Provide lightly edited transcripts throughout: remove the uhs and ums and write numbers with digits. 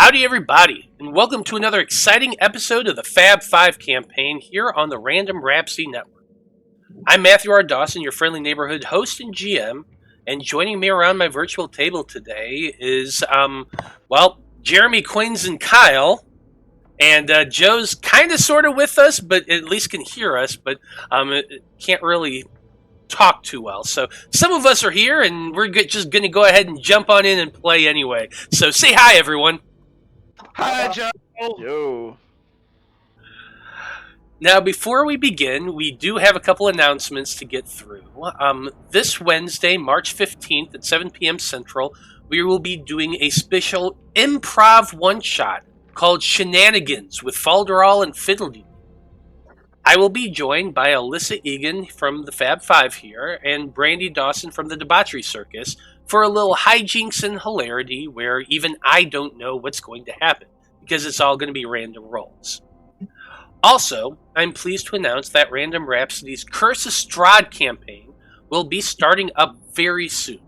Howdy everybody, and welcome to another exciting episode of the Faab Five campaign here on the Random Rhapsody Network. I'm Matthew R. Dawson, your friendly neighborhood host and GM, and joining me around my virtual table today is, Jeremy, Koines, and Kyle. And Joe's kind of sort of with us, but at least can hear us, but can't really talk too well. So some of us are here, and we're just going to go ahead and jump on in and play anyway. So say hi, everyone. Hi, Joe. Yo. Now, before we begin, we do have a couple announcements to get through. This Wednesday, March 15th at 7 p.m. Central, we will be doing a special improv one-shot called Shenanigans with Falderal and Fiddledee. I will be joined by Alyssa Egan from the Faab Five here and Brandy Dawson from the Debauchery Circus for a little hijinks and hilarity where even I don't know what's going to happen because it's all going to be random rolls. Also, I'm pleased to announce that Random Rhapsody's Curse of Strahd campaign will be starting up very soon.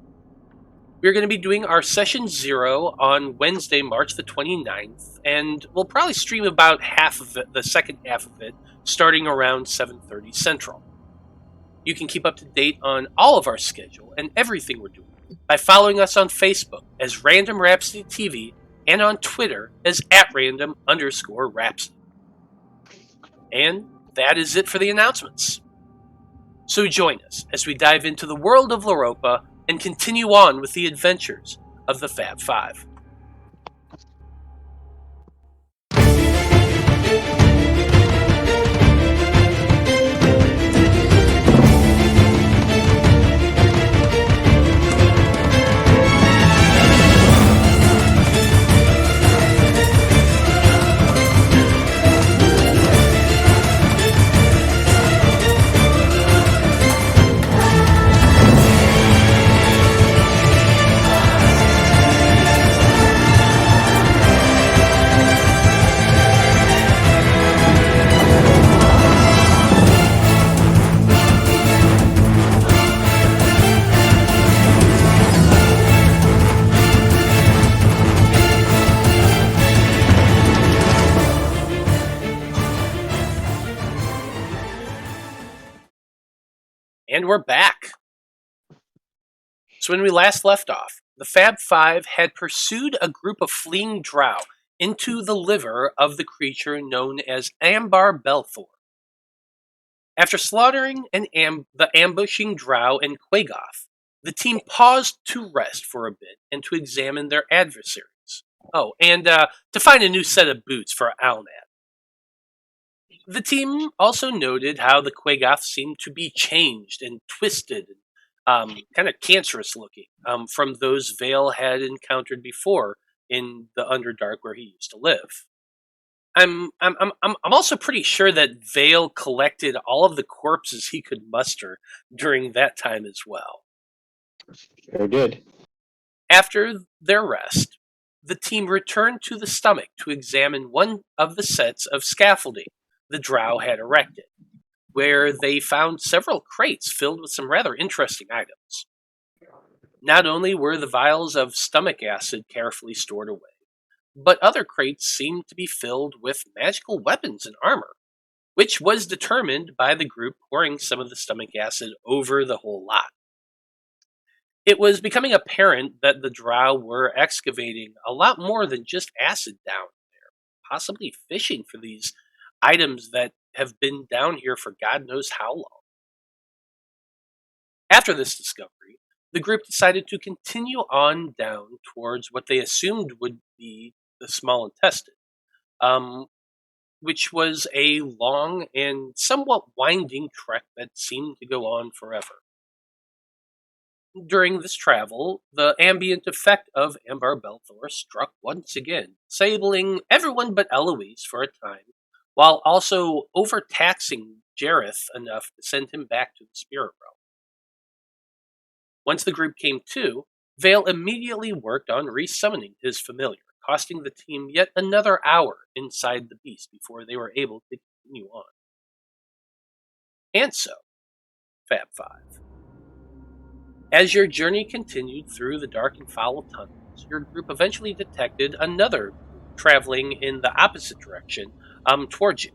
We're going to be doing our Session 0 on Wednesday, March the 29th, and we'll probably stream about half of it, the second half of it, starting around 7:30 Central. You can keep up to date on all of our schedule and everything we're doing by following us on Facebook as Random Rhapsody TV and on Twitter as @random_Rhapsody. And that is it for the announcements. So join us as we dive into the world of Loroupa and continue on with the adventures of the Faab Five. And we're back. So when we last left off, the Faab Five had pursued a group of fleeing Drow into the liver of the creature known as Ambar Belthor. After slaughtering the ambushing Drow and Quagoth, the team paused to rest for a bit and to examine their adversaries. Oh, and to find a new set of boots for Alnad. The team also noted how the Quagoth seemed to be changed and twisted, kind of cancerous looking, from those Veil had encountered before in the Underdark where he used to live. I'm also pretty sure that Veil collected all of the corpses he could muster during that time as well. Sure did. After their rest, the team returned to the stomach to examine one of the sets of scaffolding the Drow had erected, where they found several crates filled with some rather interesting items. Not only were the vials of stomach acid carefully stored away, but other crates seemed to be filled with magical weapons and armor, which was determined by the group pouring some of the stomach acid over the whole lot. It was becoming apparent that the Drow were excavating a lot more than just acid down there, possibly fishing for these items that have been down here for God knows how long. After this discovery, the group decided to continue on down towards what they assumed would be the small intestine, which was a long and somewhat winding trek that seemed to go on forever. During this travel, the ambient effect of Ambar Belthor struck once again, disabling everyone but Eloise for a time, while also overtaxing Jareth enough to send him back to the spirit realm. Once the group came to, Veil immediately worked on resummoning his familiar, costing the team yet another hour inside the beast before they were able to continue on. And so, Faab Five. As your journey continued through the dark and foul tunnels, your group eventually detected another traveling in the opposite direction towards you.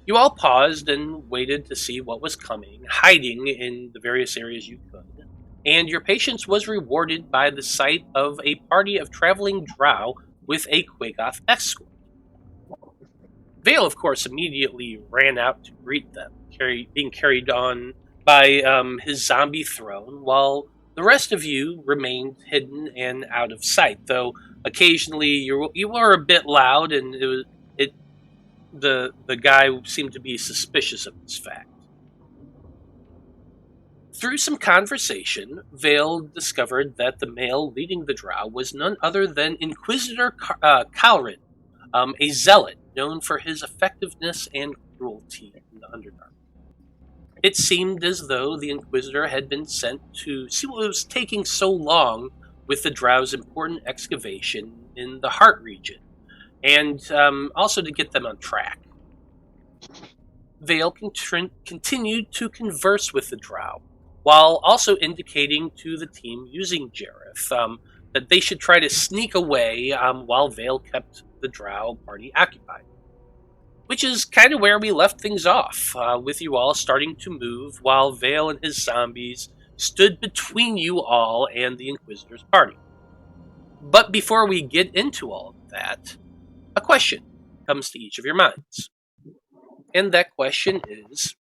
You all paused and waited to see what was coming, hiding in the various areas you could, and your patience was rewarded by the sight of a party of traveling Drow with a Quagoth escort. Veil, of course, immediately ran out to greet them, being carried on by his zombie throne, while the rest of you remained hidden and out of sight. Though occasionally you were a bit loud, and the guy seemed to be suspicious of this fact. Through some conversation, Veil discovered that the male leading the Drow was none other than Inquisitor Calrin, a zealot known for his effectiveness and cruelty in the Underdark. It seemed as though the Inquisitor had been sent to see what was taking so long with the Drow's important excavation in the Heart region, and also to get them on track. Veil continued to converse with the Drow, while also indicating to the team using Jareth that they should try to sneak away while Veil kept the Drow party occupied. Which is kind of where we left things off, with you all starting to move while Veil and his zombies stood between you all and the Inquisitor's party. But before we get into all of that, a question comes to each of your minds. And that question is,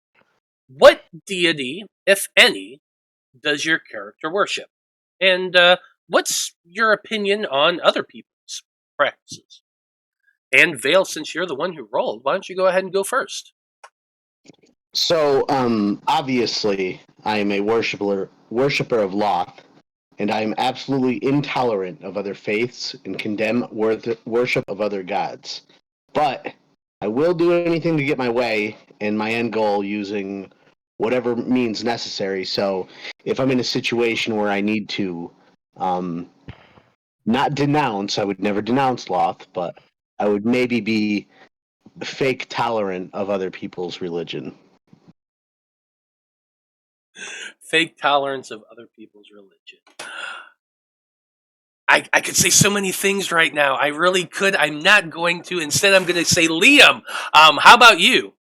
what deity, if any, does your character worship? And what's your opinion on other people's practices? And Veil, since you're the one who rolled, why don't you go ahead and go first? So, obviously, I am a worshiper of Loth, and I am absolutely intolerant of other faiths and condemn worship of other gods. But I will do anything to get my way and my end goal using whatever means necessary. So, if I'm in a situation where I need to not denounce, I would never denounce Loth, but I would maybe be fake tolerant of other people's religion. Fake tolerance of other people's religion. I could say so many things right now. I really could. I'm not going to. Instead, I'm going to say Liam. How about you?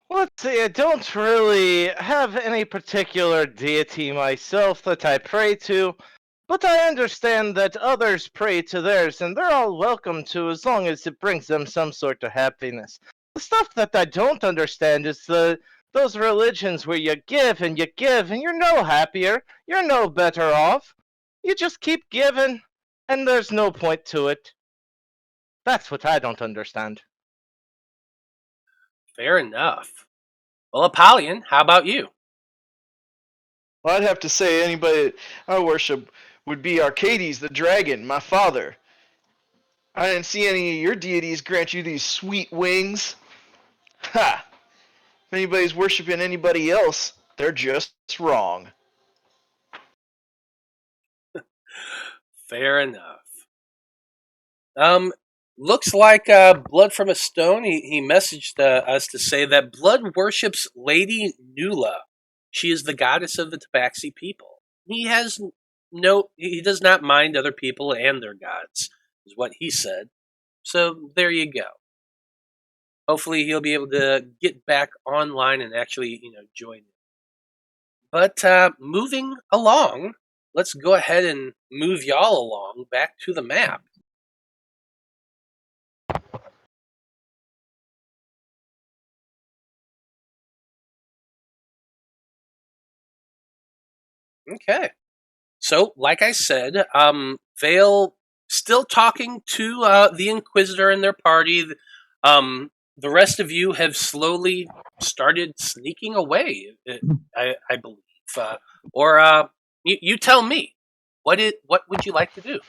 Let's see, I don't really have any particular deity myself that I pray to, but I understand that others pray to theirs, and they're all welcome to as long as it brings them some sort of happiness. The stuff that I don't understand is those religions where you give, and you're no happier, you're no better off. You just keep giving, and there's no point to it. That's what I don't understand. Fair enough. Well, Apollyon, how about you? Well, I'd have to say anybody I worship would be Arcades the dragon, my father. I didn't see any of your deities grant you these sweet wings. Ha! If anybody's worshiping anybody else, they're just wrong. Fair enough. Looks like Blood from a Stone. He messaged us to say that Blood worships Lady Nula. She is the goddess of the Tabaxi people. He does not mind other people and their gods, is what he said. So there you go. Hopefully he'll be able to get back online and actually, join. But moving along, let's go ahead and move y'all along back to the map. Okay. So, like I said, Veil still talking to the Inquisitor and their party. The rest of you have slowly started sneaking away, I believe. You tell me, what would you like to do?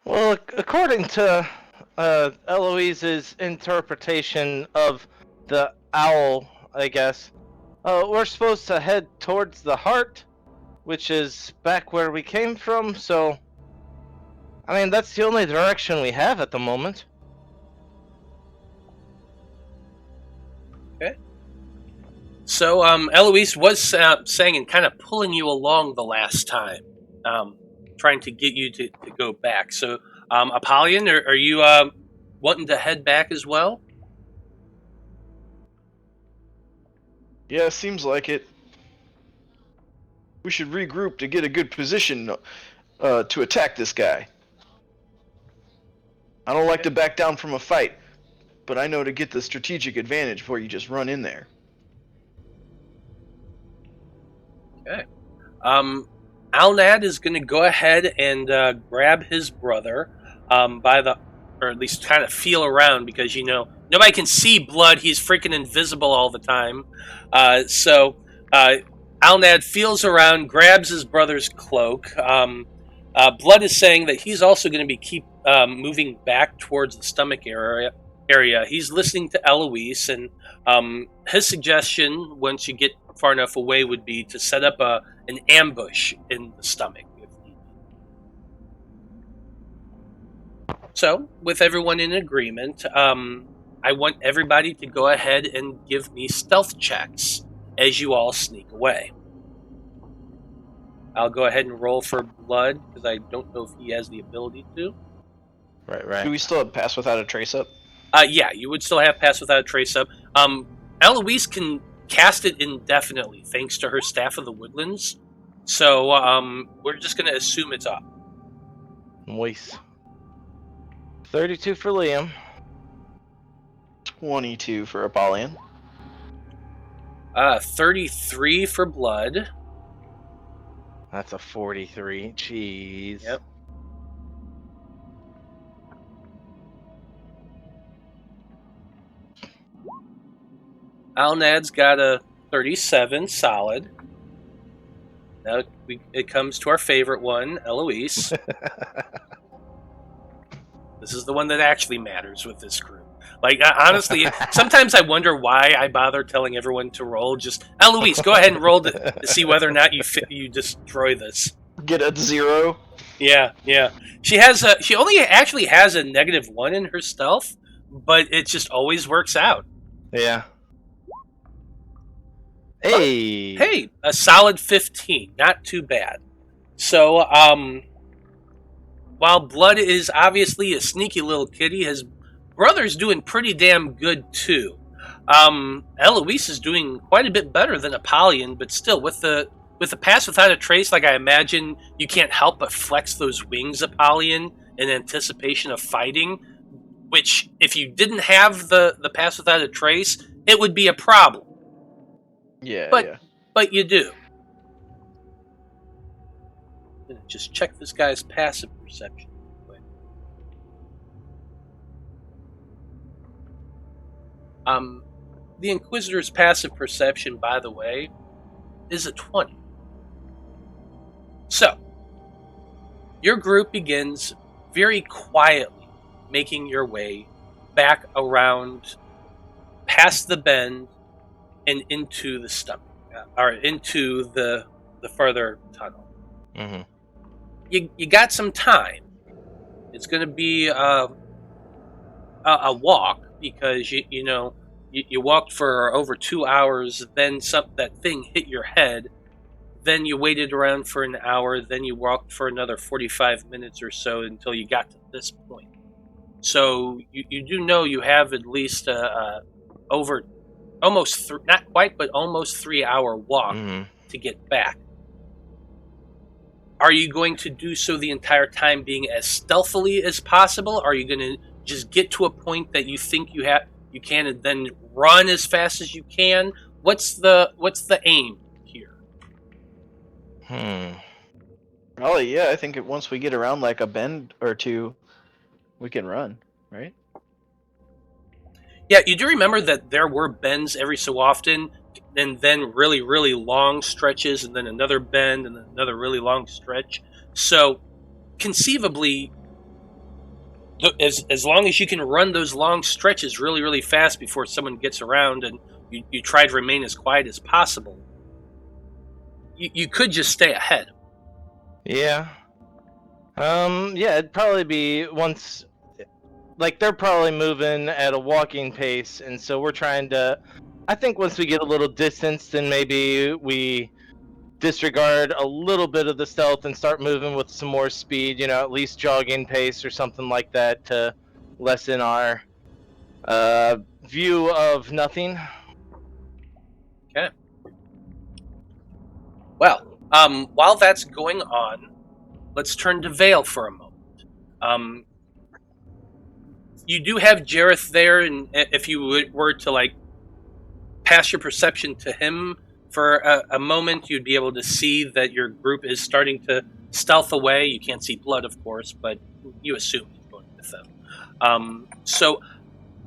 Well, according to Eloise's interpretation of the owl, I guess, we're supposed to head towards the heart, which is back where we came from, so... I mean, that's the only direction we have at the moment. Okay. So, Eloise was saying and kind of pulling you along the last time. trying to get you to go back. So, Apollyon, are you wanting to head back as well? Yeah, seems like it. We should regroup to get a good position to attack this guy. I don't like to back down from a fight, but I know to get the strategic advantage before you just run in there. Okay. Alnad is going to go ahead and grab his brother or at least kind of feel around, because nobody can see Blood. He's freaking invisible all the time. So Alnad feels around, grabs his brother's cloak. Blood is saying that he's also going to keep moving back towards the stomach area. He's listening to Eloise, and his suggestion, once you get far enough away, would be to set up an ambush in the stomach. So, with everyone in agreement, I want everybody to go ahead and give me stealth checks as you all sneak away. I'll go ahead and roll for Blood, because I don't know if he has the ability to. Right. Do we still have Pass Without a Trace up? Yeah, you would still have Pass Without a Trace up. Eloise can cast it indefinitely, thanks to her Staff of the Woodlands. So, we're just going to assume it's up. Nice. 32 for Liam. 22 for Apollyon. 33 for Blood. That's a 43. Jeez. Yep. Alnad's got a 37, solid. Now it comes to our favorite one, Eloise. This is the one that actually matters with this group. Like, honestly, sometimes I wonder why I bother telling everyone to roll. Just, Eloise, go ahead and roll to see whether or not you destroy this. Get a 0. Yeah. She only actually has a -1 in her stealth, but it just always works out. Yeah. Hey. Hey, a solid 15. Not too bad. So, while Blood is obviously a sneaky little kitty, his brother's doing pretty damn good too. Eloise is doing quite a bit better than Apollyon, but still, with the Pass Without a Trace, like, I imagine you can't help but flex those wings, Apollyon, in anticipation of fighting. Which, if you didn't have the Pass Without a Trace, it would be a problem. Yeah, But you do. I'm gonna just check this guy's passive perception real quick. The Inquisitor's passive perception, by the way, is a 20. So, your group begins very quietly making your way back around past the bend and into the stomach, or into the further tunnel. Mm-hmm. You got some time. It's going to be a walk, because you walked for over 2 hours. Then that thing hit your head. Then you waited around for an hour. Then you walked for another 45 minutes or so until you got to this point. So you do know you have at least over almost not quite, but almost 3 hour walk to get back. Are you going to do so the entire time being as stealthily as possible? Are you going to just get to a point that you think you can, and then run as fast as you can? What's the aim here? Probably, yeah. I think once we get around like a bend or two, we can run, right? Yeah, you do remember that there were bends every so often, and then really, really long stretches, and then another bend, and then another really long stretch. So, conceivably, as long as you can run those long stretches really, really fast before someone gets around, and you try to remain as quiet as possible, you could just stay ahead. Yeah. Yeah, it'd probably be once... Like, they're probably moving at a walking pace, and so we're trying to... I think once we get a little distance, then maybe we disregard a little bit of the stealth and start moving with some more speed, at least jogging pace or something like that to lessen our view of nothing. Okay. Well, while that's going on, let's turn to Veil for a moment. You do have Jareth there, and if you were to pass your perception to him for a moment, you'd be able to see that your group is starting to stealth away. You can't see blood, of course, but you assume he's going with them. So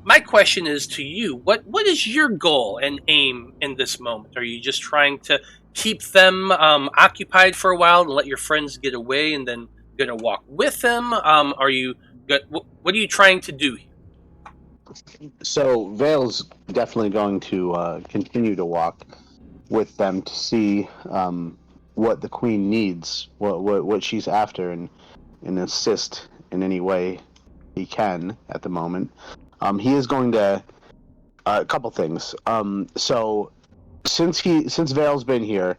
my question is to you, what is your goal and aim in this moment? Are you just trying to keep them occupied for a while and let your friends get away and then going to walk with them? What are you trying to do here? So Vale's definitely going to continue to walk with them to see what the queen needs, what she's after, and assist in any way he can at the moment. He is going to a couple things. So since Vale's been here,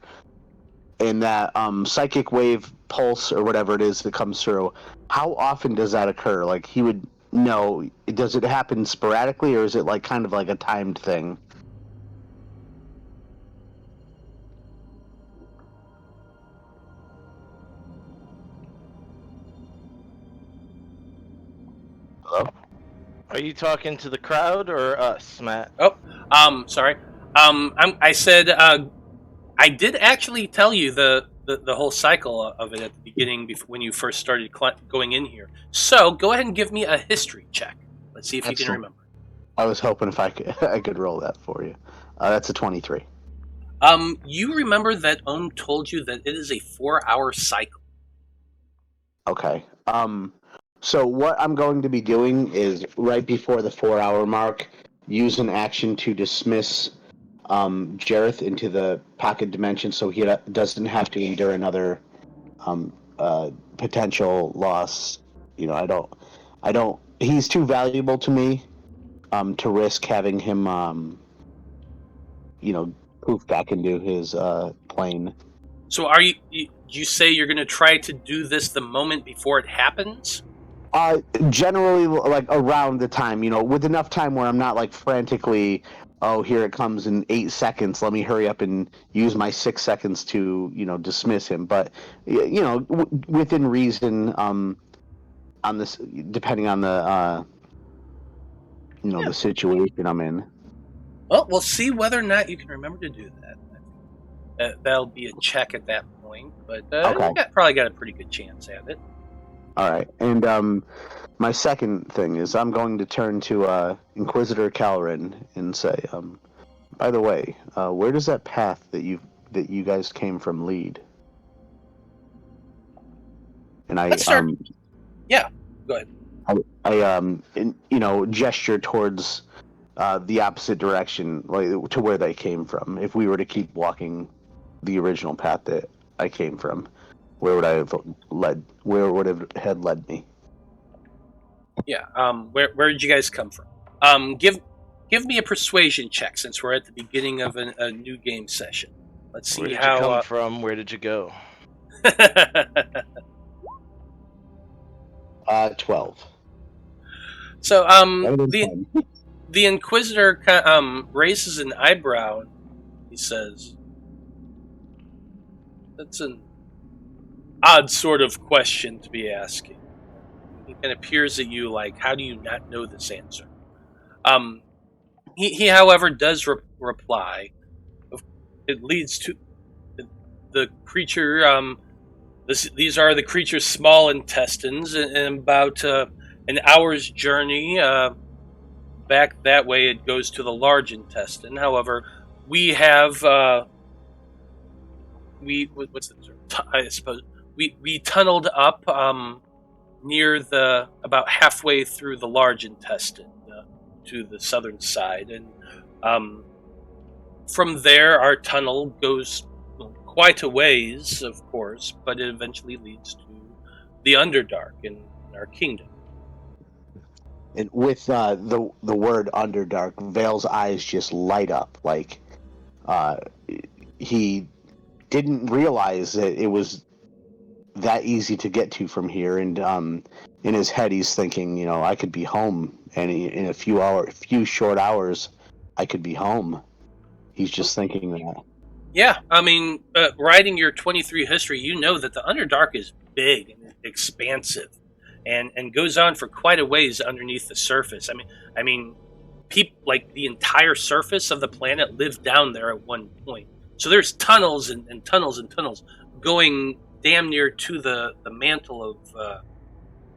and that psychic wave pulse or whatever it is that comes through, how often does that occur? Like, he would know, does it happen sporadically, or is it kind of like a timed thing? Hello? Are you talking to the crowd or us, Matt? Oh, sorry. I said I did actually tell you the whole cycle of it at the beginning when you first started going in here. So go ahead and give me a history check. Let's see if you can remember. I was hoping if I could roll that for you. That's a 23. You remember that Ohm told you that it is a 4-hour cycle. Okay. So what I'm going to be doing is right before the 4-hour mark, use an action to dismiss Jareth into the pocket dimension, so he doesn't have to endure another potential loss. I don't. He's too valuable to me to risk having him, poof back into his plane. So you say you're going to try to do this the moment before it happens? Generally, around the time, with enough time where I'm not frantically, oh, here it comes in 8 seconds, let me hurry up and use my 6 seconds to, dismiss him. But, within reason, on this, depending on the, the situation I'm in. Well, we'll see whether or not you can remember to do that. That'll be a check at that point, but Okay. You probably got a pretty good chance at it. All right, and my second thing is I'm going to turn to Inquisitor Calrin and say, by the way, where does that path that you guys came from lead? And Let's start. Yeah, go ahead. I gesture towards the opposite direction, to where they came from. If we were to keep walking the original path that I came from, where would I have led? Where would it have led me? Yeah. Where did you guys come from? Give me a persuasion check since we're at the beginning of a new game session. Let's see Where did how. you come from? Where did you go? 12. So the Inquisitor raises an eyebrow. And he says, "That's an odd sort of question to be asking." He kind of peers at you like, "How do you not know this answer?" He however, does reply. It leads to the creature. These are the creature's small intestines, and about an hour's journey back that way, it goes to the large intestine. However, we have what's the term? I suppose we tunneled up near about halfway through the large intestine to the southern side, and from there our tunnel goes quite a ways, of course, but it eventually leads to the Underdark in our kingdom. And with the word Underdark, Vale's eyes just light up. He didn't realize that it was that easy to get to from here. And in his head, he's thinking, I could be home, and in a few short hours, I could be home. He's just thinking that. Yeah, I mean, writing your 23 history, you know that the Underdark is big and expansive, and goes on for quite a ways underneath the surface. I mean, people like the entire surface of the planet lived down there at one point. So there's tunnels and tunnels and tunnels going damn near to the mantle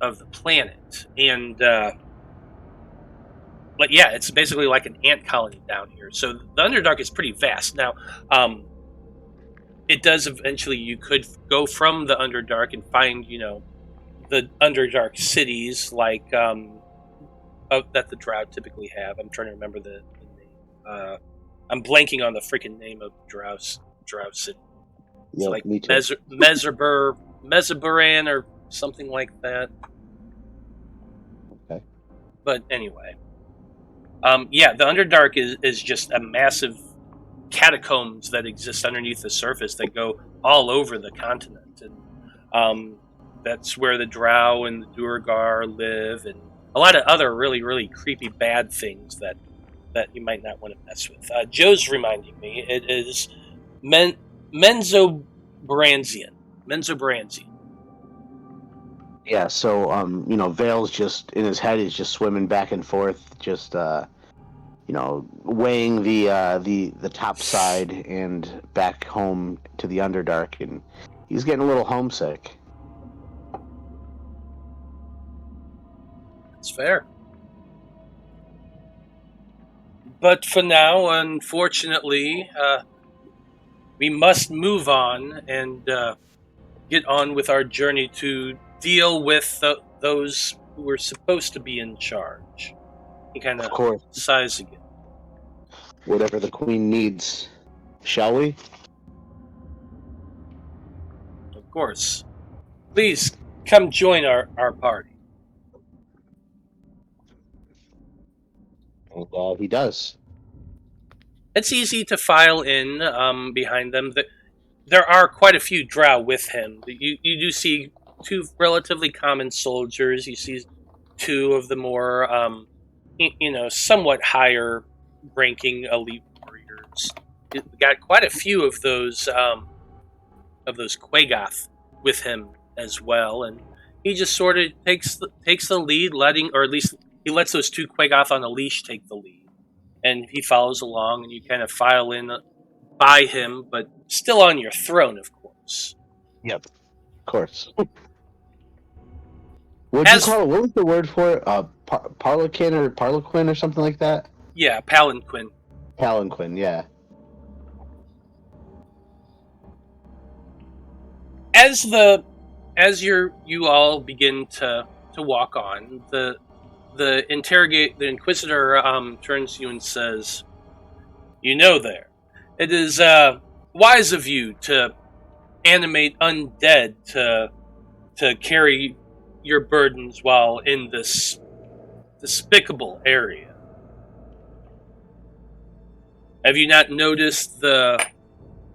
of the planet, and but yeah, it's basically like an ant colony down here. So the Underdark is pretty vast. Now, it does eventually. You could go from the Underdark and find, the Underdark cities like that the Drow typically have. I'm trying to remember the name. I'm blanking on the freaking name of Drow city. It's Yeah, like me too. Mezaburan or something like that. Okay. But anyway, yeah, the Underdark is just a massive catacombs that exist underneath the surface that go all over the continent, and that's where the Drow and the Duergar live, and a lot of other really, really creepy bad things that you might not want to mess with. Joe's reminding me it is Menzoberranzan. Yeah, so Vale's just in his head. He's just swimming back and forth, just weighing the top side and back home to the Underdark, and he's getting a little homesick. It's fair. But for now, unfortunately, we must move on and get on with our journey to deal with those who were supposed to be in charge. He kind Of of course, sighs again. whatever the Queen needs, shall we? Of course. Please come join our party. And he does. It's easy to file in behind them. There are quite a few Drow with him. You do see two relatively common soldiers. You see two of the more, somewhat higher ranking elite warriors. You got quite a few of those Quagoth with him as well, and he just sort of takes the lead, or at least he lets those two Quagoth on a leash take the lead, and he follows along, and you kind of file in by him, but still on your throne, of course. Yep, of course. What'd you call it? What was the word for it? Parlequin or something like that? Yeah, palanquin. Palanquin, yeah. As you all begin to walk on, the Inquisitor turns to you and says, there, it is wise of you to animate undead to carry your burdens while in this despicable area. Have you not noticed the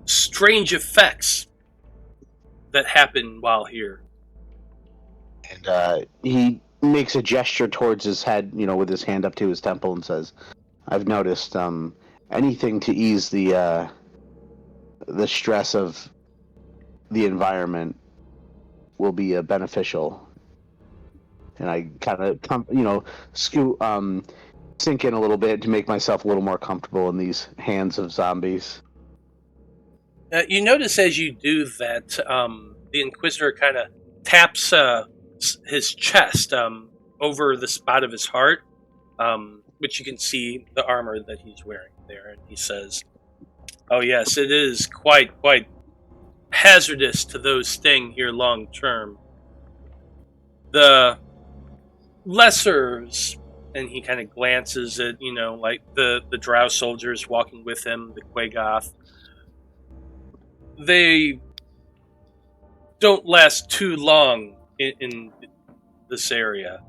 strange effects that happen while here? And he makes a gesture towards his head, with his hand up to his temple, and says, I've noticed anything to ease the stress of the environment will be beneficial. And I kind of sink in a little bit to make myself a little more comfortable in these hands of zombies. You notice as you do that, the Inquisitor kind of taps his chest over the spot of his heart, which you can see the armor that he's wearing there, and he says, "Oh yes, it is quite hazardous to those staying here long term. The lessers," and he kind of glances at like the Drow soldiers walking with him, the Quagoth. They don't last too long in this area.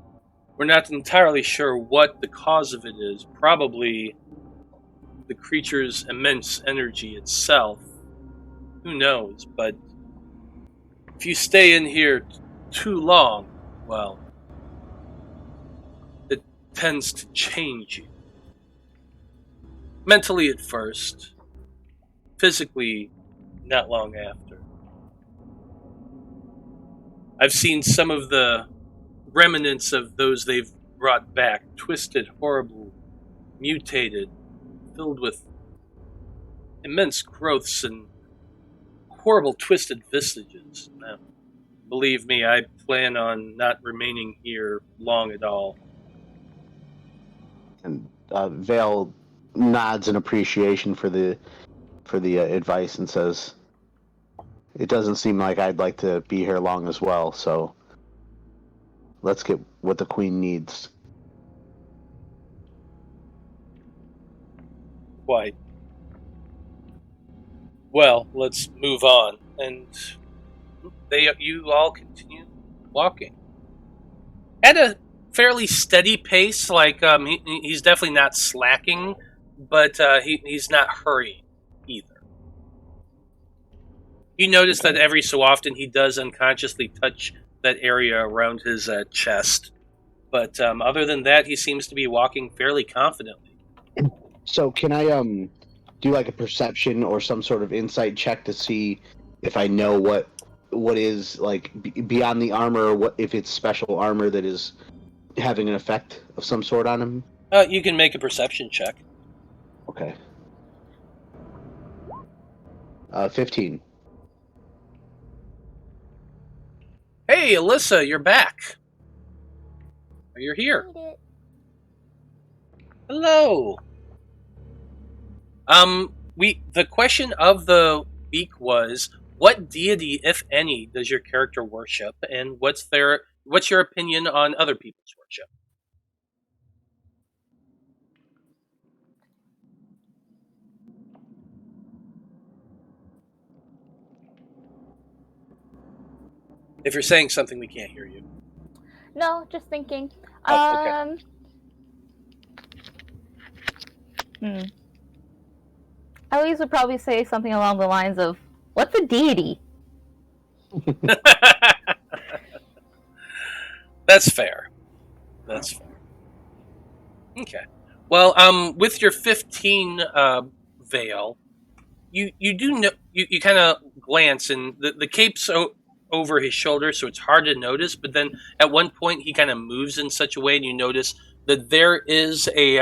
We're not entirely sure what the cause of it is. Probably the creature's immense energy itself. Who knows? But if you stay in here too long, well, it tends to change you. Mentally at first, physically not long after. I've seen some of the remnants of those they've brought back, twisted, horrible, mutated, filled with immense growths and horrible twisted visages. Now, believe me, I plan on not remaining here long at all. And Veil nods in appreciation for the advice and says, "It doesn't seem like I'd like to be here long as well. So let's get what the Queen needs." Quite. Well, let's move on. And you all continue walking at a fairly steady pace. Like he's definitely not slacking, but he's not hurrying either. You notice that every so often he does unconsciously touch that area around his chest, but other than that, he seems to be walking fairly confidently. So can I do like a perception or some sort of insight check to see if I know what is like beyond the armor, or what if it's special armor that is having an effect of some sort on him? You can make a perception check. Okay. 15. Hey, Alyssa, you're back. You're here. Hello. The question of the week was, what deity, if any, does your character worship, and what's your opinion on other people's worship? If you're saying something, we can't hear you. No, just thinking. Oh, okay. Eloise would probably say something along the lines of, "What's a deity?" That's fair. That's fair. Okay. Well, with your 15 veil, you do know, you kind of glance, and the cape's over his shoulder, so it's hard to notice. But then at one point, he kind of moves in such a way, and you notice that there is a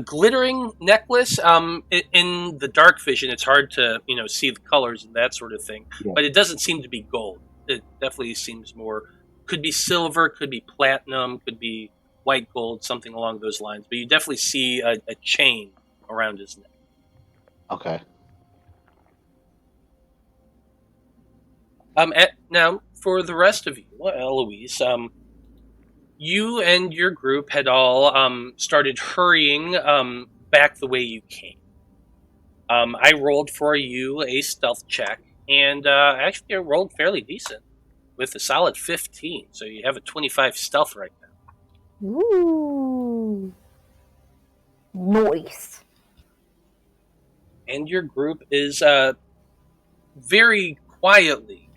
glittering necklace. In the dark vision, it's hard to see the colors and that sort of thing. Yeah. But it doesn't seem to be gold. It definitely seems more, could be silver, could be platinum, could be white gold, something along those lines. But you definitely see a chain around his neck. Okay. Now, for the rest of you, Eloise, you and your group had all started hurrying back the way you came. I rolled for you a stealth check, and actually I rolled fairly decent with a solid 15, so you have a 25 stealth right now. Ooh. Nice. And your group is very quietly,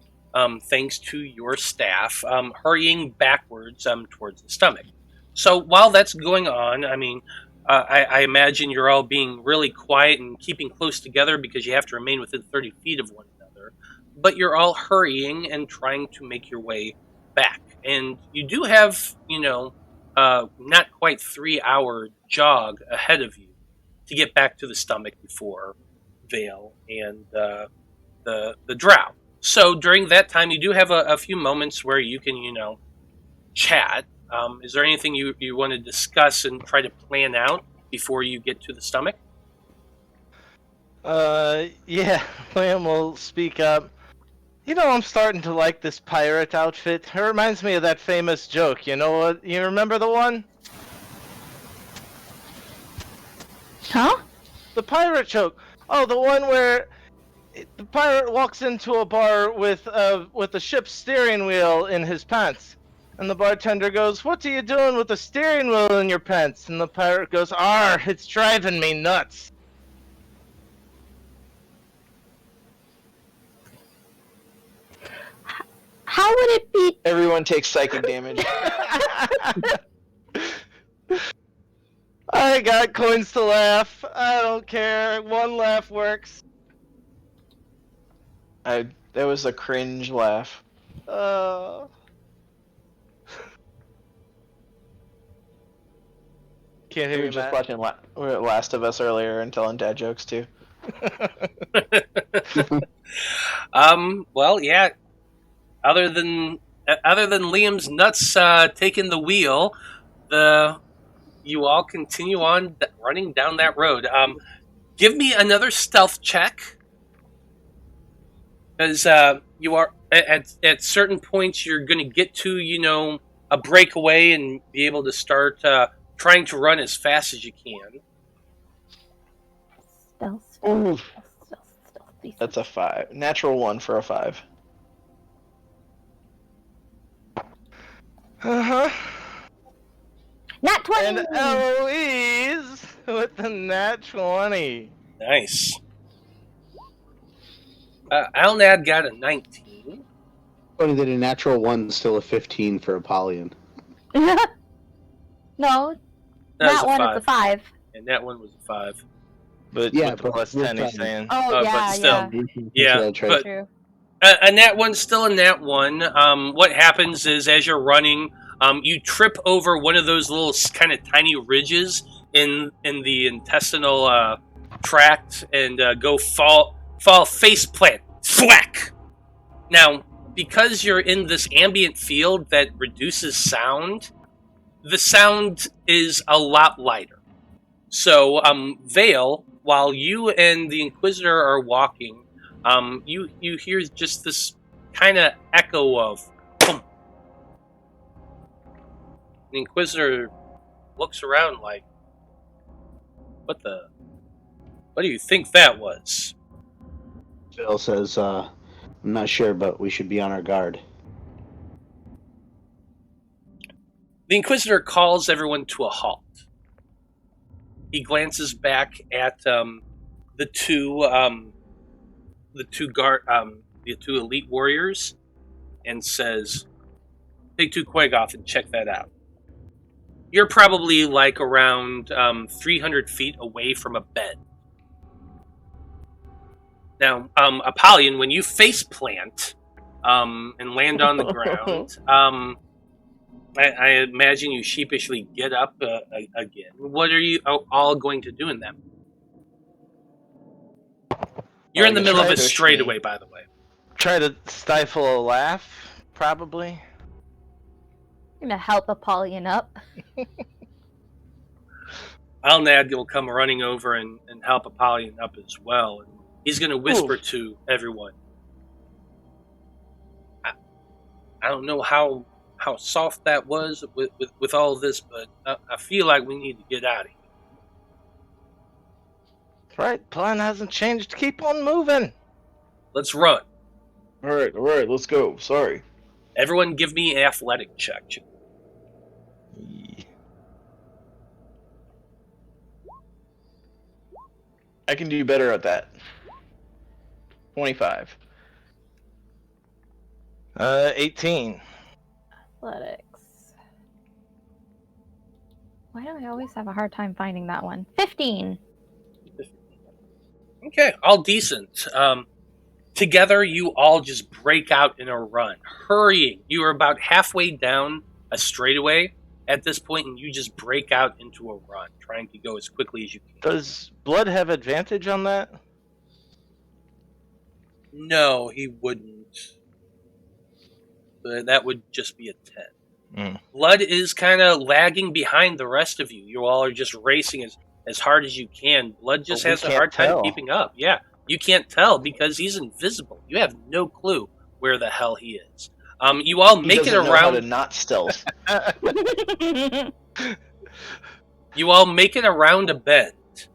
thanks to your staff, hurrying backwards towards the stomach. So while that's going on, I mean, I imagine you're all being really quiet and keeping close together because you have to remain within 30 feet of one another. But you're all hurrying and trying to make your way back. And you do have, not quite 3-hour jog ahead of you to get back to the stomach before Veil and the Drow. So during that time, you do have a few moments where you can, chat. Is there anything you want to discuss and try to plan out before you get to the stomach? Yeah, Liam will speak up. I'm starting to like this pirate outfit. It reminds me of that famous joke. You know what? You remember the one? Huh? The pirate joke. Oh, the one where the pirate walks into a bar with the ship's steering wheel in his pants. And the bartender goes, "What are you doing with the steering wheel in your pants?" And the pirate goes, "Arr, it's driving me nuts." How would it be? Everyone takes psychic damage. I got coins to laugh. I don't care. One laugh works. That was a cringe laugh. Can't We hear were you, just Matt. watching Last of Us earlier and telling dad jokes too. Well, yeah. Other than Liam's nuts taking the wheel, you all continue on running down that road. Give me another stealth check, because you are at certain points you're going to get to a breakaway and be able to start trying to run as fast as you can. Stealth. That's a 5. Natural 1 for a 5. Uh-huh. Nat 20! And Eloise with the nat 20. Nice. Alnad got a 19. Funny that a natural 1 is still a 15 for Apollyon. No, That was that one is a 5. And that one was a 5. But Yeah, with the but plus we're 10 he's fine. saying. Oh, but yeah, still. yeah. Yeah, True. but True. a nat 1's still a nat 1. What happens is as you're running, you trip over one of those little kind of tiny ridges in the intestinal tract and go fall face plant. Thwack! Now, because you're in this ambient field that reduces sound, the sound is a lot lighter. So, Veil, while you and the Inquisitor are walking, you hear just this kind of echo of boom. The Inquisitor looks around like, what do you think that was? Phil says, I'm not sure, but we should be on our guard. The Inquisitor calls everyone to a halt. He glances back at the two elite warriors and says, "Take 2 Quagoth and check that out." You're probably like around 300 feet away from a bed. Now, Apollyon, when you face plant and land on the ground, I imagine you sheepishly get up again. What are you all going to do in that? You're in the middle of a straightaway, by the way. Try to stifle a laugh, probably. I'm gonna help Apollyon up. Alnad will come running over and help Apollyon up as well. And he's going to whisper to everyone. I don't know how soft that was with all of this, but I feel like we need to get out of here. Right, plan hasn't changed. Keep on moving. Let's run. All right, let's go. Sorry. Everyone give me an athletic check. I can do better at that. 25. 18. Athletics. Why do I always have a hard time finding that one? 15. Okay, all decent. Together, you all just break out in a run, hurrying. You are about halfway down a straightaway at this point, and you just break out into a run, trying to go as quickly as you can. Does Blood have advantage on that? No, he wouldn't. But that would just be a 10. Blood is kind of lagging behind the rest of you. You all are just racing as hard as you can. Blood just has a hard time keeping up. Yeah, you can't tell because he's invisible. You have no clue where the hell he is. You all make it around. How to not stealth. You all make it around a bend,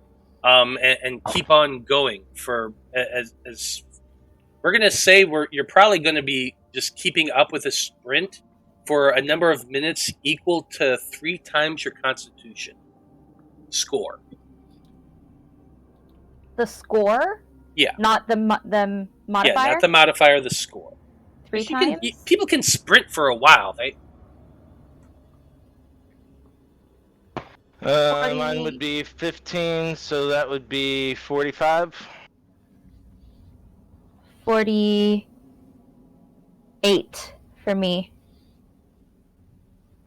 and keep on going for as we're gonna say you're probably gonna be just keeping up with a sprint for a number of minutes equal to 3 times your Constitution score. The score? Yeah. Not the modifier? Yeah, not the modifier, the score. 3 times? People can sprint for a while. Mine would be 15, so that would be 45. 48 for me.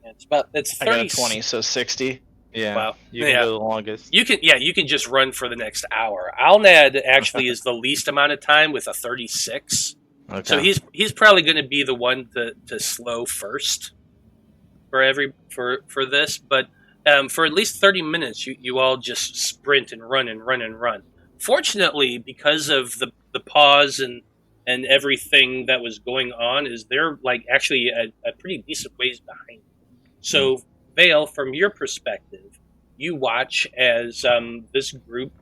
It's I 30. got a 20, so 60. Yeah. Wow. You can go the longest. You can just run for the next hour. Alnad actually is the least amount of time with a 36. Okay. So he's probably going to be the one to slow first for this, but for at least 30 minutes you all just sprint and run and run and run. Fortunately, because of the pause and everything that was going on, is they're like actually a pretty decent ways behind. So Veil, from your perspective, you watch as this group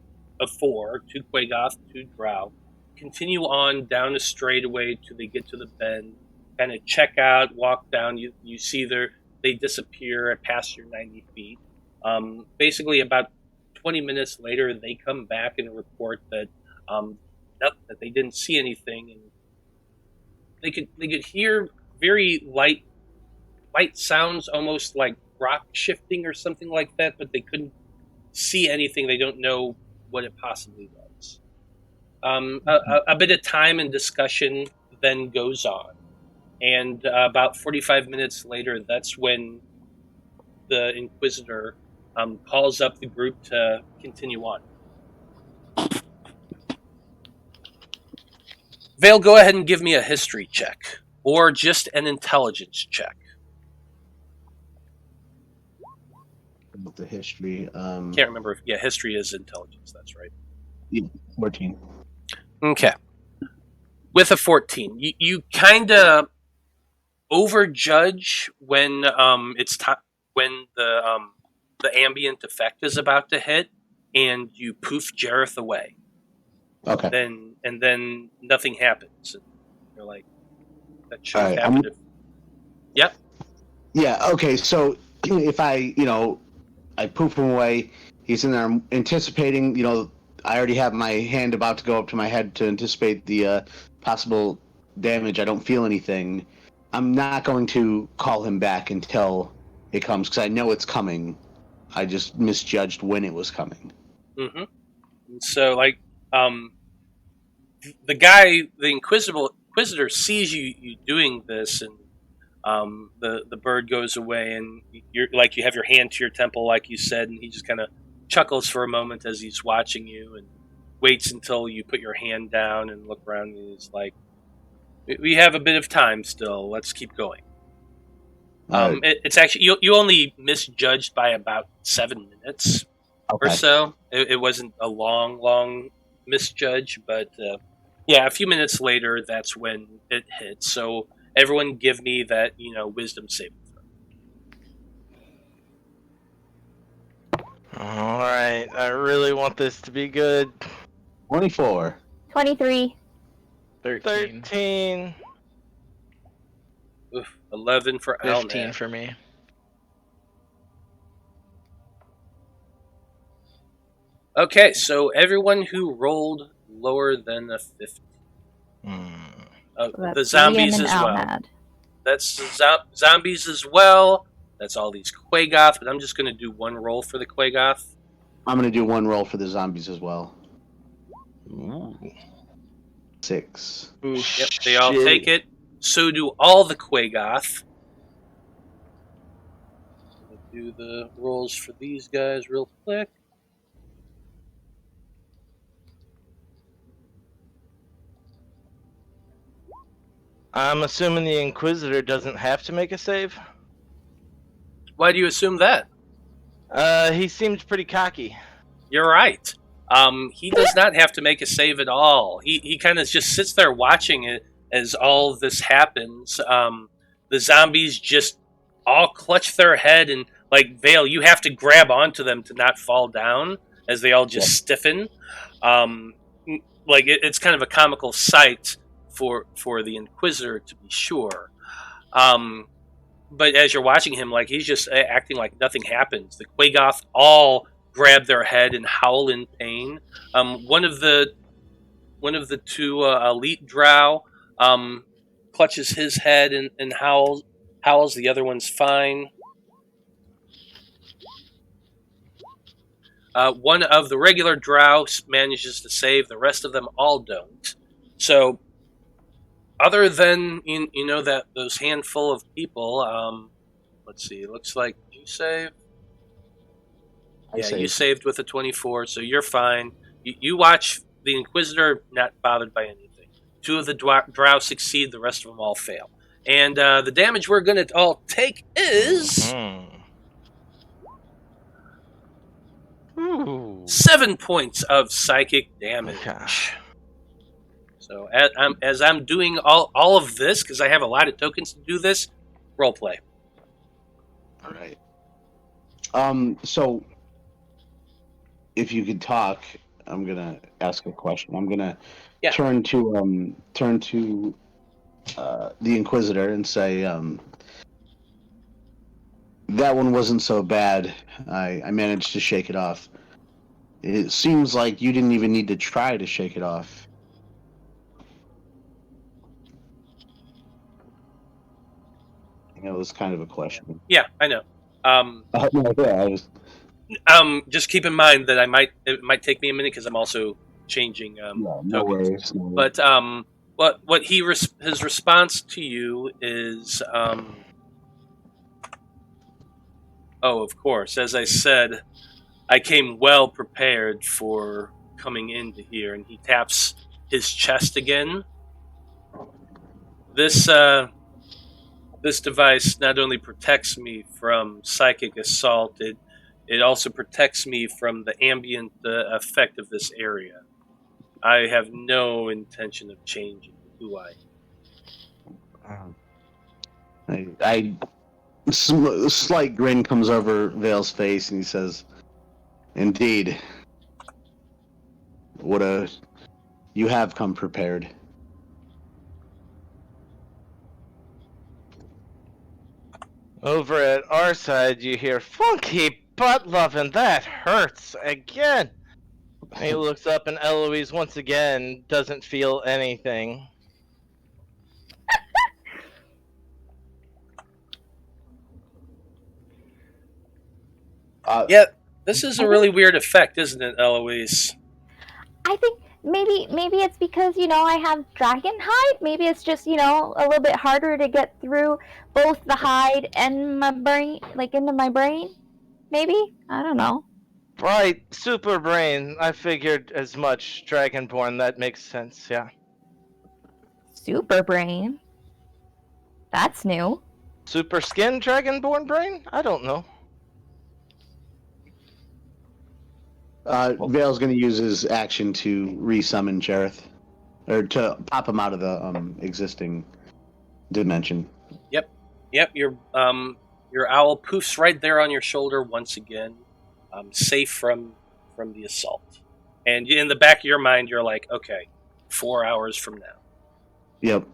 of 4, 2 Quagoth, 2 Drow, continue on down a straightaway till they get to the bend, kind of check out, walk down. You see they disappear past your 90 feet. Basically, about 20 minutes later, they come back and report that that they didn't see anything, and they could hear very light sounds, almost like rock shifting or something like that, but they couldn't see anything. They don't know what it possibly was. A bit of time and discussion then goes on, and about 45 minutes later, that's when the Inquisitor calls up the group to continue on. Veil, go ahead and give me a history check, or just an intelligence check. With the history, Can't remember if history is intelligence. That's right. 14. Okay. With a 14, you kind of overjudge when when the ambient effect is about to hit, and you poof Jareth away. Okay. Then nothing happens. And you're like, that should have All right, happened. Yep. Yeah. Okay. So if I poof him away, he's in there anticipating. I already have my hand about to go up to my head to anticipate the possible damage. I don't feel anything. I'm not going to call him back until it comes, because I know it's coming. I just misjudged when it was coming. Mm-hmm. So, the guy, the Inquisitor sees you doing this, and the bird goes away, and you're like, you have your hand to your temple, like you said, and he just kind of chuckles for a moment as he's watching you, and waits until you put your hand down and look around, and he's like, "We have a bit of time still. Let's keep going." It's actually you only misjudged by about 7 minutes or so. It wasn't a long misjudge, but a few minutes later, that's when it hits. So everyone, give me that wisdom saving throw. All right. I really want this to be good. 24. 23. 13. Oof, 11 for 15 Alnad. for me. Okay, so everyone who rolled lower than a 15. The zombies as well. Alnad. That's zombies as well. That's all these Quagoth, but I'm just going to do one roll for the Quagoth. I'm going to do one roll for the zombies as well. Ooh. 6. Ooh, Yep, they all take it. So do all the Quagoth. I'll do the rolls for these guys real quick. I'm assuming the Inquisitor doesn't have to make a save. Why do you assume that? He seems pretty cocky. You're right. He does not have to make a save at all. He kind of just sits there watching it as all this happens. The zombies just all clutch their head, and like Veil, you have to grab onto them to not fall down as they all just stiffen. It's kind of a comical sight for the Inquisitor, to be sure. But as you're watching him, like, he's just acting like nothing happens. The Quagoth all grab their head and howl in pain. One of the two elite Drow clutches his head and howls. The other one's fine. One of the regular Drow manages to save. The rest of them all don't. So, other than you know that those handful of people, let's see. It looks like you saved. You saved with a 24, so you're fine. You watch the Inquisitor not bothered by anything. 2 of the Drow succeed. The rest of them all fail. And the damage we're going to all take is 7 points of psychic damage. Okay. So as I'm doing all of this, because I have a lot of tokens to do this, roleplay. All right. So if you could talk, I'm gonna ask a question. I'm gonna turn to the Inquisitor and say, that one wasn't so bad. I managed to shake it off. It seems like you didn't even need to try to shake it off. It was kind of a question. Yeah, I know. Just keep in mind that it might take me a minute because I'm also changing no tokens. Worries. But what his response to you is, of course, as I said, I came well prepared for coming into here, and he taps his chest again. This device not only protects me from psychic assault, it also protects me from the ambient effect of this area. I have no intention of changing who I am. A slight grin comes over Vale's face, and he says, "Indeed, you have come prepared." Over at our side, you hear funky butt loving. That hurts again. He looks up, and Eloise once again doesn't feel anything. This is a really weird effect, isn't it, Eloise? I think maybe it's because, I have dragon hide. Maybe it's just, a little bit harder to get through both the hide and my brain, into my brain. Maybe? I don't know. Right, super brain. I figured as much. Dragonborn, that makes sense, yeah. Super brain? That's new. Super skin Dragonborn brain? I don't know. Vale's going to use his action to resummon Jareth, or to pop him out of the existing dimension. Yep. Your owl poofs right there on your shoulder once again, safe from the assault. And in the back of your mind, you're like, okay, 4 hours from now. Yep.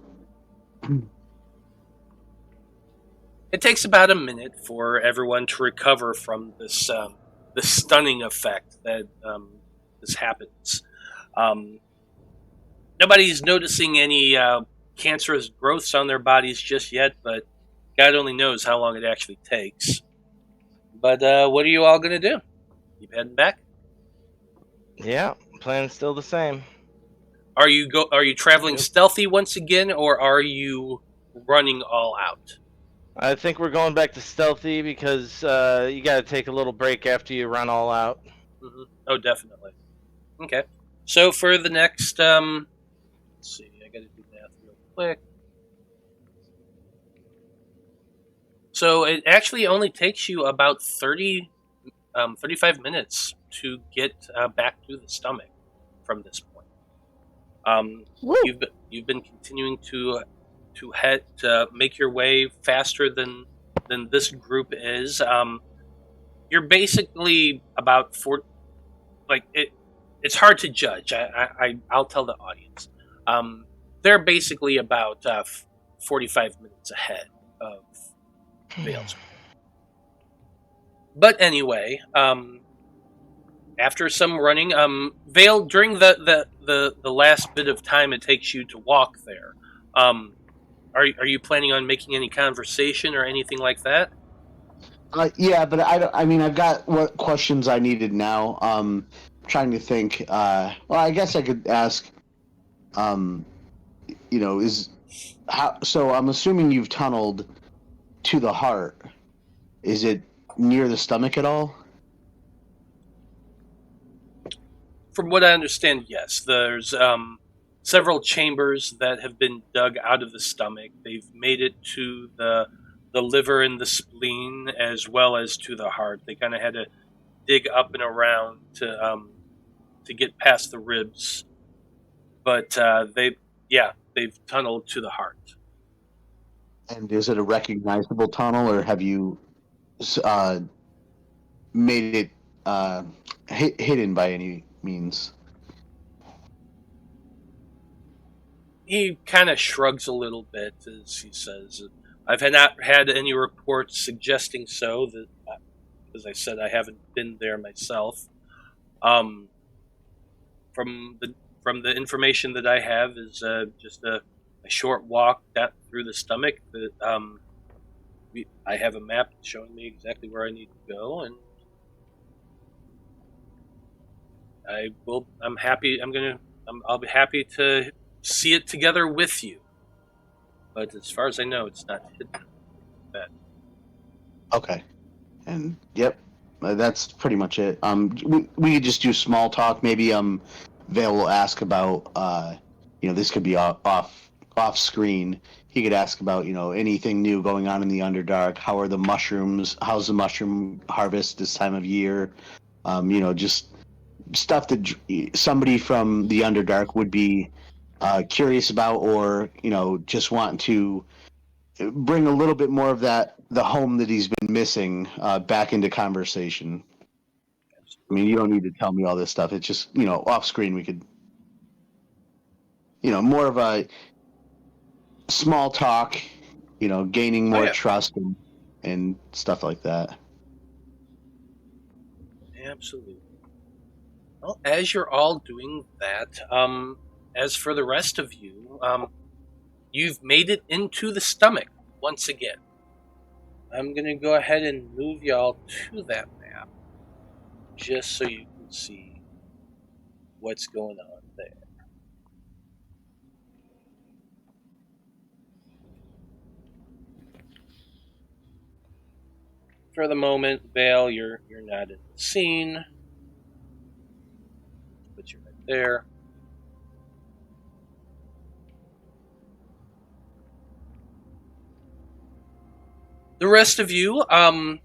It takes about a minute for everyone to recover from this the stunning effect that this happens. Nobody's noticing any cancerous growths on their bodies just yet, but God only knows how long it actually takes. But what are you all going to do? Keep heading back? Yeah, plan's still the same. Are you traveling stealthy once again, or are you running all out? I think we're going back to stealthy because you got to take a little break after you run all out. Mm-hmm. Oh, definitely. Okay. So for the next, let's see, I got to do math real quick. So it actually only takes you about 35 minutes to get back to the stomach from this point. You've been continuing to head make your way faster than this group is. You're basically about it's hard to judge. I'll tell the audience. They're basically about 45 minutes ahead of Vale's. But anyway, after some running, Vale, during the last bit of time it takes you to walk there, are you planning on making any conversation or anything like that? Yeah, but I mean, I've got what questions I needed now. Trying to think. Well, I guess I could ask. Um, is how? So I'm assuming you've tunneled to the heart. Is it near the stomach at all? From what I understand, yes. There's several chambers that have been dug out of the stomach. They've made it to the liver and the spleen, as well as to the heart. They kind of had to dig up and around to get past the ribs, but they've tunneled to the heart. And is it a recognizable tunnel, or have you uh, made it hidden by any means? He kind of shrugs a little bit as he says, "I've not had any reports suggesting so. That, as I said, I haven't been there myself. Um, from the information that I have is just a short walk down through the stomach. That I have a map showing me exactly where I need to go, and I'm happy. I'll be happy to see it together with you. But as far as I know, it's not hidden. Okay. And yep, that's pretty much it. We could just do small talk. Maybe Vale will ask about this could be off screen. He could ask about anything new going on in the Underdark. How are the mushrooms? How's the mushroom harvest this time of year? Just stuff that somebody from the Underdark would be curious about, or just want to bring a little bit more of the home that he's been missing back into conversation. I mean, you don't need to tell me all this stuff. It's just off screen we could more of a small talk, gaining more trust and stuff like that. Absolutely. Well, as you're all doing that, as for the rest of you, you've made it into the stomach once again. I'm going to go ahead and move y'all to that map, just so you can see what's going on there. For the moment, Vale, you're not in the scene, but you're right there. The rest of you, a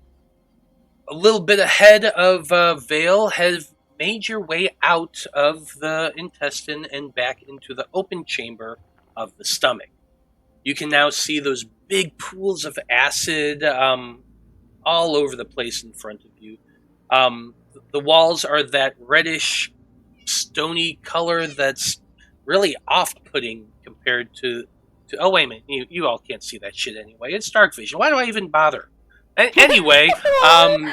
little bit ahead of Vale, have made your way out of the intestine and back into the open chamber of the stomach. You can now see those big pools of acid all over the place in front of you. The walls are that reddish, stony color that's really off-putting compared to oh, wait a minute. You all can't see that shit anyway. It's dark vision. Why do I even bother? Anyway, Matt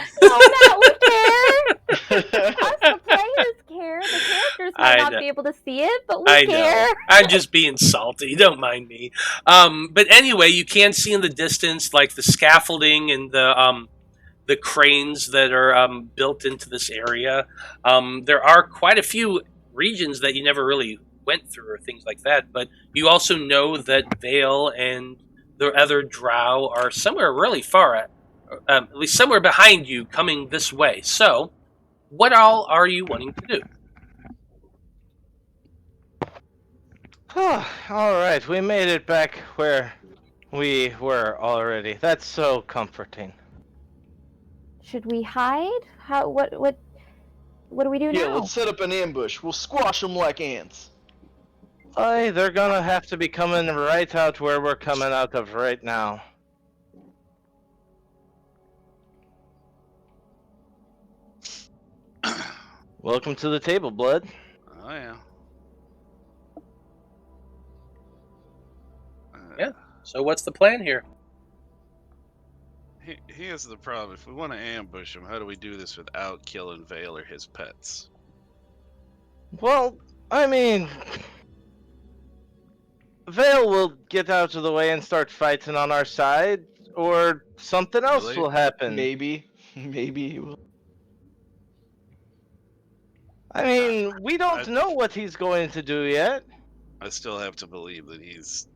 would care. Us, the players care. The characters might not be able to see it, but we care. Know. I'm just being salty. Don't mind me. But anyway, you can see in the distance, like the scaffolding and the cranes that are built into this area. There are quite a few regions that you never really went through or things like that, but you also know that Vale and the other Drow are somewhere really far, at least somewhere behind you, coming this way. So, what all are you wanting to do? Alright, we made it back where we were already. That's so comforting. Should we hide? What do we do now? Yeah, let's set up an ambush. We'll squash them like ants. They're gonna have to be coming right out where we're coming out of right now. Welcome to the table, Blood. Oh, yeah. Yeah. So what's the plan here? Here's the problem. If we want to ambush him, how do we do this without killing Vale or his pets? Well, I mean, Veil will get out of the way and start fighting on our side, or something else Really? will happen. Maybe he will. I mean, we don't know what he's going to do yet. I still have to believe that he's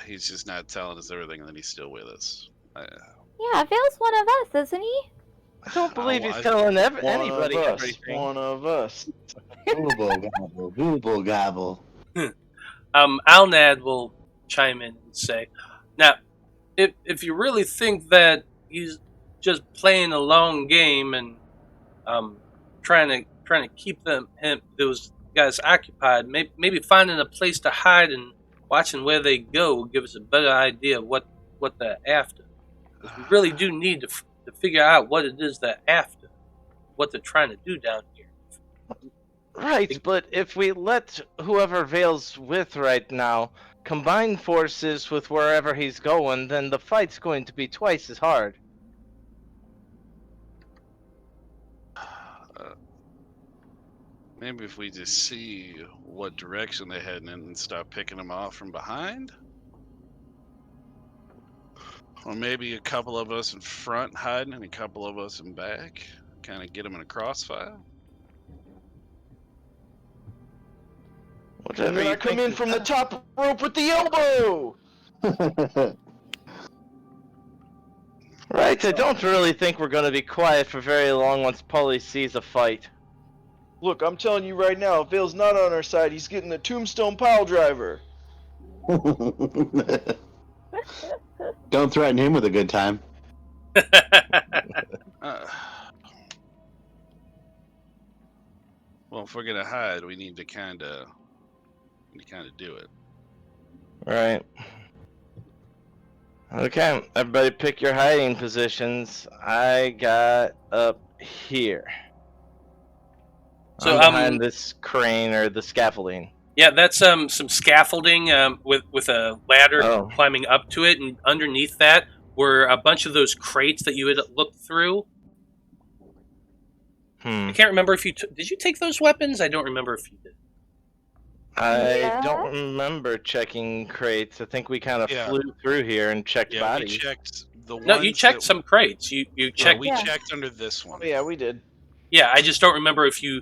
just not telling us everything, and that he's still with us. Yeah, Vale's one of us, isn't he? I don't believe he's I- telling One anybody of us. everything. One of us. Google gobble, Google gobble. Alnad will chime in and say, "Now, if you really think that he's just playing a long game and trying to keep those guys occupied, maybe finding a place to hide and watching where they go will give us a better idea of what they're after. 'Cause we really do need to figure out what it is they're after, what they're trying to do down here." Right, but if we let whoever Veil's with right now combine forces with wherever he's going, then the fight's going to be twice as hard. Maybe if we just see what direction they're heading in and start picking them off from behind? Or maybe a couple of us in front hiding and a couple of us in back? Kind of get them in a crossfire? Whatever And then you I come think in is from the best. top rope with the elbow! Right, I don't really think we're going to be quiet for very long once Polly sees a fight. Look, I'm telling you right now, if Vale's not on our side, he's getting the tombstone pile driver. Don't threaten him with a good time. Well, if we're gonna hide, we need to kind of do it. Right. Okay, everybody pick your hiding positions. I got up here. So, I'm behind this crane or the scaffolding. Yeah, that's some scaffolding with a ladder Oh. climbing up to it, and underneath that were a bunch of those crates that you had looked through. I can't remember if you did you take those weapons? I don't remember if you did. I Yeah. don't remember checking crates. I think we kind of Yeah. flew through here and checked Yeah, bodies. we checked the No, ones you checked that- some crates. You Yeah, checked. we Yeah. checked under this one. Oh, yeah, we did. Yeah, I just don't remember if you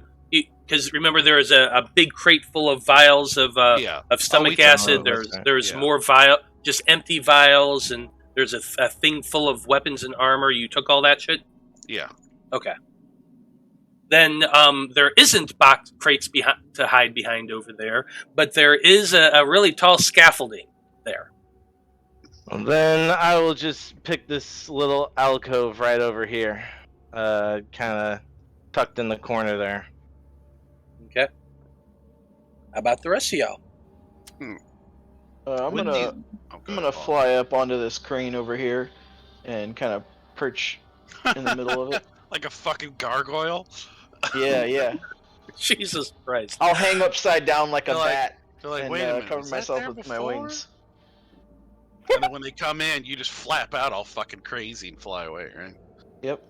because remember there was a big crate full of vials of Yeah. stomach we took acid. those, There's yeah. more just empty vials, and there's a thing full of weapons and armor. You took all that shit. Yeah. Okay. Then there isn't box crates to hide behind over there, but there is a really tall scaffolding there. Well, then I will just pick this little alcove right over here. Kind of tucked in the corner there. Okay. How about the rest of y'all? I'm Wouldn't gonna you- Oh, go I'm gonna ahead, Paul. fly up onto this crane over here and kind of perch in the middle of it. Like a fucking gargoyle. Yeah, yeah. Jesus Christ. I'll hang upside down like a They're like- bat They're like, and wait a minute. cover was that myself there with my before? wings. And then when they come in, you just flap out all fucking crazy and fly away, right? Yep.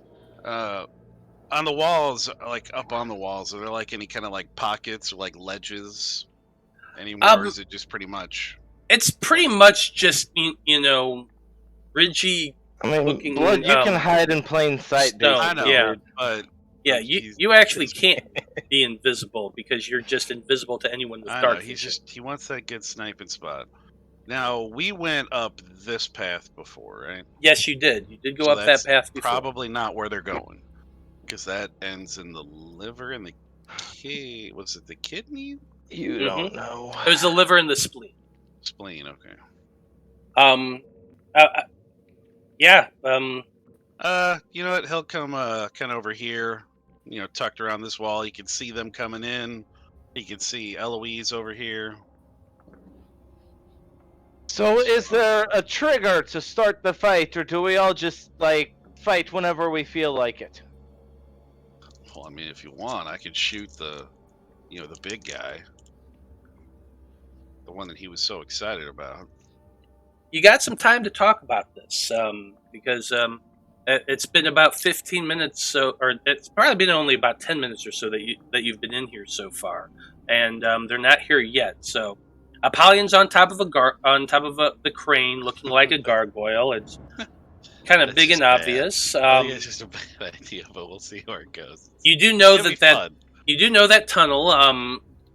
On the walls, like up on the walls, are there like any kind of like pockets or like ledges anymore? Or is it just pretty much? It's pretty much just ridgy. I mean, Looking, blood, you can hide in plain sight, stone, dude. I know, yeah. but Yeah, he's- you actually can't be invisible because you're just invisible to anyone with I know dark he's vision. he wants that good sniping spot. Now we went up this path before, right? Yes, you did. You did go So up that that's path before. Probably not where they're going, because that ends in the liver and the was it the kidney? You don't know. It was the liver and the spleen. Spleen, okay. Yeah. You know what? He'll come kind of over here, tucked around this wall. You can see them coming in. You can see Eloise over here. So is there a trigger to start the fight, or do we all just, fight whenever we feel like it? Well, I mean, if you want, I could shoot the big guy. The one that he was so excited about. You got some time to talk about this because it's been about 15 minutes, or it's probably been only about 10 minutes or so that you've been in here so far, and they're not here yet. So Apollyon's on top of the crane, looking like a gargoyle. It's kind of That's big just and bad. obvious. I think it's just a bad idea, but we'll see where it goes. You do know It'll be that fun. you do know that tunnel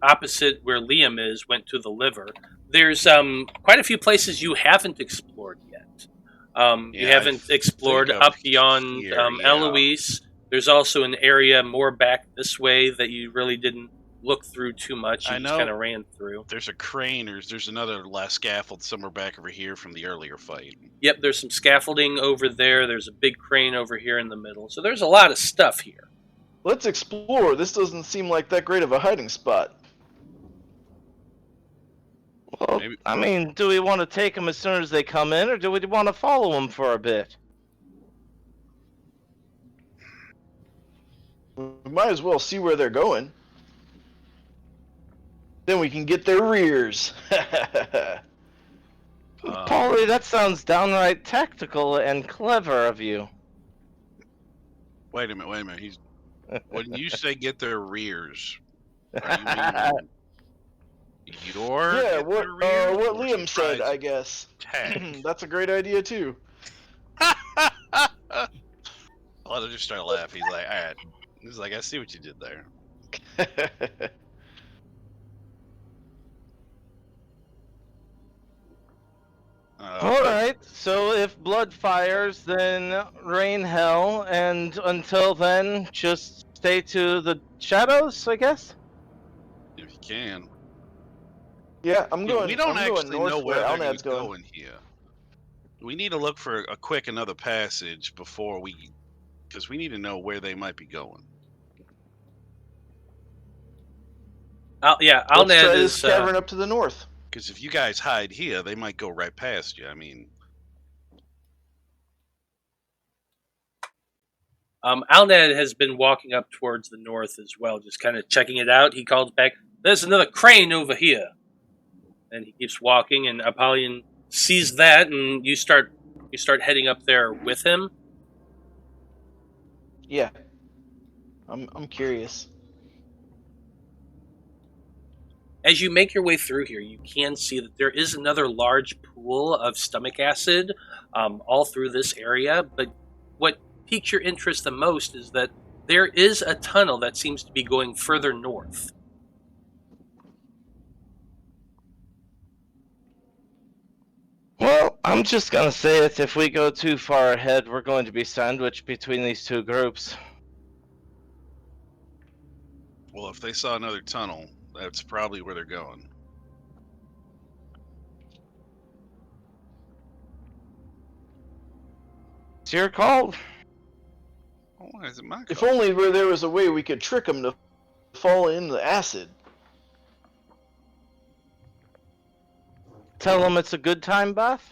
opposite where Liam is went to the liver. There's quite a few places you haven't explored yet. You Yeah, I haven't explored think up up beyond here, yeah. Eloise. There's also an area more back this way that you really didn't look through too much. You I just know. kind of ran through. There's a crane, or there's another last scaffold somewhere back over here from the earlier fight. Yep, there's some scaffolding over there. There's a big crane over here in the middle. So there's a lot of stuff here. Let's explore. This doesn't seem like that great of a hiding spot. Well, Maybe- I mean, do we want to take them as soon as they come in, or do we want to follow them for a bit? We might as well see where they're going. Then we can get their rears. Polly, that sounds downright tactical and clever of you. Wait a minute. When you say get their rears, are you mean your Yeah, get what their rears, what or Liam said, surprise I guess. attack? That's a great idea too. I'll just start laughing. He's like, all right. He's like, I see what you did there. Alright, so if blood fires, then rain hell, and until then, just stay to the shadows, I guess? If you can. Yeah, I'm You know, going. we don't I'm going actually north know where they're Alnad's going to going. go in here. We need to look for a quick another passage before we, because we need to know where they might be going. Let's Alnad try is this cavern up to the north. Because if you guys hide here, they might go right past you. I mean, Alnad has been walking up towards the north as well, just kind of checking it out. He calls back, "There's another crane over here," and he keeps walking. And Apollyon sees that, and you start heading up there with him. Yeah. I'm curious. As you make your way through here, you can see that there is another large pool of stomach acid all through this area. But what piques your interest the most is that there is a tunnel that seems to be going further north. Well, I'm just gonna say it, if we go too far ahead, we're going to be sandwiched between these two groups. well, if they saw another tunnel, that's probably where they're going. It's your call. Oh, why is it my If call? only there was a way we could trick them to fall in the acid. Tell them it's a good time, Beth.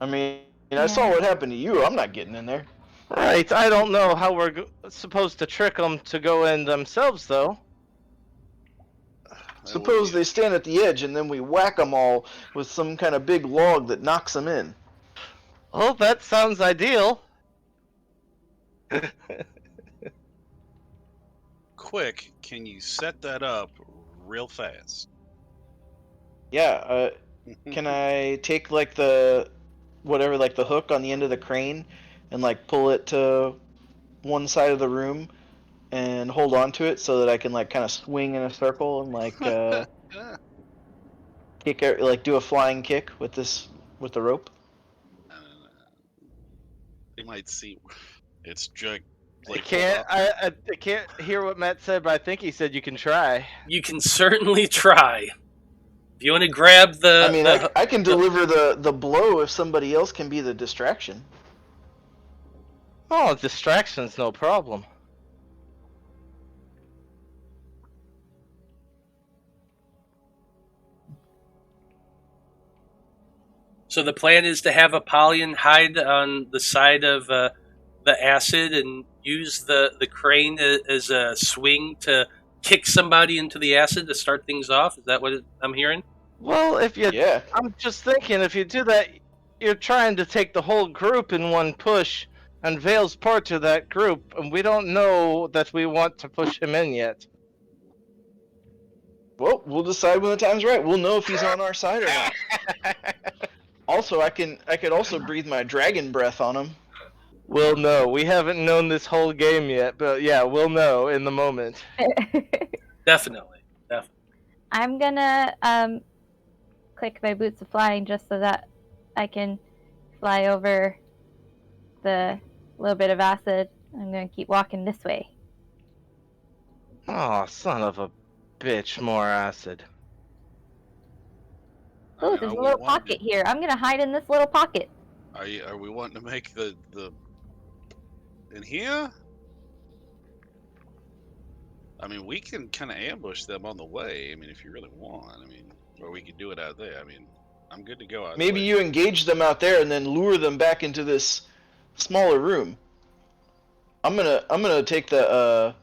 I mean, I saw what happened to you. I'm not getting in there. Right, I don't know how we're supposed to trick them to go in themselves, though. That Suppose would they stand at the edge and then we whack them all with some kind of big log that knocks them in. Oh, that sounds ideal. quick, can you set that up real fast? Yeah, can I take like the whatever, like the hook on the end of the crane and like pull it to one side of the room and hold on to it so that I can like kind of swing in a circle and like kick it, like do a flying kick with the rope? They might see it's just I like can't. I can't hear what Matt said, but I think he said you can try. You can certainly try. If you want to grab the... I mean, the- I can deliver the blow if somebody else can be the distraction. Oh, distraction's no problem. So the plan is to have Apollyon hide on the side of the acid and use the crane as a swing to kick somebody into the acid to start things off. Is that what I'm hearing? Well, if you, Yeah. I'm just thinking, if you do that, you're trying to take the whole group in one push, And Veil's part of that group, and we don't know that we want to push him in yet. Well, we'll decide when the time's right. We'll know if he's on our side or not. Also, I could also breathe my dragon breath on him. We'll know. We haven't known this whole game yet, but yeah, we'll know in the moment. Definitely. I'm gonna click my boots of flying just so that I can fly over the little bit of acid. I'm gonna keep walking this way. Oh, son of a bitch, more acid. Oh, there's a little pocket here. I'm gonna hide in this little pocket. Are we wanting to make the in here? I mean, we can kind of ambush them on the way. I mean, if you really want. I mean, or we could do it out there. I mean, I'm good to go out. Maybe you engage them out there and then lure them back into this smaller room. I'm gonna take the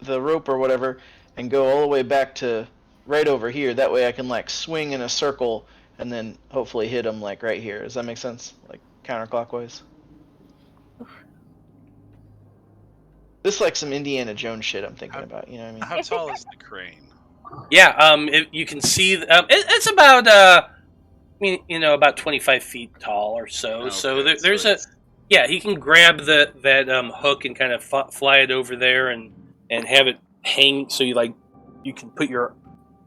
rope or whatever and go all the way back to right over here. That way I can like swing in a circle and then hopefully hit them like right here. Does that make sense? Like counterclockwise. This is like some Indiana Jones shit I'm thinking about. You know what I mean? How tall is the crane? Yeah. You can see. It's about about 25 feet tall or so. Okay, so there's a. Yeah, he can grab that hook and kind of fly it over there and have it hang. So you can put your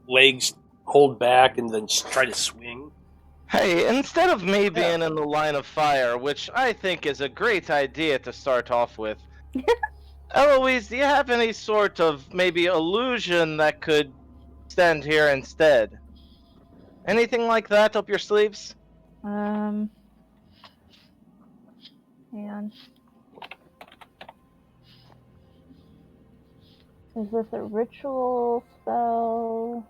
legs hold back and then try to swing. Hey, instead of me being in the line of fire, which I think is a great idea to start off with, Eloise, do you have any sort of maybe illusion that could stand here instead? Anything like that up your sleeves? Hang on. Is this a ritual spell?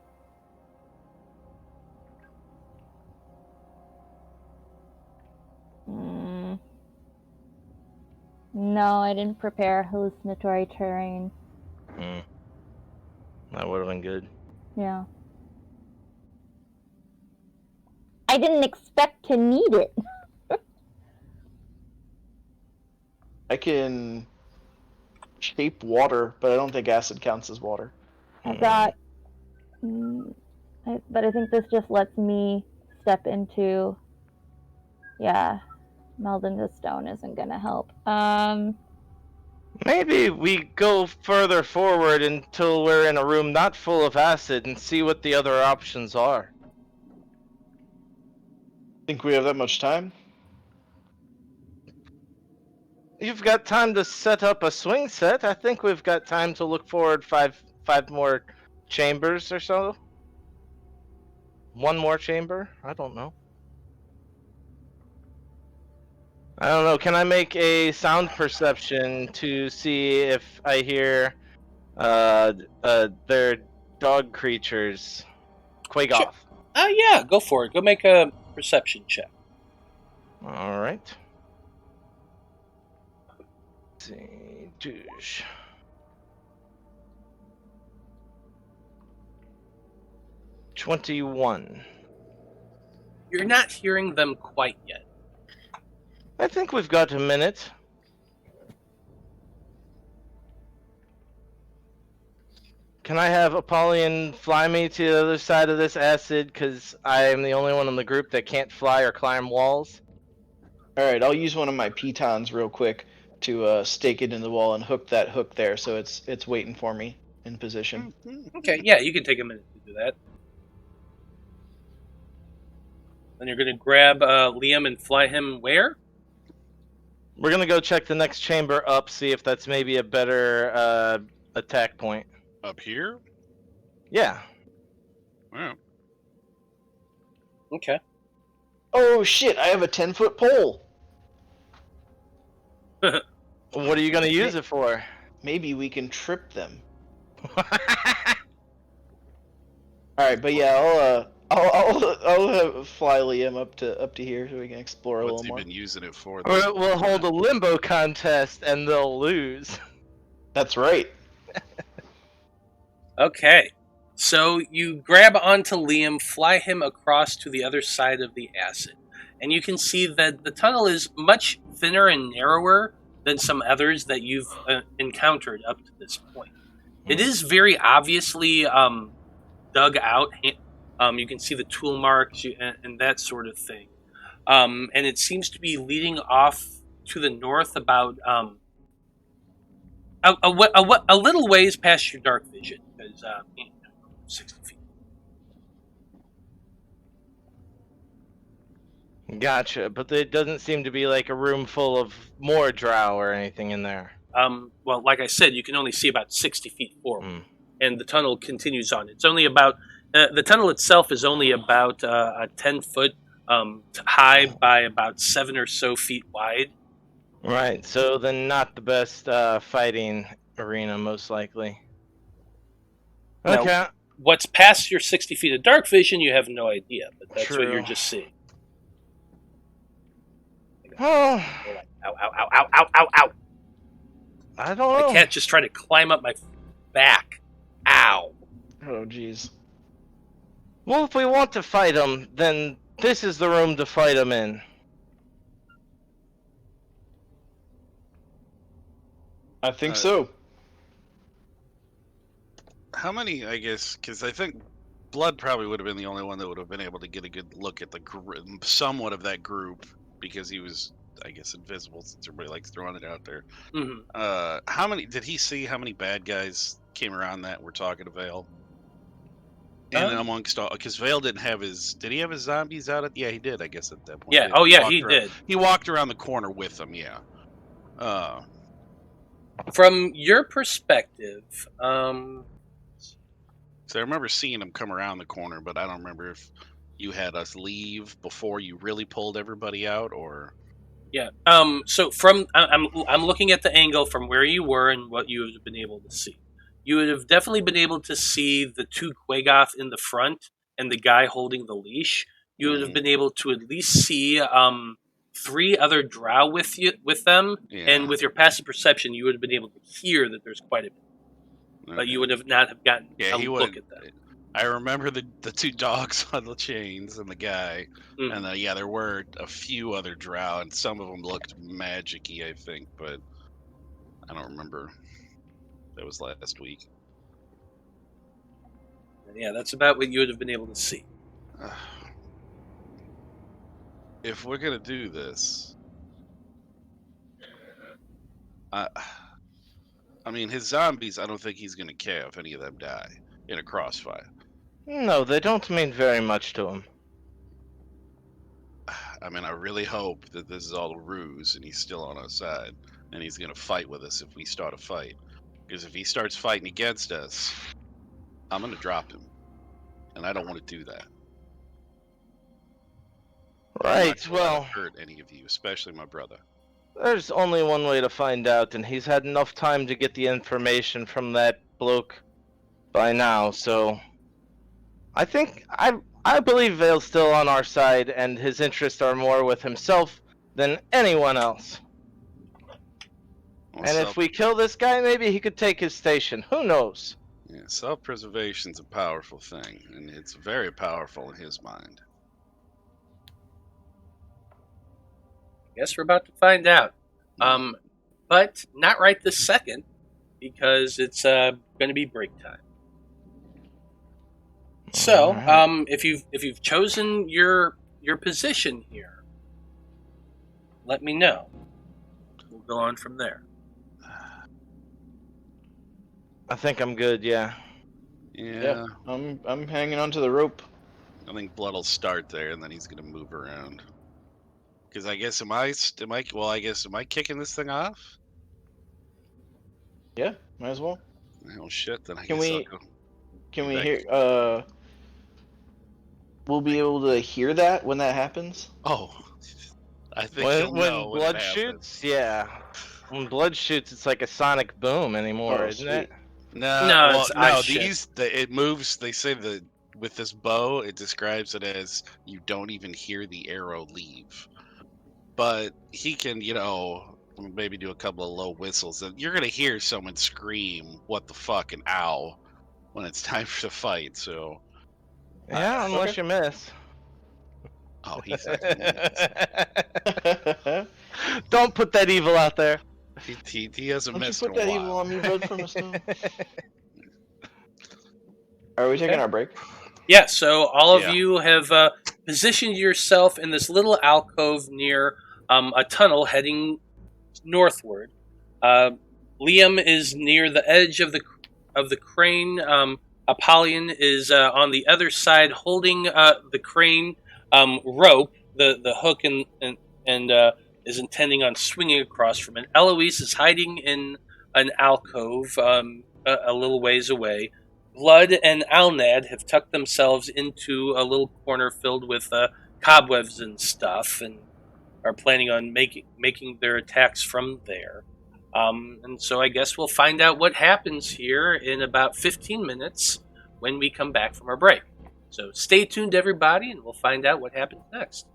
No, I didn't prepare hallucinatory terrain. That would have been good. Yeah. I didn't expect to need it. I can shape water, but I don't think acid counts as water. I got... but I think this just lets me step into... Yeah. Meld into stone isn't gonna help. Maybe we go further forward until we're in a room not full of acid and see what the other options are. Think we have that much time? You've got time to set up a swing set. I think we've got time to look forward five more chambers or so. One more chamber? I don't know. I don't know. Can I make a sound perception to see if I hear their dog creatures quake Sure. off? Yeah, go for it. Go make a perception check. All right. Let's see. Douche. $21. You're not hearing them quite yet. I think we've got a minute. Can I have Apollyon fly me to the other side of this acid, because I am the only one in the group that can't fly or climb walls? Alright, I'll use one of my pitons real quick to stake it in the wall and hook that hook there so it's waiting for me in position. Okay, yeah, you can take a minute to do that. Then you're going to grab Liam and fly him where? We're going to go check the next chamber up, see if that's maybe a better attack point. Up here? Yeah. Wow. Okay. Oh shit, I have a 10-foot pole! What are you going to use it for? Maybe we can trip them. Alright, but yeah, I'll fly Liam up to here so we can explore a What's little he more. been using it for? We'll hold a limbo contest and they'll lose. That's right. Okay. So you grab onto Liam, fly him across to the other side of the acid. and you can see that the tunnel is much thinner and narrower than some others that you've encountered up to this point. It is very obviously dug out. You can see the tool marks and that sort of thing. And it seems to be leading off to the north about a little ways past your dark vision, because 60 feet. Gotcha, but there doesn't seem to be like a room full of more drow or anything in there. Well, like I said, you can only see about 60 feet forward, and the tunnel continues on. It's only about the tunnel itself is only about a 10-foot high by about 7 or so feet wide. Right, so then not the best fighting arena, most likely. Now, Okay. what's past your 60 feet of dark vision, you have no idea, but that's what True. you're just seeing. Oh, Ow, ow, ow, ow, ow, ow, ow. I don't know. The cat just tried to climb up my back. Ow. Oh, jeez. Well, if we want to fight him, then this is the room to fight him in. I think so. How many, I guess, because I think Blood probably would have been the only one that would have been able to get a good look at the somewhat of that group, because he was, I guess, invisible, since everybody likes throwing it out there. Mm-hmm. How many, did he see how many bad guys came around that were talking to Veil? And amongst all, because Veil didn't have his, did he have his zombies out? Yeah, he did, I guess, at that point. Yeah, he did. He walked around the corner with them, yeah. From your perspective, so I remember seeing him come around the corner, but I don't remember if you had us leave before you really pulled everybody out, or... Yeah. So from I'm looking at the angle from where you were and what you have been able to see. You would have definitely been able to see the two Quagoth in the front and the guy holding the leash. You would have been able to at least see 3 other Drow with them, and with your passive perception, you would have been able to hear that there's quite a bit. Okay. But you would have not have gotten a look at them. I remember the 2 dogs on the chains and the guy, and there were a few other Drow, and some of them looked magic-y, I think, but I don't remember. That was last week. Yeah, that's about what you would have been able to see. If we're gonna do this, I mean, his zombies, I don't think he's gonna care if any of them die in a crossfire. No, they don't mean very much to him. I mean, I really hope that this is all a ruse and he's still on our side, and he's gonna fight with us if we start a fight. Because if he starts fighting against us, I'm gonna drop him, and I don't want to do that. Right, well, hurt any of you, especially my brother. there's only one way to find out, and he's had enough time to get the information from that bloke by now, so I think I believe Veil's still on our side, and his interests are more with himself than anyone else. And if we kill this guy, maybe he could take his station. Who knows? Yeah, self-preservation's a powerful thing, and it's very powerful in his mind. Guess we're about to find out. But not right this second, because it's going to be break time. So, if you've chosen your position here, let me know. We'll go on from there. I think I'm good, yeah. Yeah. I'm hanging onto the rope. I think Blood will start there, and then he's gonna move around. Because I guess am I kicking this thing off? Yeah, might as well. Oh shit! Then I Can guess we- I'll go. Can we Back. hear? We'll be able to hear that when that happens. Oh, I think When you'll know when it blood happens. shoots, yeah. When blood shoots, it's like a sonic boom anymore, Oh, isn't sweet. it? No, it's ice shit. It moves. They say that with this bow, it describes it as you don't even hear the arrow leave. But he can, maybe do a couple of low whistles, and you're gonna hear someone scream, "What the fuck?" and "Ow," when it's time for the fight. So, Yeah, unless you miss. Oh, he's not doing that. Don't put that evil out there. He hasn't Don't you missed put in a that while. evil on me, bud, from a stone. Are we taking Okay. our break? Yeah, so all of Yeah. you have positioned yourself in this little alcove near a tunnel heading northward. Liam is near the edge of the crane. Apollyon is on the other side, holding the crane rope, the hook, and is intending on swinging across from it. Eloise is hiding in an alcove a little ways away. Blood and Alnad have tucked themselves into a little corner filled with cobwebs and stuff, and are planning on making their attacks from there. And so I guess we'll find out what happens here in about 15 minutes when we come back from our break. So stay tuned, everybody, and we'll find out what happens next.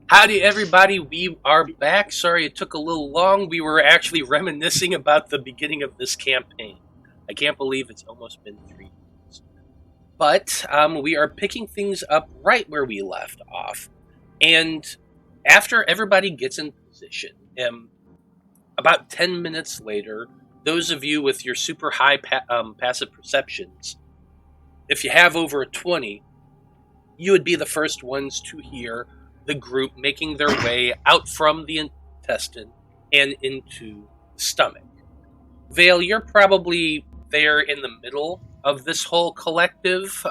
Howdy, everybody. We are back. Sorry it took a little long. We were actually reminiscing about the beginning of this campaign. I can't believe it's almost been 3 years. But we are picking things up right where we left off. And after everybody gets in position, about 10 minutes later, those of you with your super high passive perceptions, if you have over a 20, you would be the first ones to hear the group making their way out from the intestine and into the stomach. Veil, you're probably there in the middle of this whole collective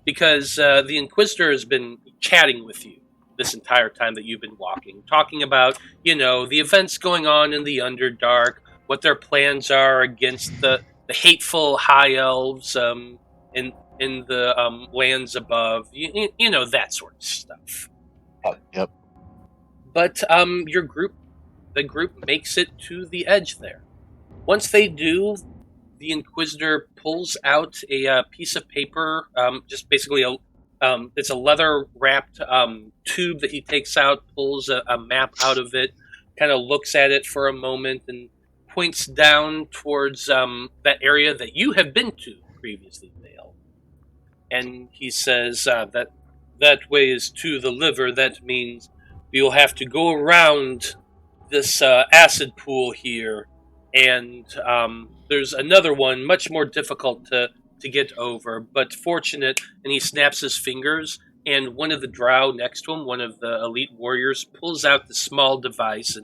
because the Inquisitor has been chatting with you this entire time that you've been walking, talking about, the events going on in the Underdark, what their plans are against the hateful High Elves in the lands above, you know, that sort of stuff. Yep. But the group makes it to the edge there. Once they do, the Inquisitor pulls out a piece of paper, just basically it's a leather-wrapped tube that he takes out, pulls a map out of it, kind of looks at it for a moment, and points down towards that area that you have been to previously, Vale. And he says that way is to the liver. That means we will have to go around this acid pool here, and there's another one much more difficult to get over, but fortunate. And he snaps his fingers, and one of the Drow next to him, one of the elite warriors, pulls out the small device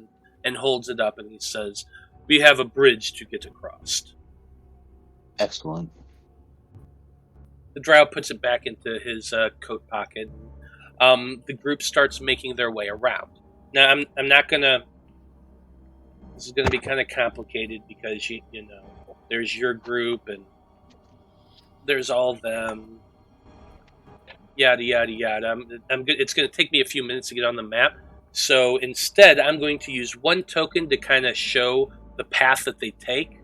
and holds it up, and he says, "We have a bridge to get across." Excellent. The Drow puts it back into his coat pocket. The group starts making their way around. Now, I'm not gonna. This is gonna be kind of complicated because you know there's your group and there's all of them. Yada yada yada. It's gonna take me a few minutes to get on the map. So instead, I'm going to use one token to kind of show the path that they take.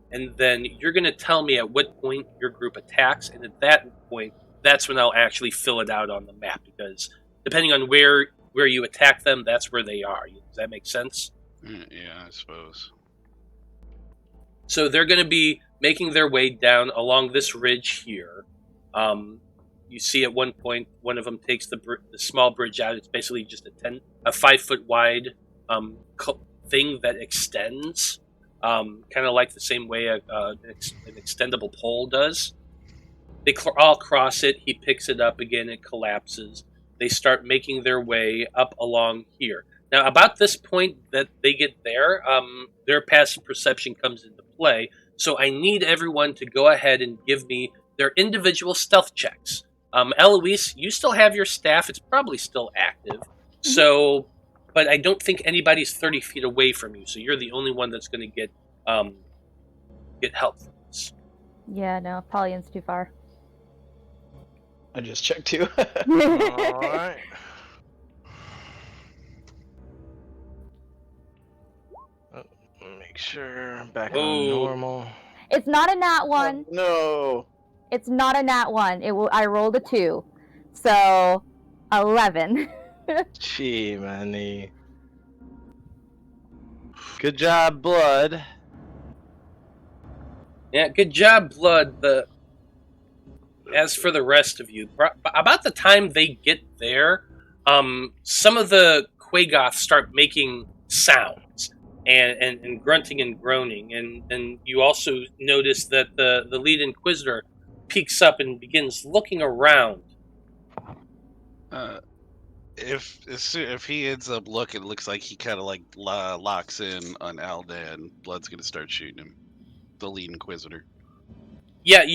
And then you're going to tell me at what point your group attacks, and at that point, that's when I'll actually fill it out on the map, because depending on where you attack them, that's where they are. Does that make sense? Yeah, I suppose. So they're going to be making their way down along this ridge here. You see at one point, one of them takes the small bridge out. It's basically just a 5 foot wide thing that extends. Kind of like the same way an extendable pole does. They all cross it. He picks it up again. It collapses. They start making their way up along here. Now, about this point that they get there, their passive perception comes into play. So I need everyone to go ahead and give me their individual stealth checks. Eloise, you still have your staff. It's probably still active. So... but I don't think anybody's 30 feet away from you, so you're the only one that's going to get help from this. Yeah, no, Apollyon's too far. I just checked too. Alright. Make sure I'm back on normal. It's not a nat one. No. It's not a nat one. I rolled a 2, so 11. Gee, manny. Good job, Blood. Yeah, good job, Blood. As for the rest of you, about the time they get there, some of the Quagoths start making sounds and grunting and groaning, and you also notice that the lead Inquisitor peeks up and begins looking around. If he ends up looking, it looks like he kind of like locks in on Aldan. Blood's gonna start shooting him. The lead Inquisitor. Yeah,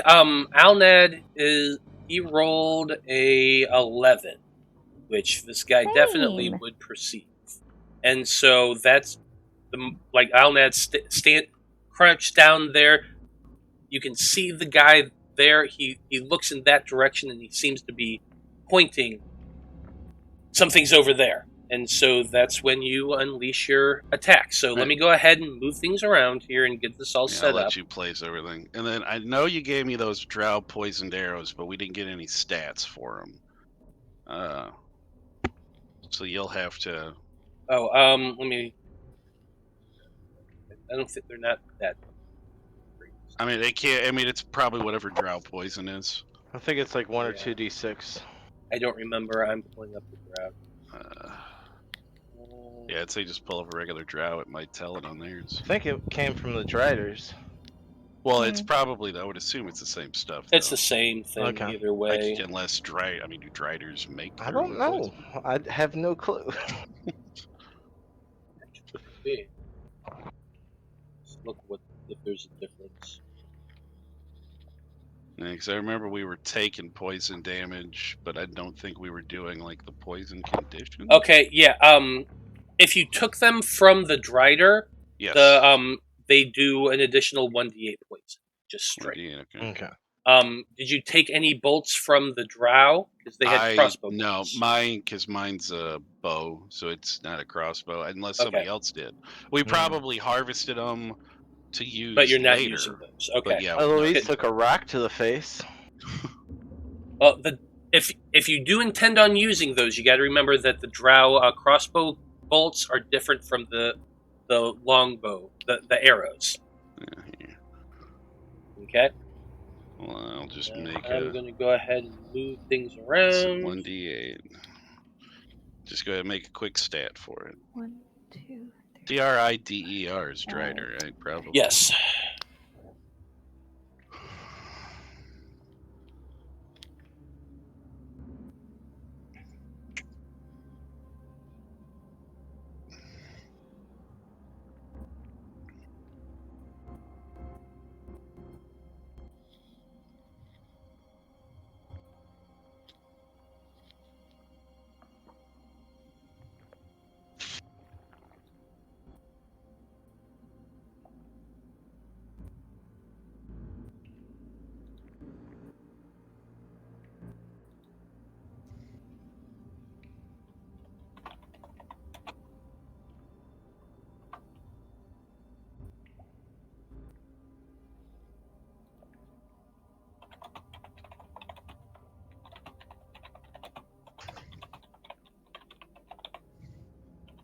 Alnad he rolled a 11, which this guy definitely Same. would perceive, and so that's like Alnad stand crouched down there. You can see the guy there. He looks in that direction and he seems to be pointing something's over there. And so that's when you unleash your attack. So let me go ahead and move things around here and get this all set I'll let up. you place everything. And then I know you gave me those Drow poisoned arrows, but we didn't get any stats for them. So you'll have to. Oh, let me. I don't think they're not that great. I mean, they can't. I mean, it's probably whatever Drow poison is. I think it's like 1 or Yeah. 2d6. I don't remember. I'm pulling up the drought. Yeah, I'd say just pull up a regular Drow. It might tell it on theirs. I think it came from the Driders. Well, it's probably. I would assume it's the same stuff. It's though. the same thing Okay. either way. Like, unless I mean, do Driders make? I their don't own know. poison? I have no clue. Let's look if there's a difference. Yeah, because I remember we were taking poison damage, but I don't think we were doing like the poison condition. Okay, yeah. If you took them from the Drider, Yes. they do an additional 1d8 poison, just straight. 1d8, okay. Okay. Did you take any bolts from the Drow? Because they had crossbow bolts. No, because mine's a bow, so it's not a crossbow, unless somebody else did. We probably harvested them to use but you're not later, using those. Okay. But yeah, Eloise took a rock to the face. Well, if you do intend on using those, you got to remember that the Drow crossbow bolts are different from the longbow, the arrows. Yeah. Okay. Well, I'll just I'm make going to go ahead and move things around. 1d8. Just go ahead and make a quick stat for it. 1, 2, 3. Drider is Drider, right? Probably. Yes.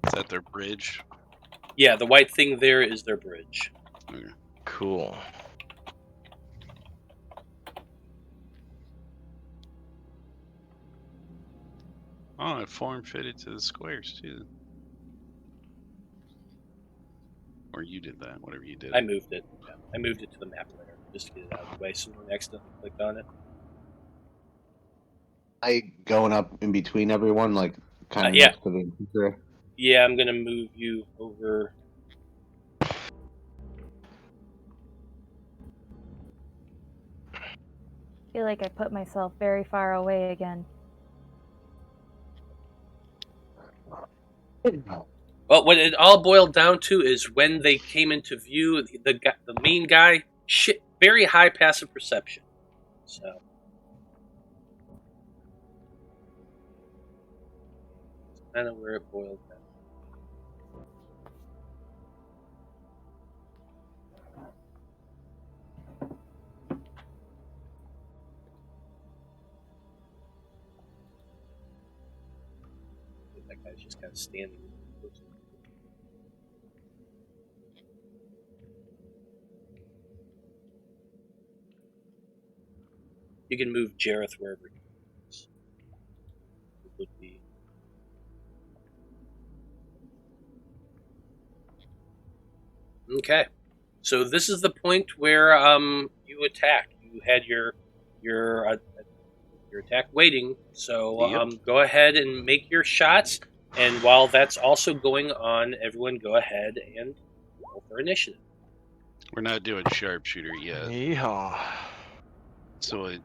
Is that their bridge? Yeah, the white thing there is their bridge. Okay. Cool. Oh, it form fitted to the squares too. Or you did that, whatever you did. I moved it. Yeah, I moved it to the map layer just to get it out of the way. So no accidentally clicked on it. I going up in between everyone, like kind of yeah. next to the Inquisitor. Yeah, I'm gonna move you over. I feel like I put myself very far away again. Well, what it all boiled down to is when they came into view, the main guy, very high passive perception. So. That's kind of where it boiled down. that guy's just kind of standing. You can move Jareth wherever he wants. It would be. Okay. So this is the point where you attack. You had your attack waiting. So Yep. go ahead and make your shots. And while that's also going on, everyone go ahead and roll for initiative. We're not doing sharpshooter yet. Yeehaw. So I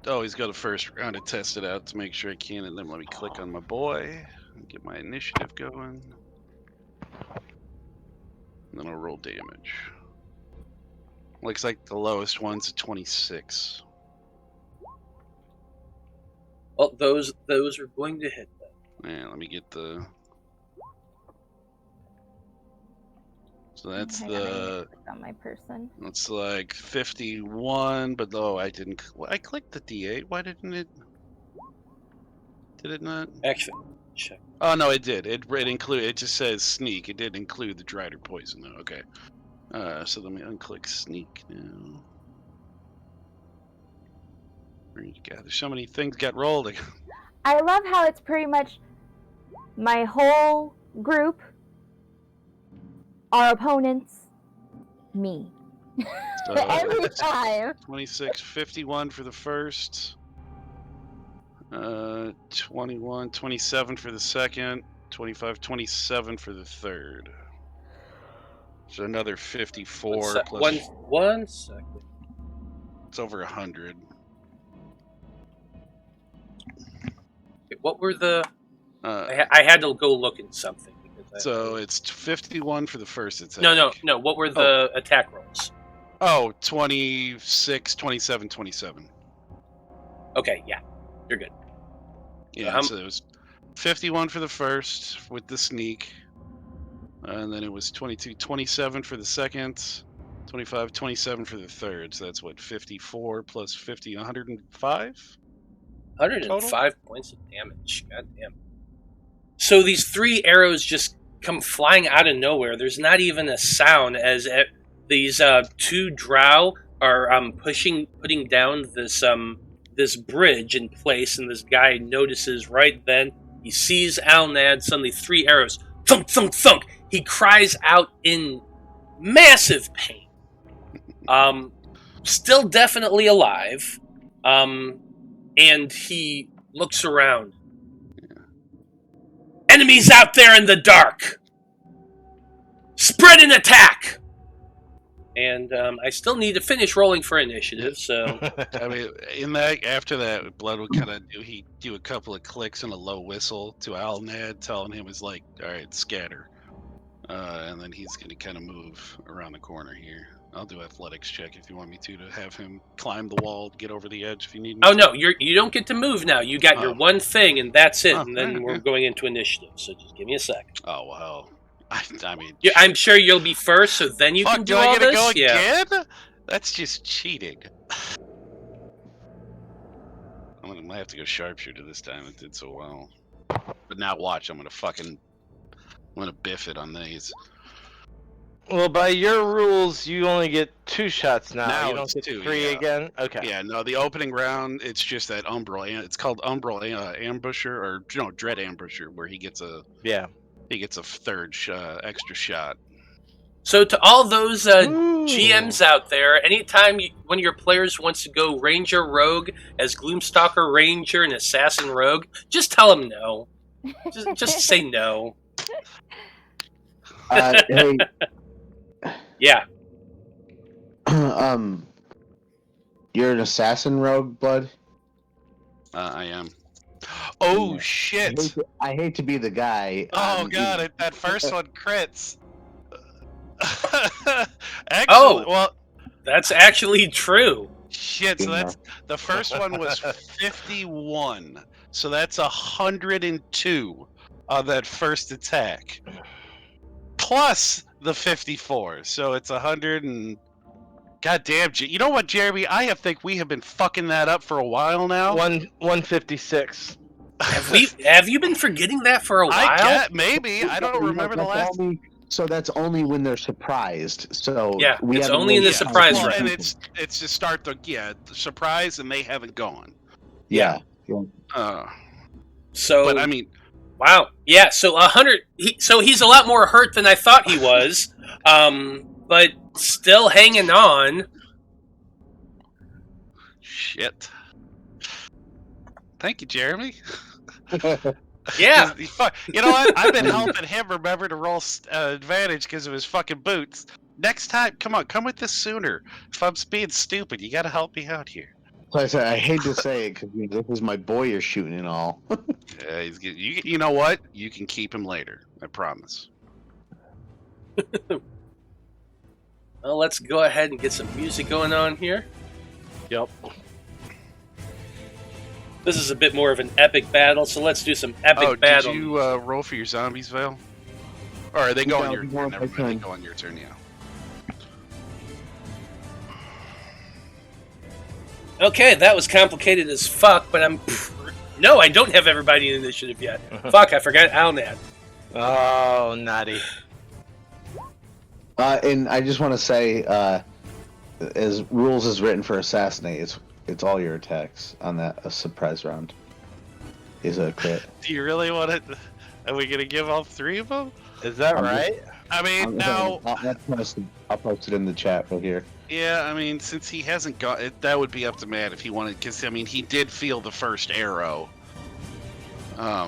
always go the first round to test it out to make sure I can, and then let me click on my boy and get my initiative going. And then I'll roll damage. Looks like the lowest one's a 26. Well, those are going to hit them. Yeah, let me get the. So that's Hang on, I need to the. click on my person. It's like 51, but no, I didn't. I clicked the D8. Why didn't it? Did it not? Actually, check. Oh no, it did. It include. It just says sneak. It did include the dried or poison though. Okay. So let me unclick sneak now. God, there's so many things got rolled. I love how it's pretty much my whole group, our opponents, me. So, Every time. 26, 51 for the first. 21, 27 for the second. 25, 27 for the third. So another 54 plus. One second. It's over 100. What were the? I had to go look at something because. So it's 51 for the first attack. No. What were the attack rolls? Oh, 26, 27, 27. Okay, yeah, you're good. Yeah, so it was 51 for the first with the sneak. And then it was 22, 27 for the second. 25, 27 for the third. So that's what, 54 plus 50, 105? 105 points of damage. God damn. So these 3 arrows just come flying out of nowhere. There's not even a sound as these 2 drow are putting down this bridge in place, and this guy notices right then. He sees Alnad. Suddenly, 3 arrows. Thunk, thunk, thunk. He cries out in massive pain. Still definitely alive. And he looks around. Enemies out there in the dark! Spread an attack! And I still need to finish rolling for initiative, so... I mean, after that, Blood would kind of do a couple of clicks and a low whistle to Alnad, telling him, "Is like, all right, scatter." And then he's going to kind of move around the corner here. I'll do athletics check if you want me to have him climb the wall, get over the edge if you need me. Oh, no, you don't get to move now. You got your one thing, and that's it. And then we're going into initiative, so just give me a second. Oh, well. I mean... Yeah, I'm sure you'll be first, so then you can do all this? Go again? That's just cheating. I'm going to have to go sharpshooter this time. It did so well. But now watch, I'm going to biff it on these. Well, by your rules, you only get 2 shots now. Now You don't it's get 2, 3 again? Okay. Yeah, no, the opening round, it's just that Umbral. It's called Umbral Ambusher, or no, Dread Ambusher, where he gets a third extra shot. So to all those GMs out there, anytime one of your players wants to go Ranger Rogue as Gloomstalker Ranger and Assassin Rogue, just tell them no. Just say no. Hey. Yeah. You're an assassin rogue, Blood? I am. Oh, Yeah. shit! I hate to be the guy. Oh, God, that first one crits. Well, that's actually true. Shit, so that's the first one was 51. So that's 102 on that first attack. Plus the 54. So it's 100 and... God damn, you know what, Jeremy? I think we have been fucking that up for a while now. 156. Have you been forgetting that for a while? Maybe. I don't remember the last. So that's only when they're surprised. So Yeah, we it's haven't only in the really surprise tried Well, round. to- and it's to start the surprise, and they haven't gone. Yeah. So, But I mean, wow, yeah. So 100. So he's a lot more hurt than I thought he was. But still hanging on. shit. Thank you, Jeremy. Yeah. You know what? I've been helping him remember to roll advantage because of his fucking boots. Next time, come with this sooner. If I'm being stupid, you gotta help me out here. So I said, I hate to say it because this is my boy you're shooting and all. Yeah, he's good. You know what? You can keep him later. I promise. Well, let's go ahead and get some music going on here. Yep. This is a bit more of an epic battle, so let's do some epic battle. Did you roll for your zombies, Veil? Or are they go on your Yeah, turn? Never my mind, they turn. go on your turn, yeah. Okay, that was complicated as fuck, but no, I don't have everybody in initiative yet. Fuck, I forgot Alnad. Oh, naughty. And I just want to say, as rules is written for assassinate, it's all your attacks on that a surprise round. Is a crit. Do you really want it? Are we gonna give all three of them? Is that I'm right? I mean, now, I'll post it in the chat right here. yeah. I mean, since he hasn't got it, that would be up to Matt if he wanted. Because I mean, he did feel the first arrow.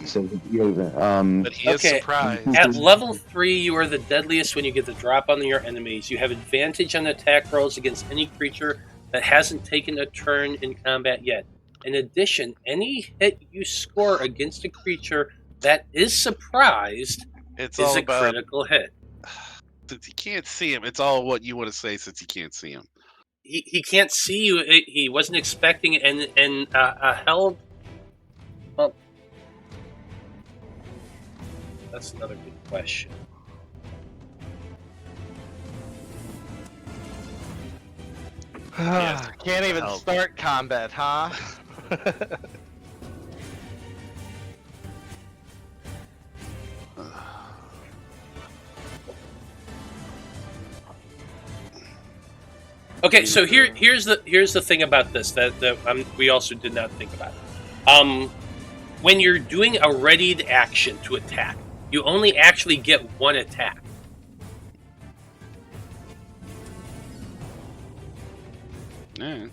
So, But he is Okay. surprised. At level 3, you are the deadliest when you get the drop on your enemies. You have advantage on attack rolls against any creature that hasn't taken a turn in combat yet. In addition, any hit you score against a creature that is surprised It's is all a about critical hit. since you can't see him. It's all what you want to say since you can't see him. He can't see you. He wasn't expecting it, and held. Well, that's another good question. Yes. Can't even Help. start combat, huh? Okay, so here's the thing about this that we also did not think about. When you're doing a readied action to attack, you only actually get one attack. Yeah.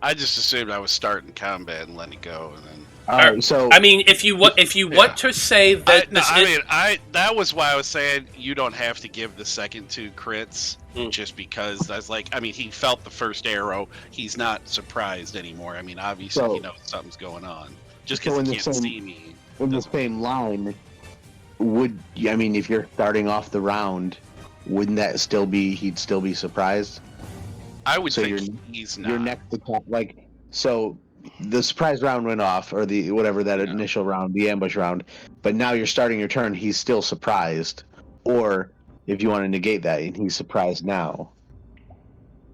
I just assumed I was starting combat and letting it go, and then. So I mean, if you want to say that That was why I was saying you don't have to give the second two crits, just because I was like, I mean, he felt the first arrow. He's not surprised anymore. I mean, obviously he knows something's going on. Just So because in he the can't same- see me. in the same line, if you're starting off the round, wouldn't that still be he'd still be surprised? I would So think he's not. Your next attack, so the surprise round went off, or the whatever that initial round, the ambush round, but now you're starting your turn, he's still surprised. Or if you want to negate that, he's surprised now.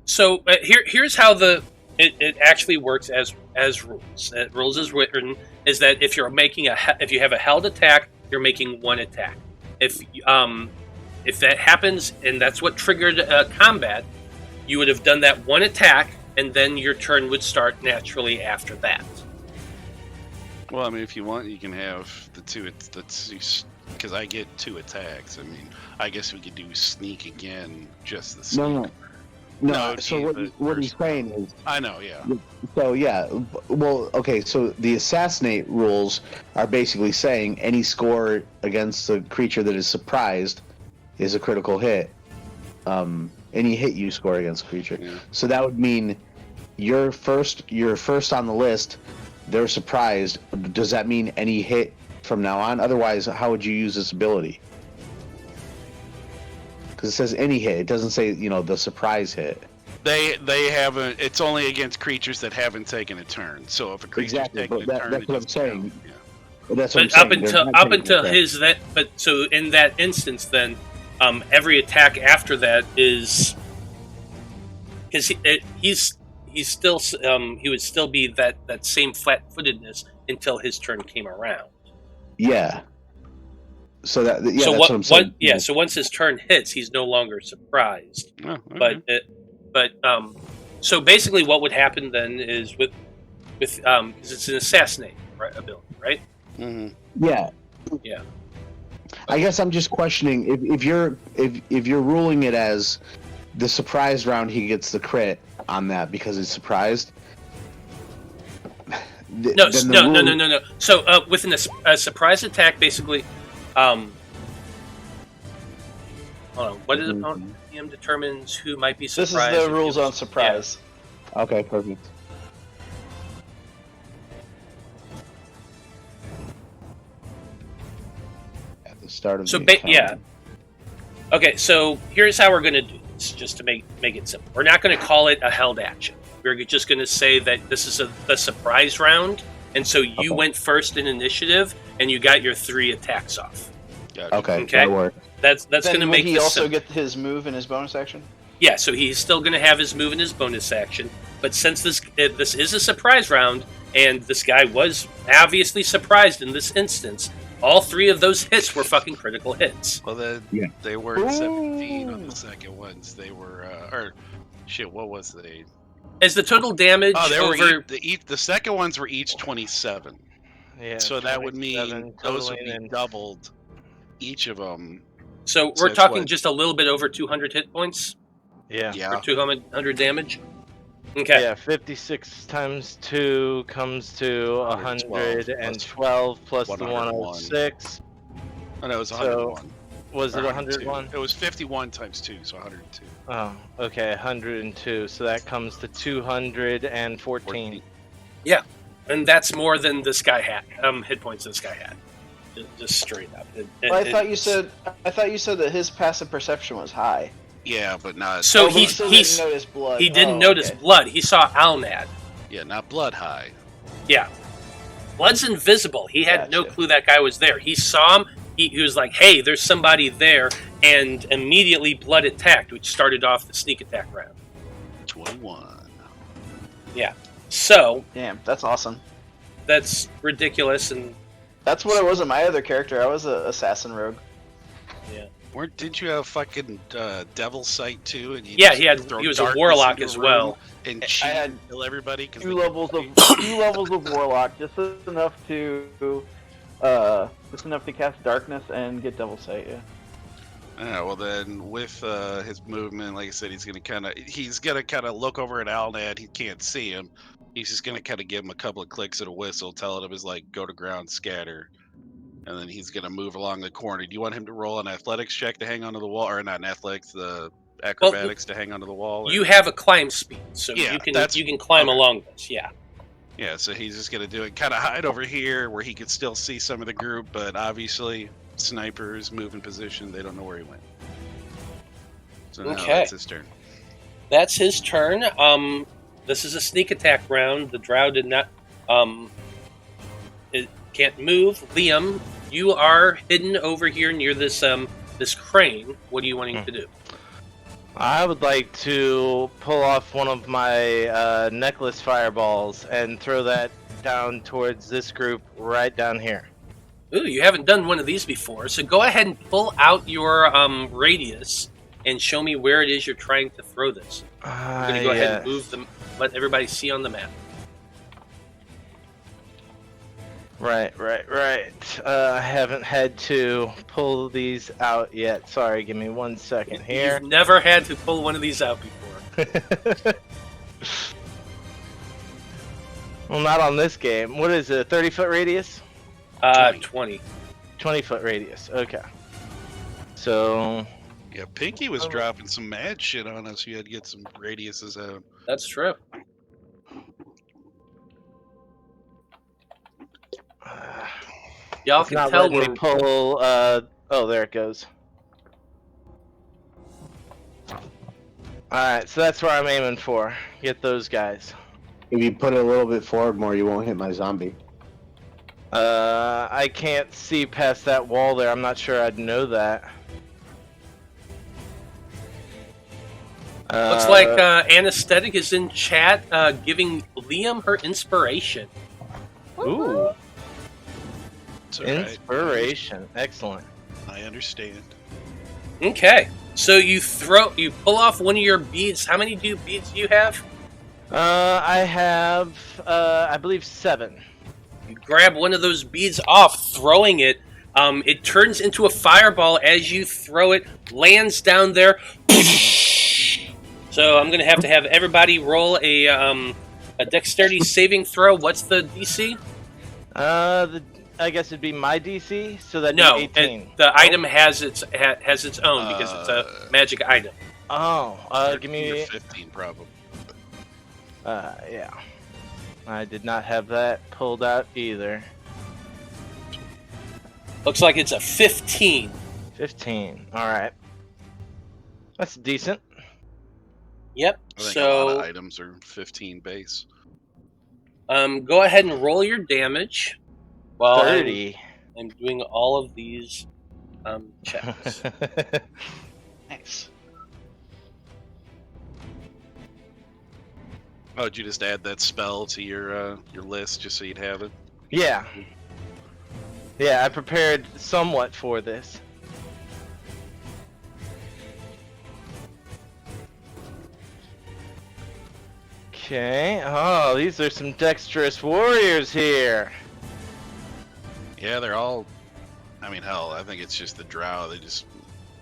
So here's how it actually works as rules. Rules is written is that if you're making if you have a held attack, you're making one attack. If that happens and that's what triggered combat, you would have done that one attack, and then your turn would start naturally after that. Well, I mean, if you want, you can have the two, because I get two attacks. I mean, I guess we could do sneak again, just the sneak. No. No, So what he's saying is, I know, yeah. so yeah, well, okay. So the assassinate rules are basically saying any score against a creature that is surprised is a critical hit. Any hit you score against a creature. Yeah. So that would mean you're first on the list. They're surprised. Does that mean any hit from now on? Otherwise, how would you use this ability? Because it says any hit. It doesn't say the surprise hit. They haven't. It's only against creatures that haven't taken a turn. So if a creature's Exactly, taken but a turn, that's it what I'm doesn't saying. count. Yeah. Well, that's what But I'm saying. up until his that. But so in that instance, then every attack after that is because he would still be that same flat-footedness until his turn came around. Yeah. So that's so what I'm saying. So once his turn hits, he's no longer surprised. Oh, okay. So basically, what would happen then is with because it's an assassinate ability, right? Mm-hmm. Yeah. Yeah. I guess I'm just questioning if you're ruling it as the surprise round, he gets the crit on that because he's surprised. No. So with a surprise attack, basically, hold on. What is opponent DM determines who might be surprised? This is the rules on surprise. Yeah. Okay, perfect. At the start of the encounter. Okay, so here's how we're going to do this, just to make it simple. We're not going to call it a held action. We're just going to say that this is a surprise round, and so you went first in initiative, and you got your 3 attacks off. Gotcha. Okay, that works. That's going to make. He also get his move and his bonus action. Yeah, so he's still going to have his move and his bonus action, but since this is a surprise round, and this guy was obviously surprised in this instance, all 3 of those hits were fucking critical hits. Well, then they weren't 17 on the second ones. They were, what was they? As the total damage over... the second ones were each 27. Yeah. So that would mean those would be doubled, each of them. So we're talking just a little bit over 200 hit points? Yeah. Or 200 damage? Okay. Yeah, 56 times 2 comes to 112 plus the 106. Oh, no, it was 101. So, was it 101? It was 51 times 2, so 102. Oh, okay, 102. So that comes to 214. Yeah, and that's more than this guy had. Hit points this guy had. Just straight up. I thought you said that his passive perception was high. Yeah, but not. So he didn't notice blood. He didn't notice blood. He saw Alnad. Yeah, not blood high. Yeah, blood's invisible. He had no clue that guy was there. He saw him. He was like, "Hey, there's somebody there," and immediately blood attacked, which started off the sneak attack round. 21. Yeah. So. Damn, that's awesome. That's ridiculous, and. That's what I was in my other character. I was an assassin rogue. Yeah. Didn't you have fucking devil sight too? And he was a warlock as well. And I had kill everybody. 2 levels of warlock, just enough to cast darkness and get devil sight. Yeah. Yeah, well then, with his movement, like I said, he's gonna kind of look over at Alnad. He can't see him. He's just gonna kind of give him a couple of clicks at a whistle, telling him go to ground, scatter, and then he's gonna move along the corner. Do you want him to roll an athletics check to hang onto the wall, or not an athletics, the acrobatics to hang onto the wall? Or? You have a climb speed, so you can climb along this. Yeah. Yeah, so he's just gonna do it, kind of hide over here where he could still see some of the group, but obviously snipers move in position. They don't know where he went. So now that's his turn. That's his turn. This is a sneak attack round. The Drow did not. It can't move. Liam, you are hidden over here near this this crane. What are you wanting to do? I would like to pull off one of my necklace fireballs and throw that down towards this group right down here. Ooh, you haven't done one of these before, so go ahead and pull out your radius and show me where it is you're trying to throw this. I'm going to go ahead and move them, let everybody see on the map. Right. I haven't had to pull these out yet. Sorry, give me 1 second here. You've never had to pull one of these out before. Well, not on this game. What is it, a 30-foot radius? 20. 20-foot radius, okay. So... Yeah, Pinky was dropping some mad shit on us. You had to get some radiuses out. That's true. Y'all can tell we're pull. Oh, there it goes. All right, so that's where I'm aiming for. Get those guys. If you put it a little bit forward more, you won't hit my zombie. I can't see past that wall there. I'm not sure I'd know that. Looks like Anesthetic is in chat giving Liam her inspiration. Ooh, It's all right. inspiration. Excellent. I understand. Okay. So you pull off one of your beads. How many beads do you have? I have, I believe 7. You grab one of those beads off, throwing it. It turns into a fireball as you throw it, lands down there. So I'm going to have everybody roll a dexterity saving throw. What's the DC? I guess it'd be my DC, so that'd No, be 18. the item has its own because it's a magic item. Oh, give 13 me... or 15 probably. Yeah. I did not have that pulled out either. Looks like it's a 15. 15. Alright. That's decent. Yep. I think a lot So of items are 15 base. go ahead and roll your damage. While 30. I'm doing all of these checks. Nice. Oh, did you just add that spell to your list just so you'd have it? Yeah. Yeah, I prepared somewhat for this. Okay. Oh, these are some dexterous warriors here. Yeah, they're all. I mean, hell, I think it's just the Drow. They just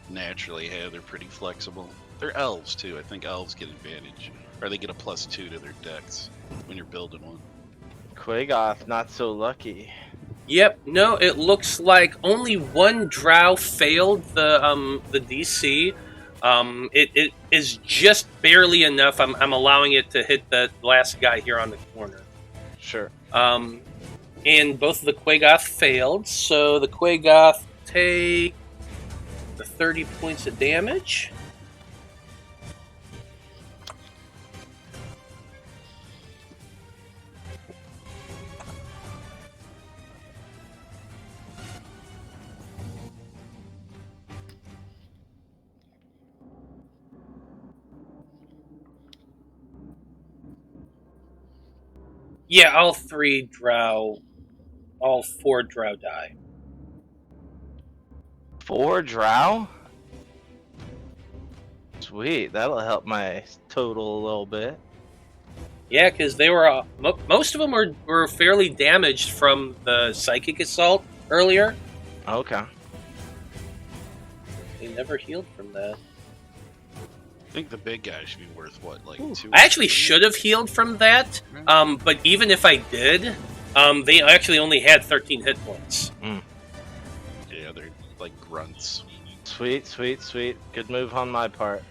naturally have. They're pretty flexible. They're elves too. I think elves get advantage, or they get a +2 to their dex when you're building one. Quagoth, not so lucky. Yep. No, it looks like only one Drow failed the DC. It is just barely enough. I'm allowing it to hit the last guy here on the corner. Sure. And both of the Quagoth failed, so the Quagoth take the 30 points of damage. Yeah, all 4 Drow die. 4 Drow? Sweet, that'll help my total a little bit. Yeah, because they were most of them were fairly damaged from the psychic assault earlier. Okay. They never healed from that. I think the big guy should be worth what, like 2? I actually should have healed from that, but even if I did, they actually only had 13 hit points. Yeah, they're like grunts. Sweet, sweet, sweet. Good move on my part.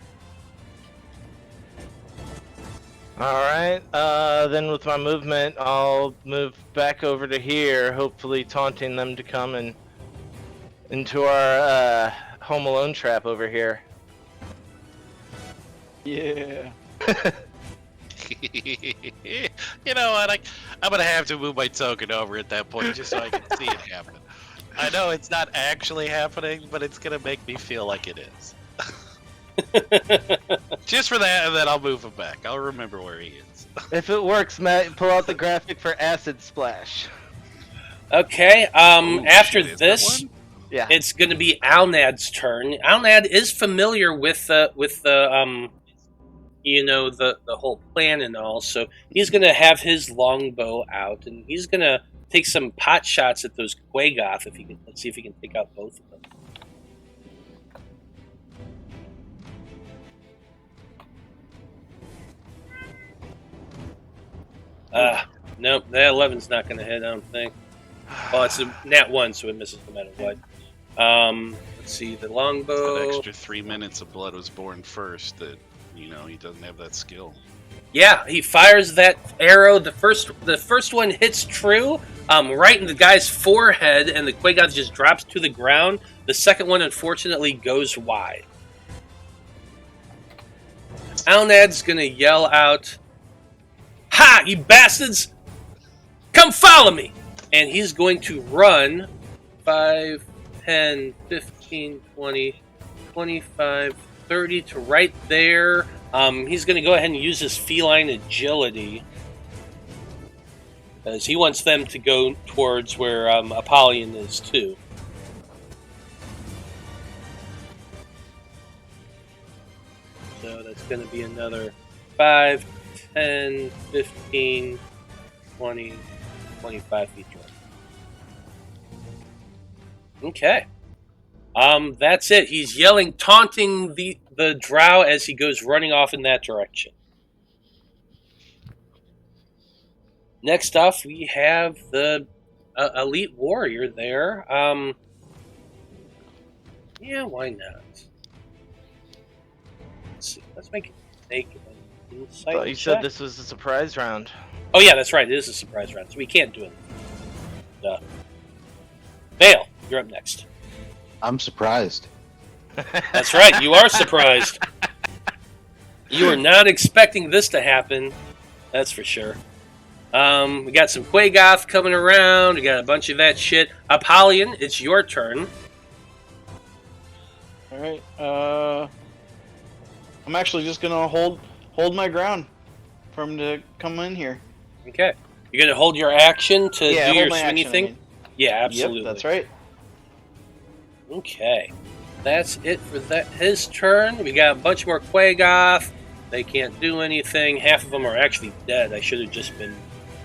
Alright, then with my movement, I'll move back over to here, hopefully taunting them to come and into our Home Alone trap over here. Yeah. You know what? I'm gonna have to move my token over at that point just so I can see it happen. I know it's not actually happening, but it's gonna make me feel like it is. Just for that, and then I'll move him back. I'll remember where he is. If it works, Matt, pull out the graphic for Acid Splash. Okay, Oh, after shit, is that this, one? Yeah. it's going to be Alnad's turn. Alnad is familiar with the the whole plan and all, so he's going to have his longbow out, and he's going to take some pot shots at those Quagoth. Let's see if he can take out both of them. Nope, that 11's not going to hit, I don't think. Oh, it's a nat 1, so it misses no matter what. Let's see, the longbow. An extra 3 minutes of Blood was born first that, he doesn't have that skill. Yeah, he fires that arrow. The first one hits true, right in the guy's forehead, and the Quagoth just drops to the ground. The second one, unfortunately, goes wide. Alnad's going to yell out, "Ha, you bastards! Come follow me!" And he's going to run 5, 10, 15, 20, 25, 30 to right there. He's going to go ahead and use his feline agility. Because he wants them to go towards where Apollyon is, too. So that's going to be another 5, 10, 15, 20, 25 feet away. Okay. That's it. He's yelling, taunting the drow as he goes running off in that direction. Next off, we have the elite warrior there. Yeah, why not? Let's see. Let's make an insight Thought you check. said this was a surprise round. Oh yeah, that's right. It is a surprise round, so we can't do it. Veil, you're up next. I'm surprised. That's right. You are surprised. You were not expecting this to happen. That's for sure. We got some Quagoth coming around. We got a bunch of that shit. Apollyon, it's your turn. All right. I'm actually just gonna hold my ground for him to come in here. Okay. You're gonna hold your action to Yeah, do hold your my swingy action, thing? I mean. Yeah, absolutely. Yep, that's right. Okay. That's it for his turn. We got a bunch more Quagoth. They can't do anything. Half of them are actually dead. I should have just been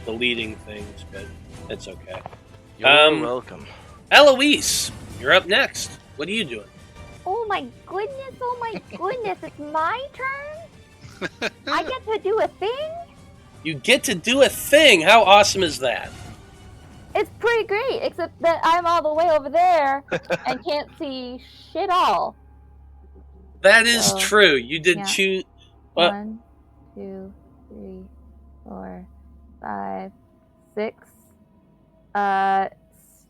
deleting things, but it's okay. You're welcome. Eloise, you're up next. What are you doing? Oh my goodness, it's my turn? I get to do a thing? You get to do a thing. How awesome is that? It's pretty great, except that I'm all the way over there and can't see shit all. That is So, true. You did yeah. choose. 1, 2, 3, 4, 5, 6.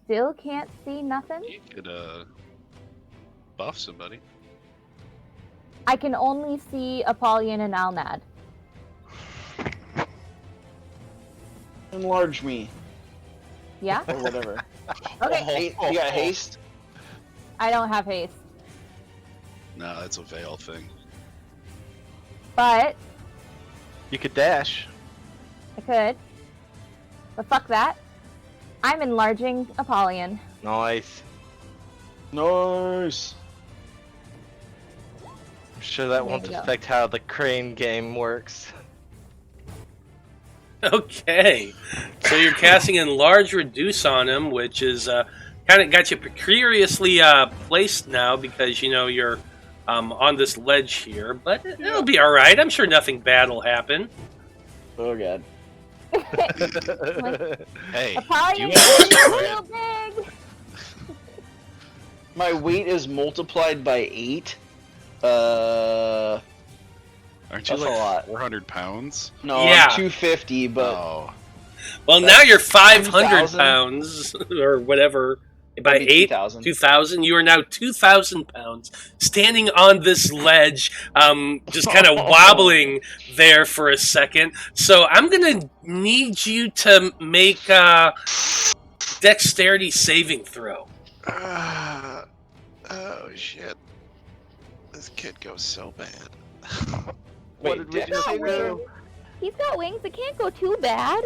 Still can't see nothing. You could buff somebody. I can only see Apollyon and Alnad. Enlarge me Yeah? or whatever. Okay. You got haste? I don't have haste. No, that's a Veil thing. But You could dash. I could. But fuck that. I'm enlarging Apollyon. Nice. Nice. I'm sure that There won't you go. affect how the crane game works. Okay. So you're casting Enlarge Reduce on him, which is kind of got you precariously placed now because, you know, you're on this ledge here. But it'll be all right. I'm sure nothing bad will happen. Oh god. Hey, Apollyon you is real big! My weight is multiplied by 8. aren't you That's a like lot. 400 pounds? No, Yeah. I'm 250, but Oh, Well, now you're 500 2,000? pounds or whatever. By that'd be 8, 2,000. 2,000. You are now 2,000 pounds, standing on this ledge, just kind of wobbling there for a second. So I'm gonna need you to make a dexterity saving throw. oh shit! This kid goes so bad. Wait, did we Dex just saving say? throw? He's got wings, it can't go too bad.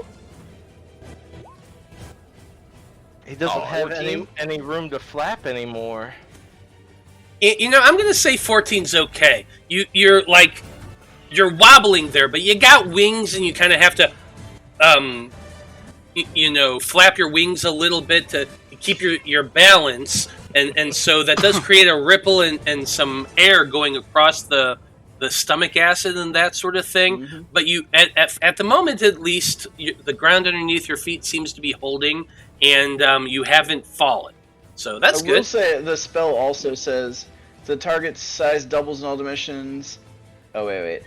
He doesn't Oh, have 14? any room to flap anymore. You know, I'm gonna say 14's okay. You're wobbling there, but you got wings, and you kind of have to, you know, flap your wings a little bit to keep your balance, and so that does create a ripple and some air going across the stomach acid and that sort of thing. Mm-hmm. But you at the moment at least, the ground underneath your feet seems to be holding, and you haven't fallen. So that's I will good. say the spell also says the target's size doubles in all dimensions. Oh wait.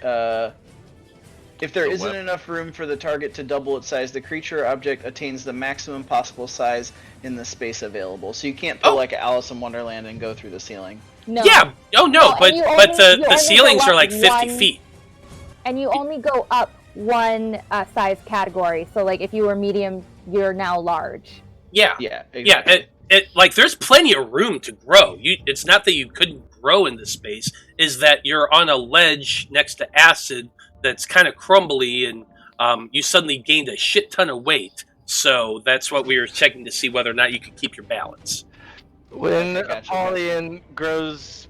If there The isn't weapon. enough room for the target to double its size, the creature or object attains the maximum possible size in the space available. So you can't pull Oh. like Alice in Wonderland and go through the ceiling. No. Yeah. Oh no, No, and but you but only- the you only ceilings go are up like 50 one- feet. And you only go up one size category. So, like, if you were medium, you're now large. Yeah. Yeah, Yeah, exactly. it like there's plenty of room to grow. It's not that you couldn't grow in this space, is that you're on a ledge next to acid that's kind of crumbly, and you suddenly gained a shit ton of weight. So that's what we were checking to see whether or not you could keep your balance. When Okay, gotcha, Apollyon grows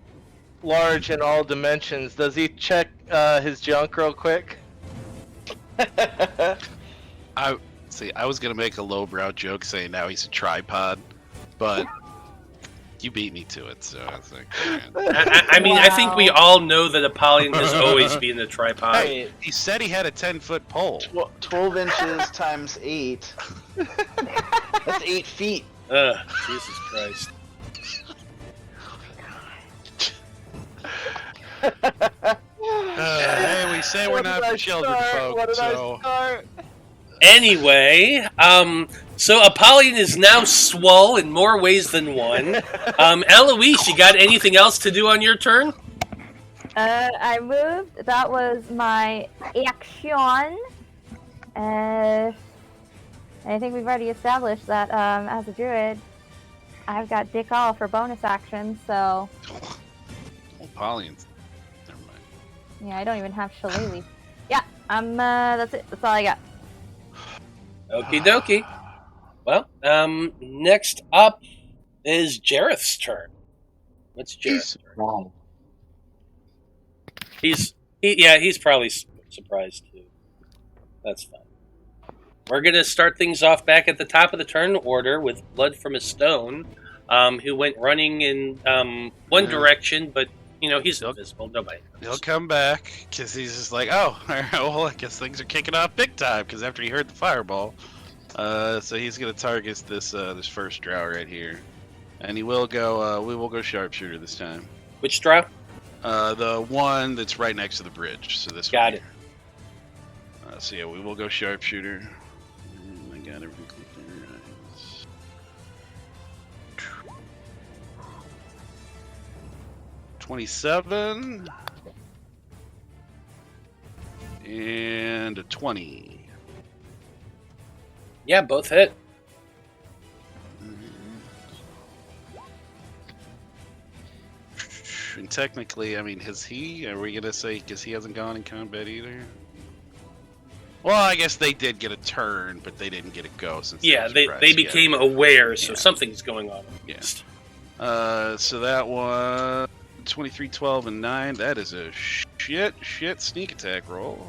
large in all dimensions, does he check his junk real quick? I was gonna make a lowbrow joke saying now he's a tripod, but you beat me to it, so I was like, I mean, I think we all know that Apollyon has always been a tripod. Hey, he said he had a 10-foot pole. 12 inches times 8. That's 8 feet. Jesus Christ. Hey, we say we're not for children, folks. So Anyway, so Apollyon is now swole in more ways than one. Eloise, you got anything else to do on your turn? I moved. That was my action. I think we've already established that as a druid, I've got Dick All for bonus action, so Apollyon's. Never mind. yeah, I don't even have Shillelagh. Yeah, that's it. That's all I got. Okie dokie. Well, next up is Jareth's turn. What's Jareth's turn? Wow. He's probably surprised too. That's fine. We're gonna start things off back at the top of the turn order with Blood from a Stone, who went running in one direction, but he's invisible. Nobody knows. He'll come back because he's just like, oh, well, I guess things are kicking off big time because after he heard the fireball, so he's gonna target this first drow right here, and he will go. We will go sharpshooter this time. Which drow? The one that's right next to the bridge. So this Got one it. here. So yeah, we will go sharpshooter. I got everything clicked in. 27 and a 20. Yeah, both hit. And technically, I mean, are we gonna say because he hasn't gone in combat either? Well, I guess they did get a turn, but they didn't get a go since they became aware, so something's going on. Yeah. So that one 23, 12, and 9. That is a shit sneak attack roll.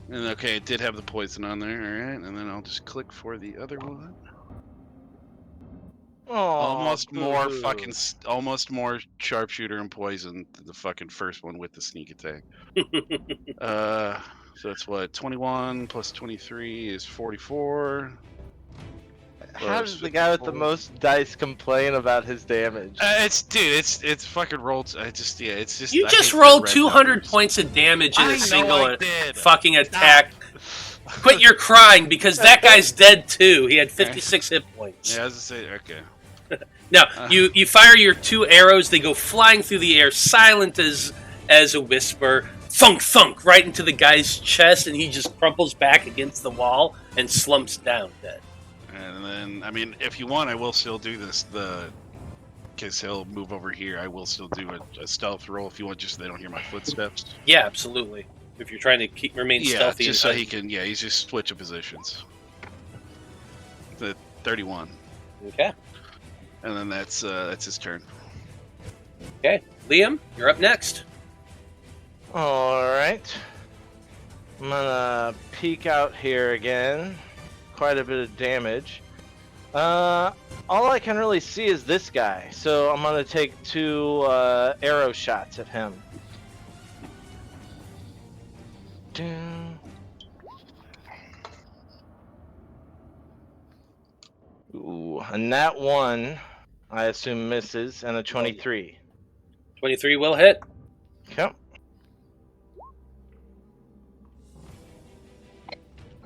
And okay, it did have the poison on there, alright, and then I'll just click for the other one. Almost more sharpshooter and poison than the fucking first one with the sneak attack. So that's what, 21 plus 23 is 44. How does the guy with the most dice complain about his damage? It's fucking rolled. It's just. You I just hate rolled the red 200 numbers. points of damage in I a know single I did. fucking attack. Quit your crying because that guy's dead too. He had 56 hit points. Yeah, I was just saying. Okay. Now, you fire your 2 arrows. They go flying through the air, silent as a whisper. Thunk, thunk, right into the guy's chest, and he just crumples back against the wall and slumps down dead. And then, I mean, if you want, I will still do this. Because he'll move over here, I will still do a stealth roll if you want, just so they don't hear my footsteps. Yeah, absolutely. If you're trying to remain stealthy. Just so he can, he's just switching positions. The 31. Okay. And then that's his turn. Okay. Liam, you're up next. Alright. I'm gonna peek out here again. Quite a bit of damage. All I can really see is this guy, so I'm gonna take 2 arrow shots at him. Ooh, and that one, I assume misses, and a 23. 23 will hit. Okay.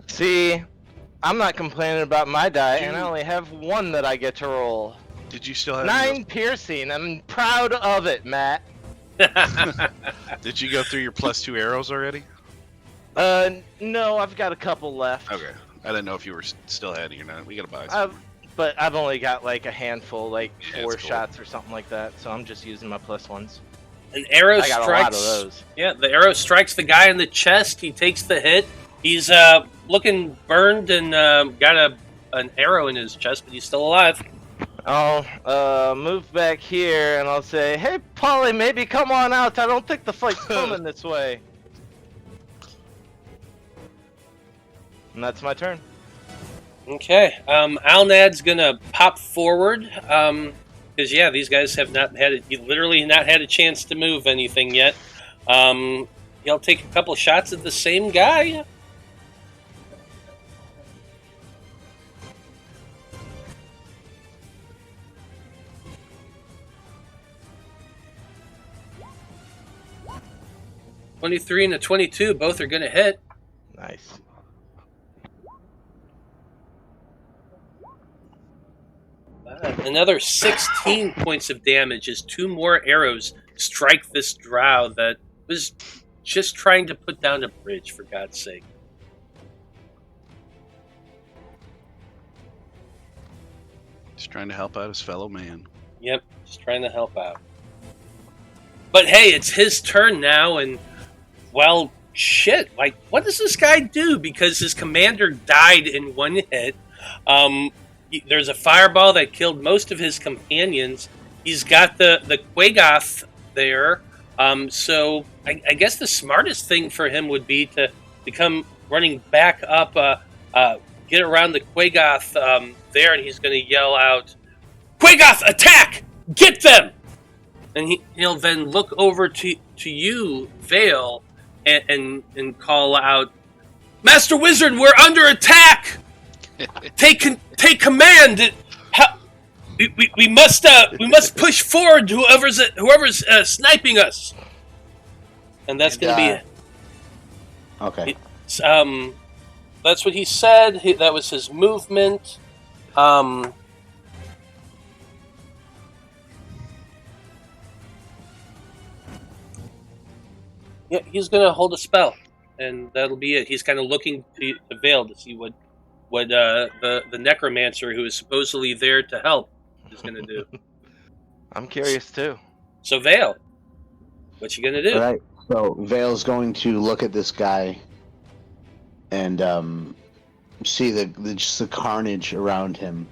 See, I'm not complaining about my die, and I only have 1 that I get to roll. Did you still have 9 piercing. I'm proud of it, Matt. Did you go through your +2 arrows already? No, I've got a couple left. Okay. I didn't know if you were still heading or not. We gotta buy some. But I've only got like a handful, like Yeah, 4 it's cool. shots or something like that. So I'm just using my +1s. An arrow I got strikes. a lot of those. Yeah, the arrow strikes the guy in the chest. He takes the hit. He's looking burned and got an arrow in his chest, but he's still alive. I'll move back here and I'll say, "Hey, Polly, maybe come on out. I don't think the fight's coming this way." And that's my turn. Okay. Alnad's gonna pop forward. Because yeah, these guys have literally not had a chance to move anything yet. He'll take a couple shots at the same guy. .23 and a 22, both are going to hit. Nice. Another 16 points of damage as 2 more arrows strike this drow that was just trying to put down a bridge, for God's sake. Just trying to help out his fellow man. Yep, just trying to help out. But hey, it's his turn now, and well, shit, like, what does this guy do? Because his commander died in 1 hit. There's a fireball that killed most of his companions. He's got the Quagoth there. So I guess the smartest thing for him would be to come running back up, get around the Quagoth there, and he's going to yell out, "Quagoth, attack! Get them!" And he'll then look over to you, Veil, and call out, "Master Wizard, we're under attack! Take command! We must push forward. Whoever's sniping us." And that's going to be it. Okay. That's what he said. That was his movement. Yeah, he's going to hold a spell, and that'll be it. He's kind of looking to Veil to see what the necromancer who is supposedly there to help is going to do. I'm curious too. So Veil, what you going to do? All right. So Veil's going to look at this guy and see just the carnage around him,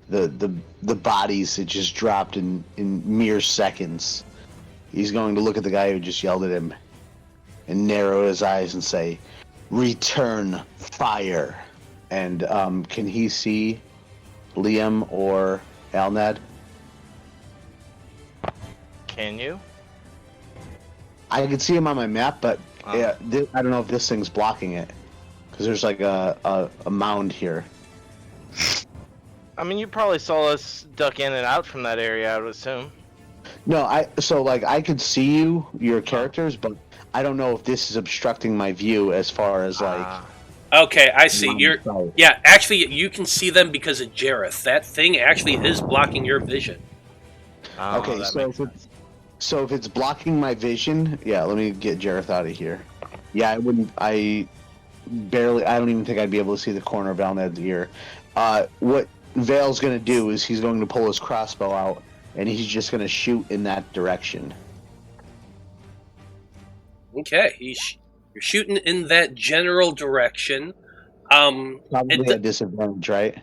the bodies that just dropped in mere seconds. He's going to look at the guy who just yelled at him and narrow his eyes and say, "Return fire." And can he see Liam or Alnad? Can you? I can see him on my map, but I don't know if this thing's blocking it. Because there's like a mound here. I mean, you probably saw us duck in and out from that area, I would assume. No, I could see your characters, but I don't know if this is obstructing my view as far as like... Okay, I see. Yeah, actually, you can see them because of Jareth. That thing actually is blocking your vision. Okay, so if it's blocking my vision, yeah, let me get Jareth out of here. Yeah, I don't even think I'd be able to see the corner of Alnad's ear. What Veil's going to do is he's going to pull his crossbow out, and he's just going to shoot in that direction. Okay, you're shooting in that general direction. Probably a disadvantage, right?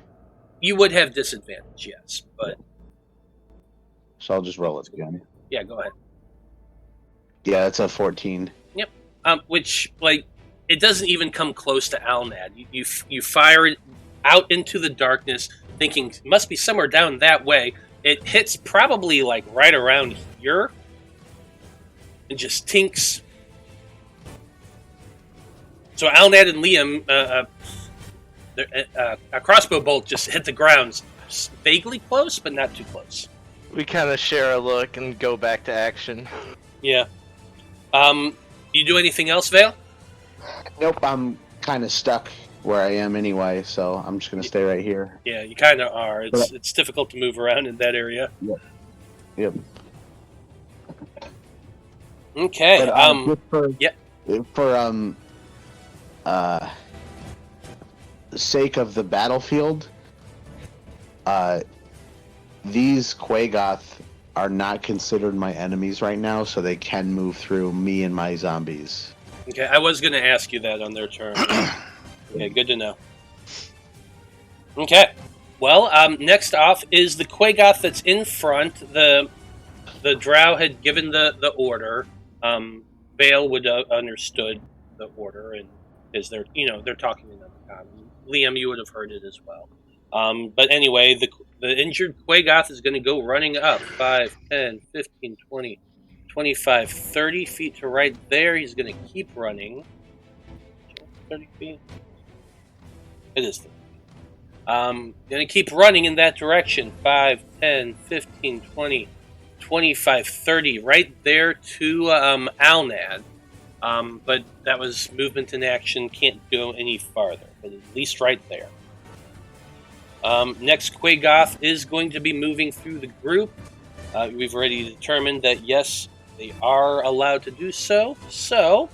You would have disadvantage, yes, but... So I'll just roll it again. Yeah, go ahead. Yeah, that's a 14. Yep. Which, like, it doesn't even come close to Alnad. You fire it out into the darkness, thinking it must be somewhere down that way. It hits probably, like, right around here. It just tinks. So Alnad and Liam, a crossbow bolt just hit the ground, vaguely close, but not too close. We kind of share a look and go back to action. Yeah. You do anything else, Veil? Nope, I'm kind of stuck where I am anyway, so I'm just going to stay right here. Yeah, you kind of are. It's difficult to move around in that area. Yep. Okay. For the sake of the battlefield, these Quagoth are not considered my enemies right now, so they can move through me and my zombies. Okay, I was going to ask you that on their turn. Okay, good to know. Okay, well, next off is the Quagoth that's in front. The Drow had given the order. Veil would have understood the order, and is they're talking in Undercommon. Liam, you would have heard it as well. But anyway, the injured Quagoth is going to go running up 5, 10, 15, 20, 25, 30 feet to right there. He's going to keep running. 30 feet? It is 30 feet. Going to keep running in that direction. 5, 10, 15, 20, 25, 30. Right there to Alnad. But that was movement in action. Can't go any farther. But at least right there. Next Quagoth is going to be moving through the group. We've already determined that, yes, they are allowed to do so. So,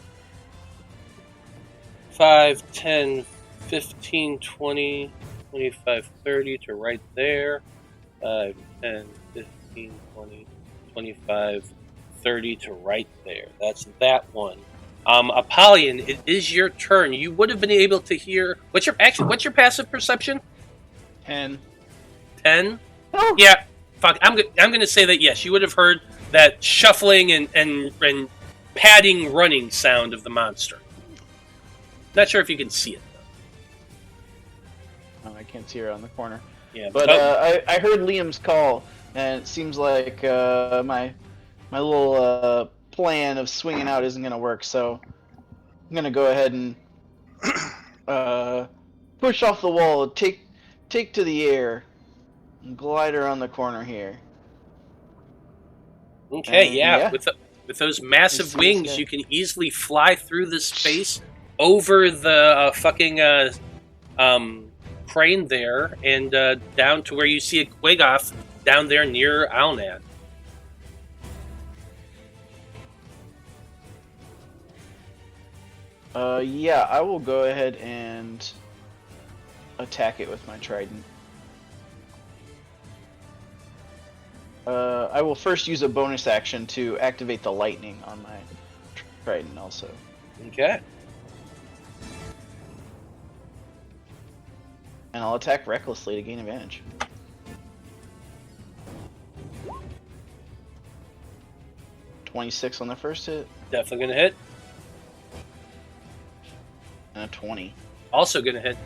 5, 10, 15, 20, 25, 30 to right there. 5, 10, 15, 20, 25, 30 to right there. That's that one. Apollyon, it is your turn. You would have been able to hear... What's your passive perception? 10. 10? Oh. Yeah. Fuck. I'm going to say that yes, you would have heard that shuffling and padding running sound of the monster. Not sure if you can see it though. Oh, I can't see her on the corner. Yeah. But I heard Liam's call, and it seems like my little plan of swinging out isn't going to work. So I'm going to go ahead and push off the wall, take to the air, and glide around the corner here. Okay, And, yeah. With those massive wings, you can easily fly through the space over the fucking crane there and down to where you see a Quagoth down there near Alnad. Yeah, I will go ahead and attack it with my trident. I will first use a bonus action to activate the lightning on my trident also. Okay. And I'll attack recklessly to gain advantage. .26 on the first hit. Definitely gonna hit. And a 20. Also gonna hit.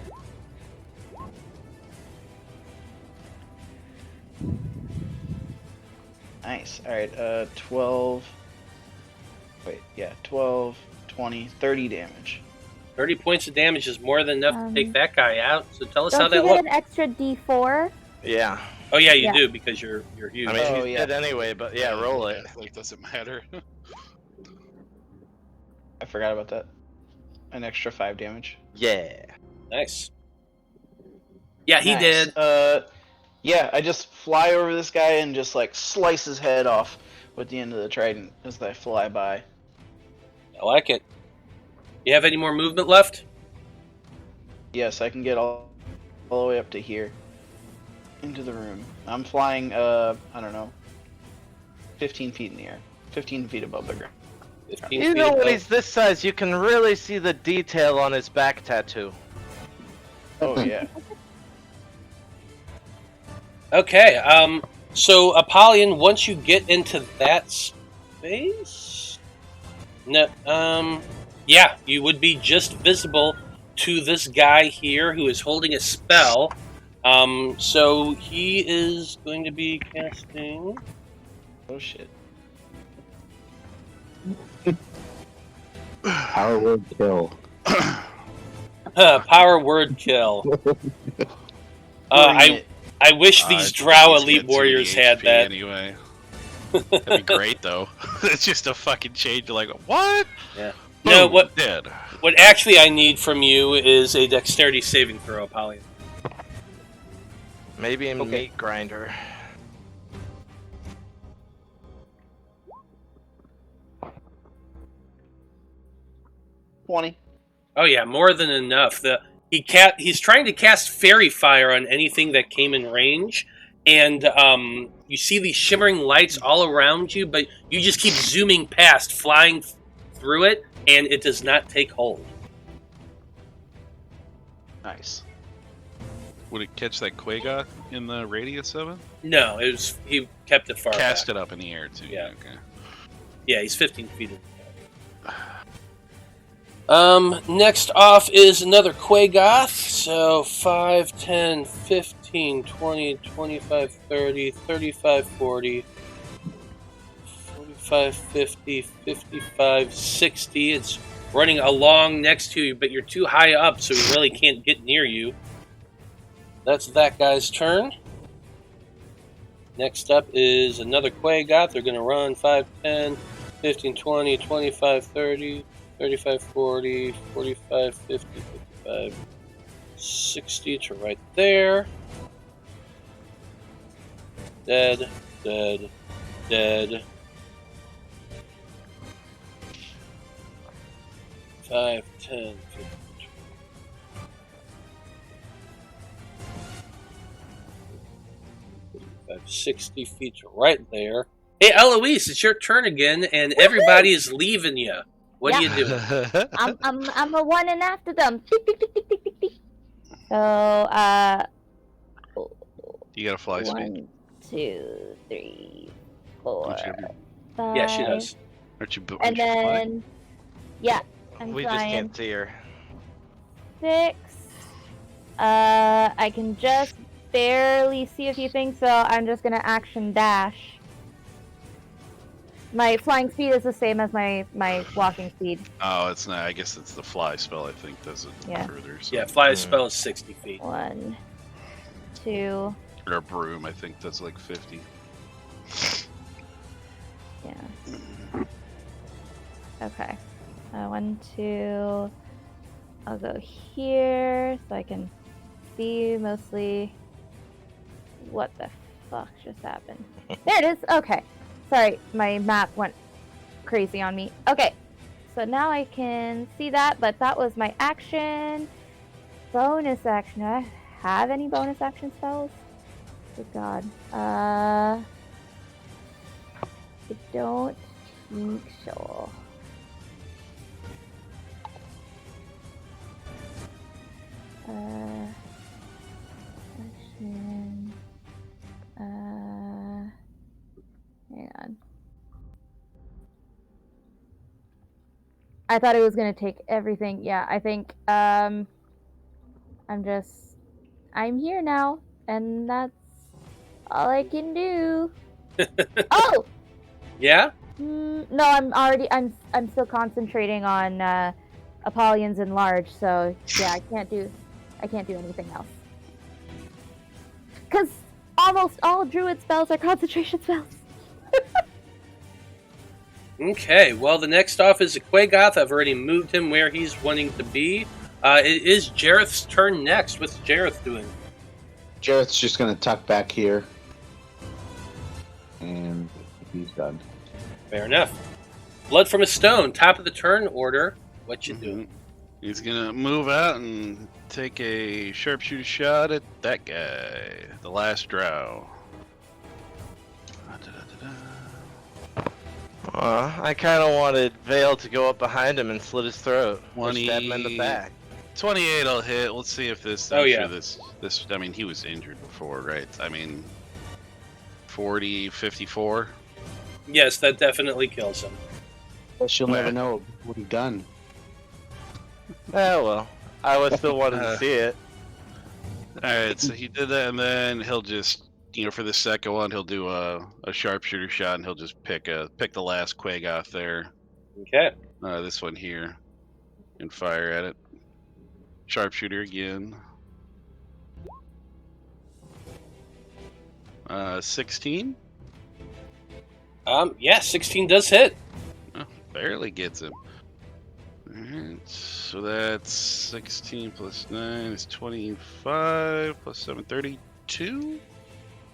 Nice. Alright, 12... Wait, yeah, 12, 20, 30 damage. 30 points of damage is more than enough to take that guy out. So tell us how Don't that you get looks. an extra D4? Yeah. Oh yeah, you Yeah. do because you're huge. I mean, Oh, he's yeah. dead anyway, but yeah, roll it. Like, doesn't matter. I forgot about that. An extra 5 damage. Yeah. Nice. Yeah, he Nice. did. Yeah, I just fly over this guy and just like slice his head off with the end of the trident as I fly by. I like it. You have any more movement left? Yes, I can get all the way up to here. Into the room. I'm flying, I don't know, 15 feet in the air. 15 feet above the ground. 15 You feet know, when above. he's this size, you can really see the detail on his back tattoo. Oh, yeah. Okay, so Apollyon, once you get into that space, no, yeah, you would be just visible to this guy here who is holding a spell. So he is going to be casting. Oh, shit. Power word kill. Power word kill. I wish these Drow elite warriors had that. Anyway. That'd be great, though. It's just a fucking change. Like, what? Yeah. Boom, No, what dead. What actually I need from you is a dexterity saving throw, Apollyon. Maybe a Okay. meat grinder. $20. Oh yeah, more than enough. He's trying to cast fairy fire on anything that came in range, and you see these shimmering lights all around you, but you just keep zooming past, flying through it, and it does not take hold. Nice. Would it catch that Quagoth in the radius of it? No, he kept it far Cast back. it up in the air, too. Yeah. Okay. Yeah, he's 15 feet in the air. Next off is another Quagoth. So 5, 10, 15, 20, 25, 30, 35, 40, 45, 50, 55, 60. It's running along next to you, but you're too high up, so he really can't get near you. That's that guy's turn. Next up is another Quagoth. They're going to run 5, 10, 15, 20, 25, 30, 35, 40, 45, 50, 55, 60 to right there. Dead, dead, dead. 5, 10, 15. 60 feet right there. Hey, Eloise, it's your turn again, and everybody is leaving you. What are you doing? I'm a running after them. Tick, tick, tick, tick, tick, tick, tick. So, You got a fly speed? 1, 2, 3, 4, Don't you have 5. Yeah, she does. Aren't you? And then, yeah, I'm We just trying. can't see her. 6. I can just barely see a few things, so I'm just gonna action dash. My flying speed is the same as my walking speed. Oh, it's not. I guess it's the fly spell. I think does it Yeah. further. So. Yeah, fly spell is 60 feet. 1, 2. Or broom, I think that's like 50. Yeah. Okay. 1, 2. I'll go here so I can see mostly. What the fuck just happened? There it is. Okay. Sorry, my map went crazy on me. Okay. So now I can see that, but that was my action. Bonus action. Do I have any bonus action spells? Good God. I don't think so. Action. Hang on. I thought it was gonna take everything. Yeah, I think I'm here now, and that's all I can do. Oh! Yeah? No, I'm still concentrating on Apollyon's enlarge, so yeah, I can't do anything else. Cause almost all druid spells are concentration spells. Okay, well, the next off is a Quagoth. I've already moved him where he's wanting to be. It is Jareth's turn next. What's Jareth doing? Jareth's just gonna tuck back here. And he's done. Fair enough. Blood from a Stone, top of the turn order. What you doing? He's gonna move out and take a sharpshooter shot at that guy, the last Drow. I kind of wanted Veil to go up behind him and slit his throat. Or 20 stab him in the back. 28 will hit. Let's see if this. Oh, I'm yeah. Sure this. I mean, he was injured before, right? I mean, 40, 54. Yes, that definitely kills him. Guess you'll never know what he done. Oh well, I was still wanting to see it. All right, so he did that, and then he'll just, for the second one, he'll do a sharpshooter shot, and he'll just pick the last Quagoth there. Okay. This one here, and fire at it. Sharpshooter again. 16. Yeah, 16 does hit. Oh, barely gets him. Alright, so that's 16 plus 9 is 25 plus 7, 32?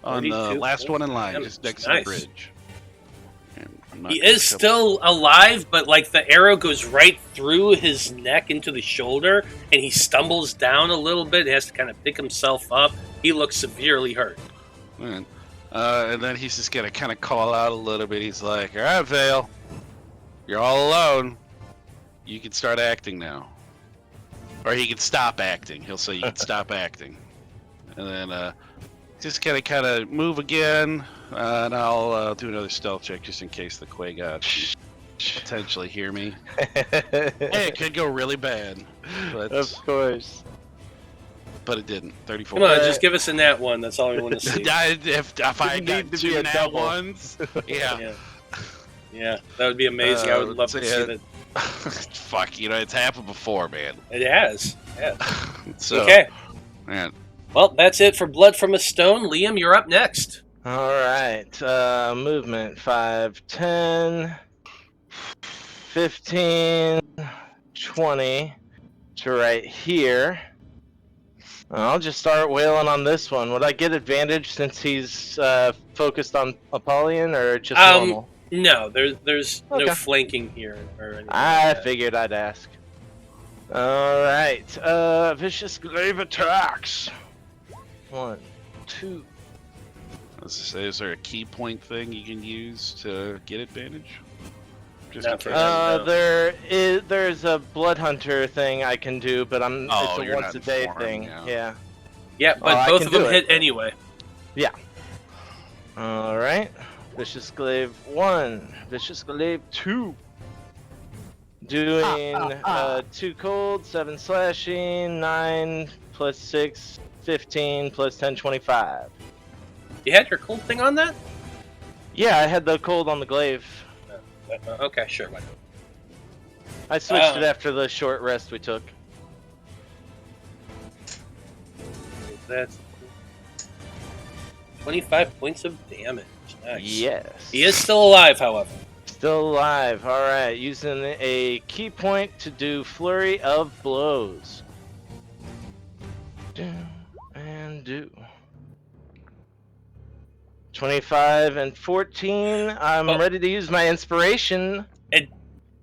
On the 32, last one in line, damn, just next nice. to the bridge. And I'm not He gonna is come- still alive, but like the arrow goes right through his neck into the shoulder, and he stumbles down a little bit. He has to kind of pick himself up. He looks severely hurt. Man. And then he's just gonna kind of call out a little bit. He's like, "All right, Vale, you're all alone. You can start acting now. Or he can stop acting. He'll say you can stop acting. And then just kind of move again. And I'll do another stealth check just in case the Quagga potentially hear me. Hey, it could go really bad. But, Of course. But it didn't. 34. Come on, just give us a nat one. That's all we want to see. if I It got need to be two a nat double. ones, yeah. Yeah, that would be amazing. I would love to see that. Fuck, it's happened before, man. It has. Yeah. So, Okay. Man. Well, that's it for Blood from a Stone. Liam, you're up next. All right. Movement 5, 10, 15, 20 to right here. I'll just start wailing on this one. Would I get advantage since he's focused on Apollyon, or just normal? No, there's no Okay. flanking here or anything. I like that. figured I'd ask. All right. Vicious glaive attacks. 1, 2. Let's just say, is there a key point thing you can use to get advantage? Just Not in for case. now. There's a blood hunter thing I can do, but Oh, it's a you're once not a day informed, thing. yeah. Yeah. Yeah, but I both can of them do hit it. anyway. All right. Vicious glaive 1. Vicious glaive 2. Doing 2 cold, 7 slashing, 9 plus 6, 15 plus 10, 25. You had your cold thing on that? Yeah, I had the cold on the glaive. Okay, sure. Why not? I switched it after the short rest we took. That's 25 points of damage. Nice. Yes. He is still alive, however. Still alive. All right. Using a key point to do flurry of blows. Do and do. 25 and 14. I'm Oh. ready to use my inspiration.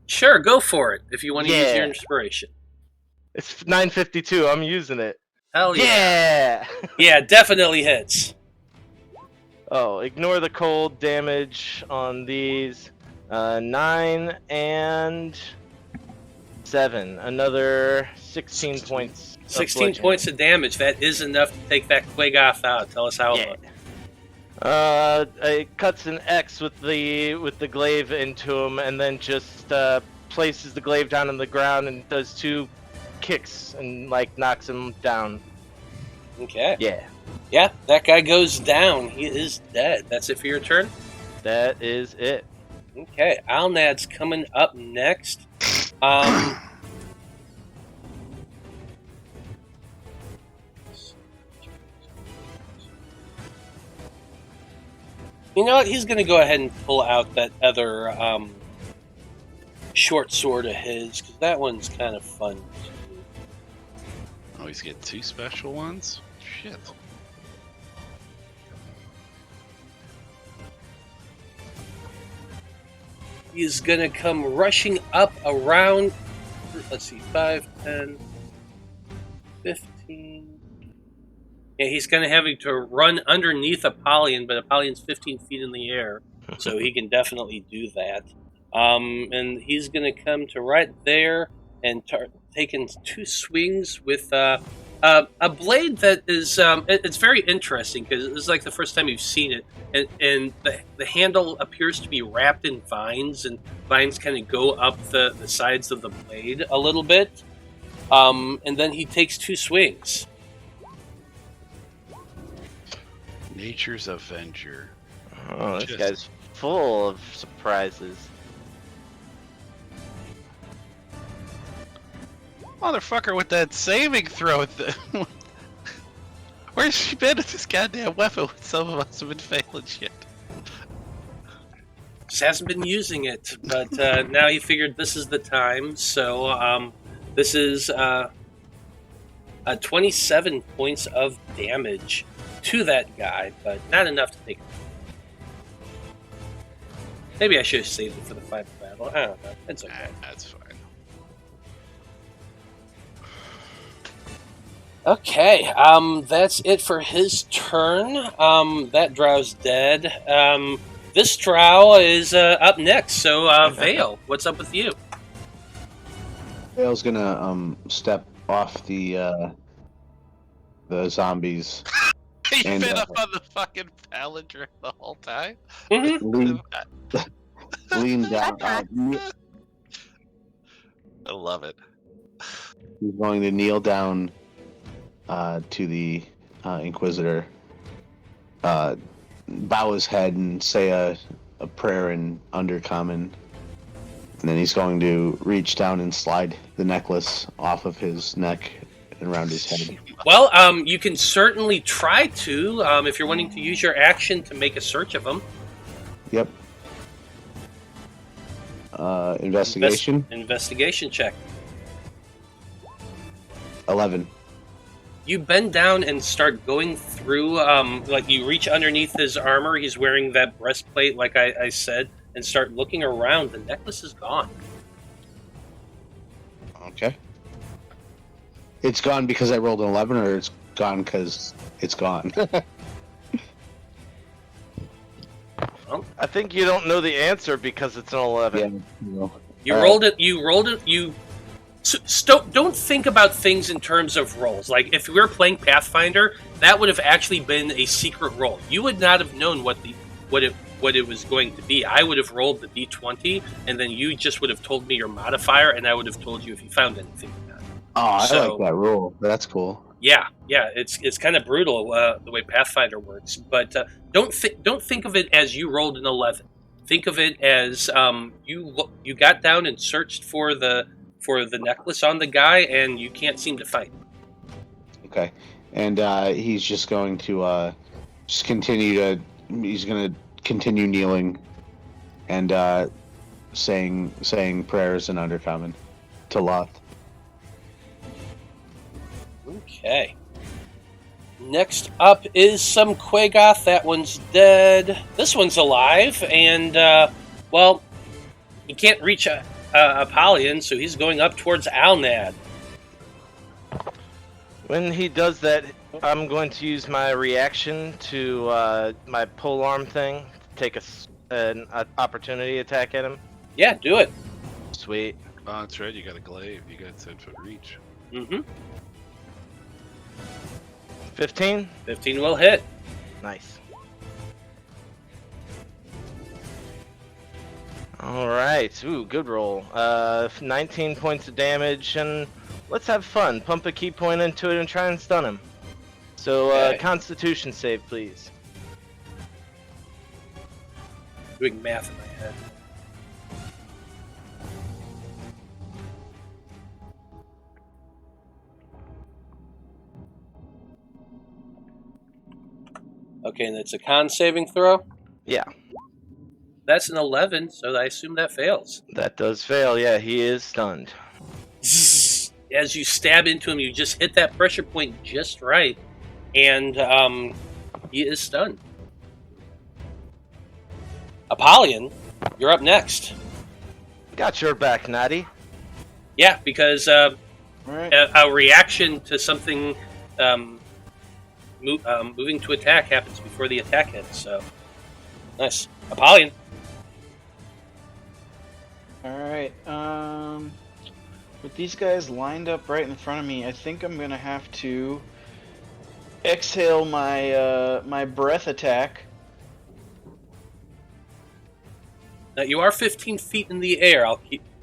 Sure, go for it if you want to use your Yeah. inspiration. It's 952. I'm using it. Hell yeah. Yeah. Yeah, definitely hits. Oh, ignore the cold damage on these. 9 and 7. Another 16 points. of 16 bludgeoning. points of damage. That is enough to take that Quaggoth out. Tell us how it Yeah. looked. It cuts an X with the glaive into him, and then just places the glaive down on the ground and does 2 kicks and knocks him down. Okay. Yeah, Yeah, that guy goes down. He is dead. That's it for your turn? that is it. Okay, Alnad's coming up next. You know what? He's going to go ahead and pull out that other short sword of his, because that one's kind of fun. Oh, he's getting 2 special ones? Shit. He's going to come rushing up around, let's see, 5, 10, 15. Yeah, he's going to have to run underneath Apollyon, but Apollyon's 15 feet in the air, so he can definitely do that. And he's going to come to right there and taking 2 swings with a blade that is it's very interesting because it's like the first time you've seen it, and the handle appears to be wrapped in vines, and vines kind of go up the sides of the blade a little bit, and then he takes 2 swings. Nature's Avenger. Oh, this Just- guy's full of surprises. Motherfucker with that saving throw. Where's she been with this goddamn weapon when some of us have been failing shit? Just hasn't been using it, but now he figured this is the time. So this is 27 points of damage to that guy, but not enough to take. Maybe I should have saved it for the final battle. I don't know. It's okay. That's fine. Okay, that's it for his turn. That Drow's dead. This Drow is up next, so Veil, what's up with you? Vale's gonna step off the zombies. You've And, been up on the fucking palindrome the whole time? Mhm. lean down. I love it. He's going to kneel down to the Inquisitor, bow his head and say a prayer in Undercommon. And then he's going to reach down and slide the necklace off of his neck and around his head. Well, you can certainly try to, if you're wanting to use your action to make a search of him. Yep. Investigation? Investigation check. 11. You bend down and start going through, like you reach underneath his armor. He's wearing that breastplate, like I said, and start looking around. The necklace is gone. Okay. It's gone because I rolled an 11, or it's gone because it's gone? I think you don't know the answer because it's an 11. Yeah. You rolled it. You don't think about things in terms of rolls. Like if we were playing Pathfinder, that would have actually been a secret roll. You would not have known what it was going to be. I would have rolled the d20, and then you just would have told me your modifier, and I would have told you if you found anything. Oh, I like that rule. That's cool. Yeah, it's kind of brutal the way Pathfinder works. But don't think of it as you rolled an 11. Think of it as you got down and searched for the necklace on the guy, and you can't seem to find it. Okay, and he's just going to just continue to. He's going to continue kneeling and saying prayers in Undercommon to Loth. Okay. Next up is some Quagoth. That one's dead. This one's alive, and well, he can't reach Apollyon, so he's going up towards Alnad. When he does that, I'm going to use my reaction to my polearm thing to take an opportunity attack at him. Yeah, do it. Sweet. Oh, that's right. You got a glaive. You got 10-foot reach. Mm-hmm. 15? 15 will hit. Nice. Alright, ooh, good roll. 19 points of damage, and let's have fun. Pump a key point into it and try and stun him. So, Okay. Constitution save, please. Doing math in my head. Okay, and it's a con saving throw? Yeah. That's an 11, so I assume that fails. That does fail, yeah, he is stunned. As you stab into him, you just hit that pressure point just right, and he is stunned. Apollyon, you're up next. Got your back, Natty. Yeah, because Alright. a reaction to something moving to attack happens before the attack hits, so nice. Apollyon. Alright, with these guys lined up right in front of me, I think I'm gonna have to exhale my my breath attack. Now you are 15 feet in the air.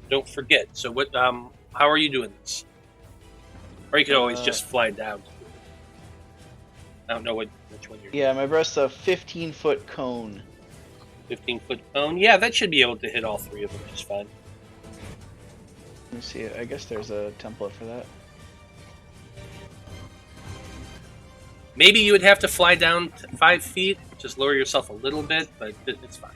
Don't forget. So what? How are you doing this? Or you could always just fly down. I don't know which one you're. Yeah, my breath's a 15-foot cone. 15-foot cone. Yeah, that should be able to hit all three of them just fine. Let me see. I guess there's a template for that. Maybe you would have to fly down to 5 feet. Just lower yourself a little bit, but it's fine.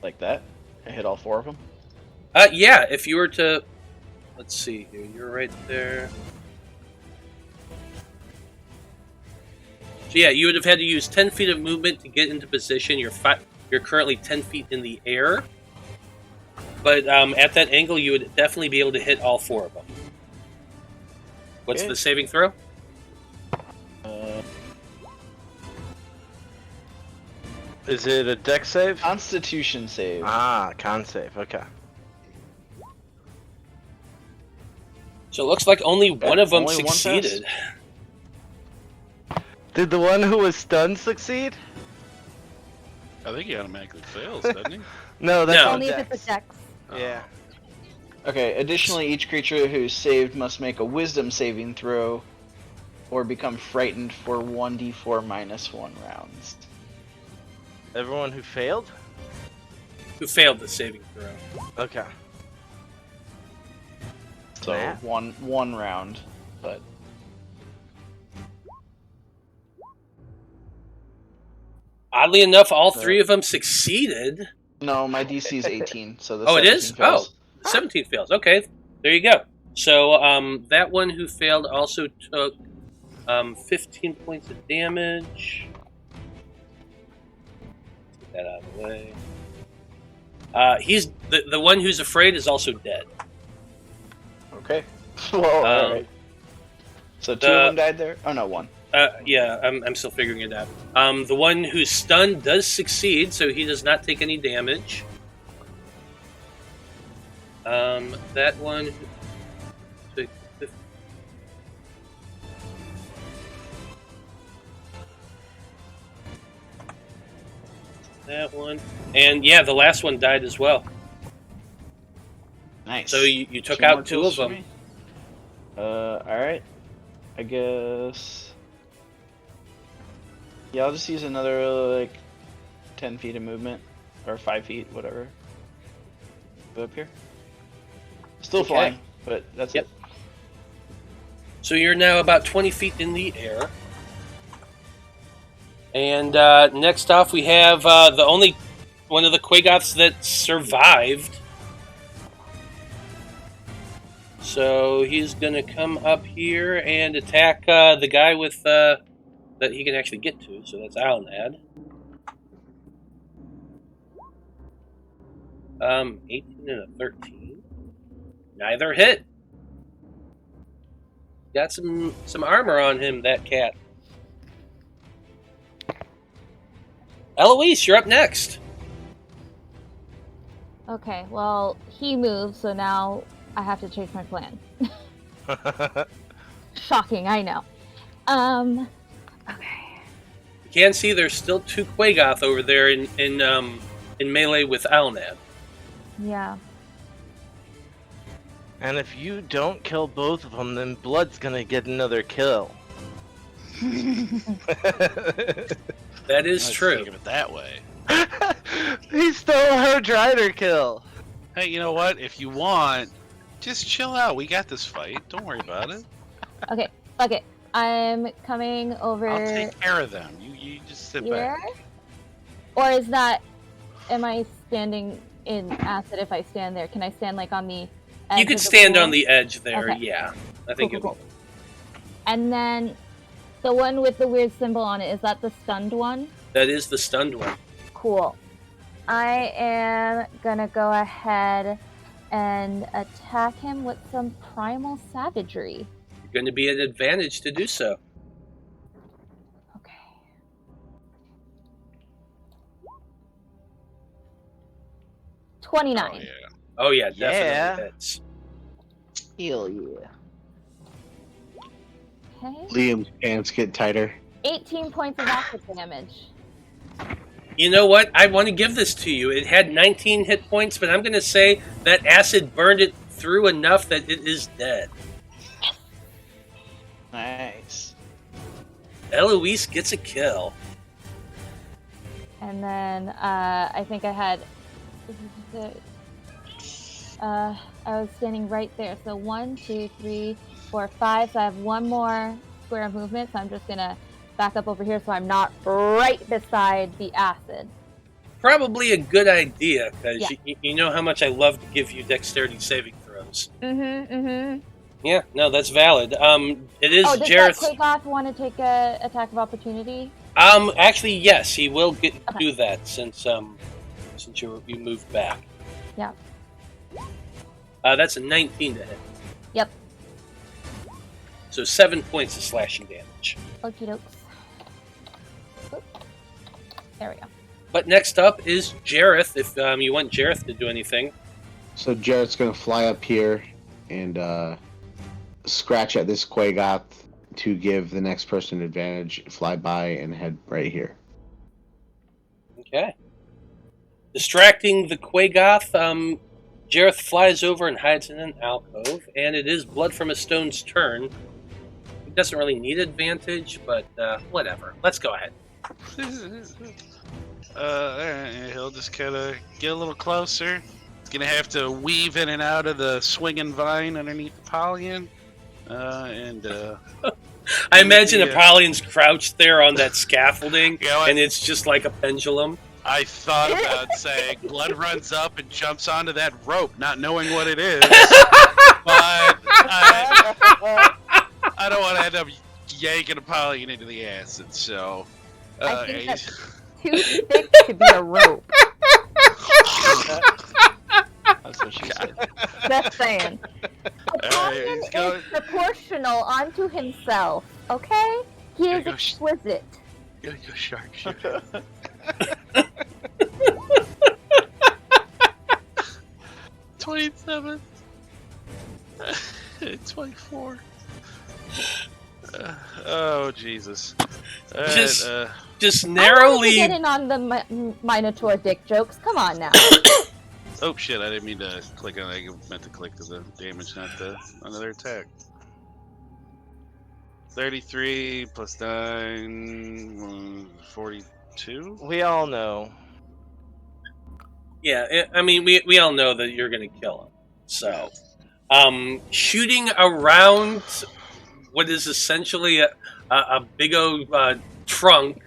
Like that. I hit all 4 of them. Yeah, if you were to... Let's see here. You're right there. So yeah, you would have had to use 10 feet of movement to get into position. You're currently 10 feet in the air. But at that angle, you would definitely be able to hit all 4 of them. What's the saving throw? Is it a dex save? Constitution save. Ah, con save. Okay. So it looks like only one of them only one succeeded. Did the one who was stunned succeed? I think he automatically fails, doesn't he? No, that's No. on Only if dex. it's a dex. Yeah. Okay, additionally, each creature who's saved must make a wisdom saving throw or become frightened for 1d4 minus 1 rounds. Everyone who failed? Who failed the saving throw. Okay. So Snap. one round, but Oddly enough, all 3 of them succeeded. no, my DC is 18, so the Oh, it 17 is? fails. Oh, 17 fails. Okay, there you go. So that one who failed also took 15 points of damage. Get that out of the way. He's the one who's afraid is also dead. Okay. Well, alright. So 2 of them died there? Oh no, 1. Yeah, I'm still figuring it out. The one who's stunned does succeed, so he does not take any damage. That one took that one, and yeah, the last one died as well. Nice. So you took 2 more out 2 kills of for them. me? Alright. I guess... Yeah, I'll just use another, like, 10 feet of movement. Or 5 feet, whatever. Go up here. Still Okay. flying, but that's Yep. it. So you're now about 20 feet in the air. And next off, we have the only one of the Quagoths that survived. So he's going to come up here and attack the guy with that he can actually get to. So that's Alnad. 18 and a 13. Neither hit. Got some armor on him, that cat. Eloise, you're up next. Okay, well, he moved, so now I have to change my plan. Shocking, I know. Okay. You can see there's still 2 Quagoth over there in melee with Alnad. Yeah. And if you don't kill both of them, then Blood's gonna get another kill. That is Let's true. think of it that way. He stole her Drider kill. Hey, you know what? If you want, just chill out. We got this fight. Don't worry about it. Okay, fuck it. I'm coming over I'll take care of them. You just sit here. back. Or is that... Am I standing in acid if I stand there? Can I stand, like, on the edge You of could the stand pool? on the edge there, Okay. yeah. I think Cool. And then the one with the weird symbol on it, is that the stunned one? that is the stunned one. Cool. I am gonna go ahead and attack him with some primal savagery. You're going to be an advantage to do so. Okay. Oh, 29. yeah. Oh yeah, definitely Yeah. hits. Hell yeah. Okay. Liam's pants get tighter. 18 points of acid damage. You know what? I want to give this to you. It had 19 hit points, but I'm going to say that acid burned it through enough that it is dead. Nice. Eloise gets a kill. And then I think I had... I was standing right there. So 1, 2, 3, 4, 5. So I have one more square of movement. So I'm just going to back up over here so I'm not right beside the acid. Probably a good idea, because Yeah. you know how much I love to give you dexterity saving throws. Yeah, no, that's valid. It is Oh, does Jareth. that Quagoth want to take a attack of opportunity? Actually, yes, he will do that since you moved back. Yeah. That's a 19 to hit. Yep. So 7 points of slashing damage. Okie dokes. Oop. There we go. But next up is Jareth, if you want Jareth to do anything. So Jarrett's gonna fly up here and scratch at this Quagoth to give the next person advantage, fly by, and head right here. Okay. Distracting the Quagoth, Jareth flies over and hides in an alcove, and it is Blood from a Stone's turn. He doesn't really need advantage, but whatever. Let's go ahead. He'll just kind of get a little closer. He's gonna have to weave in and out of the swinging vine underneath Apollyon, and I imagine Yeah. Apollyon's crouched there on that scaffolding, You know what? and it's just like a pendulum. I thought about saying Blood runs up and jumps onto that rope, not knowing what it is, but I don't want to end up yanking Apollyon into the acid, so. I think that's too thick to be a rope. That's what she said. Just saying. Apollyon he's going- is proportional onto himself, okay? He There is goes- exquisite. Go sharpshooter. 27. 24. Oh Jesus! Just- Uh, Just I wanted to narrowly. get in on the Minotaur dick jokes. Come on now. oh shit! I didn't mean to click on. I meant to click to the damage, not the another attack. 33 plus 9, 42. We all know. Yeah, I mean, we all know that you're going to kill him. So, shooting around what is essentially a big old trunk.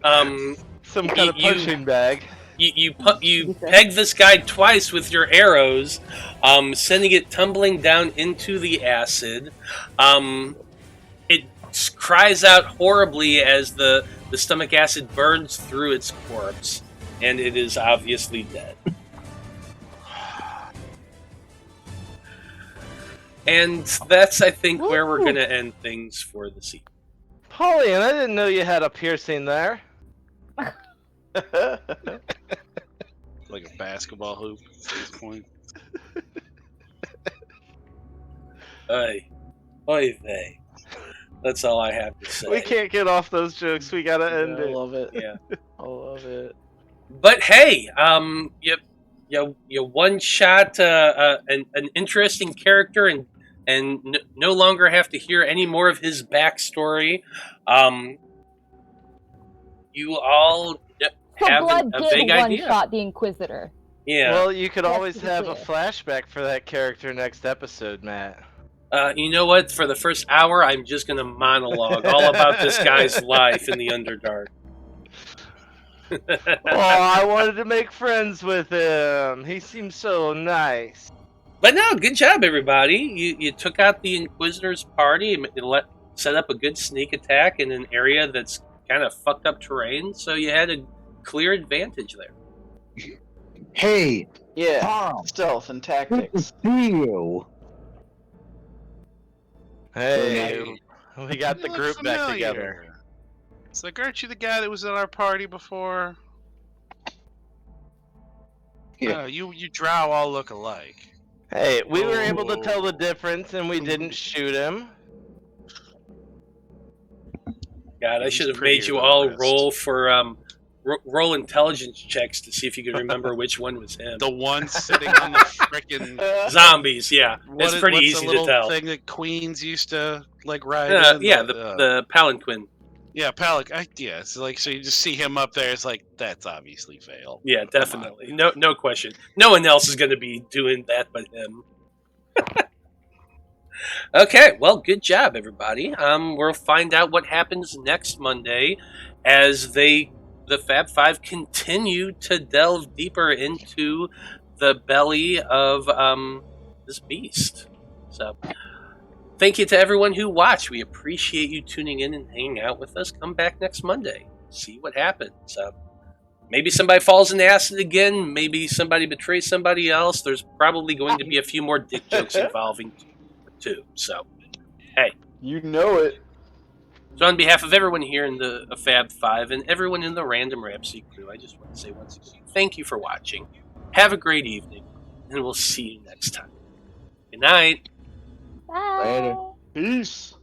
Some kind of punching bag. You peg this guy twice with your arrows, sending it tumbling down into the acid. It cries out horribly as the stomach acid burns through its corpse, and it is obviously dead. And that's, I think, where we're going to end things for the season. Apollyon, I didn't know you had a piercing there. Like a basketball hoop at this point. Oy vey. That's all I have to say. We can't get off those jokes. We gotta end I it. love it. Yeah. I love it. But hey, you one shot an interesting character and no longer have to hear any more of his backstory. You all So have Blood a did vague one idea. shot the Inquisitor. Yeah. Well, you could Yes, always to be have a clear. flashback for that character next episode, Matt. You know what? For the first hour, I'm just going to monologue all about this guy's life in the Underdark. Oh, I wanted to make friends with him. He seems so nice. But no, good job, everybody. You took out the Inquisitor's party and set up a good sneak attack in an area that's kind of fucked up terrain, so you had a clear advantage there. Hey, Yeah. Tom, Stealth and good to tactics. see you. Hey, we got You the look group back familiar. together. It's like, aren't you the guy that was at our party before? Yeah. You Drow all look alike. Hey, we were able to Oh. tell the difference, and we didn't shoot him. God, I He's should have prettier made you than all the rest. roll for roll intelligence checks to see if you could remember which one was him. The one sitting on the frickin' Zombies, yeah, it's pretty what's easy the to little tell. thing that Queens used to like ride? in? Yeah, the palanquin. Yeah, Palic. Yeah, it's like so you just see him up there. It's like that's obviously Veil. Yeah, Come on. definitely. No question. No one else is going to be doing that but him. Okay, well, good job, everybody. We'll find out what happens next Monday as the Faab Five continue to delve deeper into the belly of this beast. So, Thank you to everyone who watched. We appreciate you tuning in and hanging out with us. Come back next Monday. See what happens. Maybe somebody falls in acid again. Maybe somebody betrays somebody else. There's probably going to be a few more dick jokes involving too. So, hey. You know it. So on behalf of everyone here in the Faab Five and everyone in the Random Rhapsody crew, I just want to say once again, thank you for watching. Have a great evening, and we'll see you next time. Good night. Bye. Later. Peace.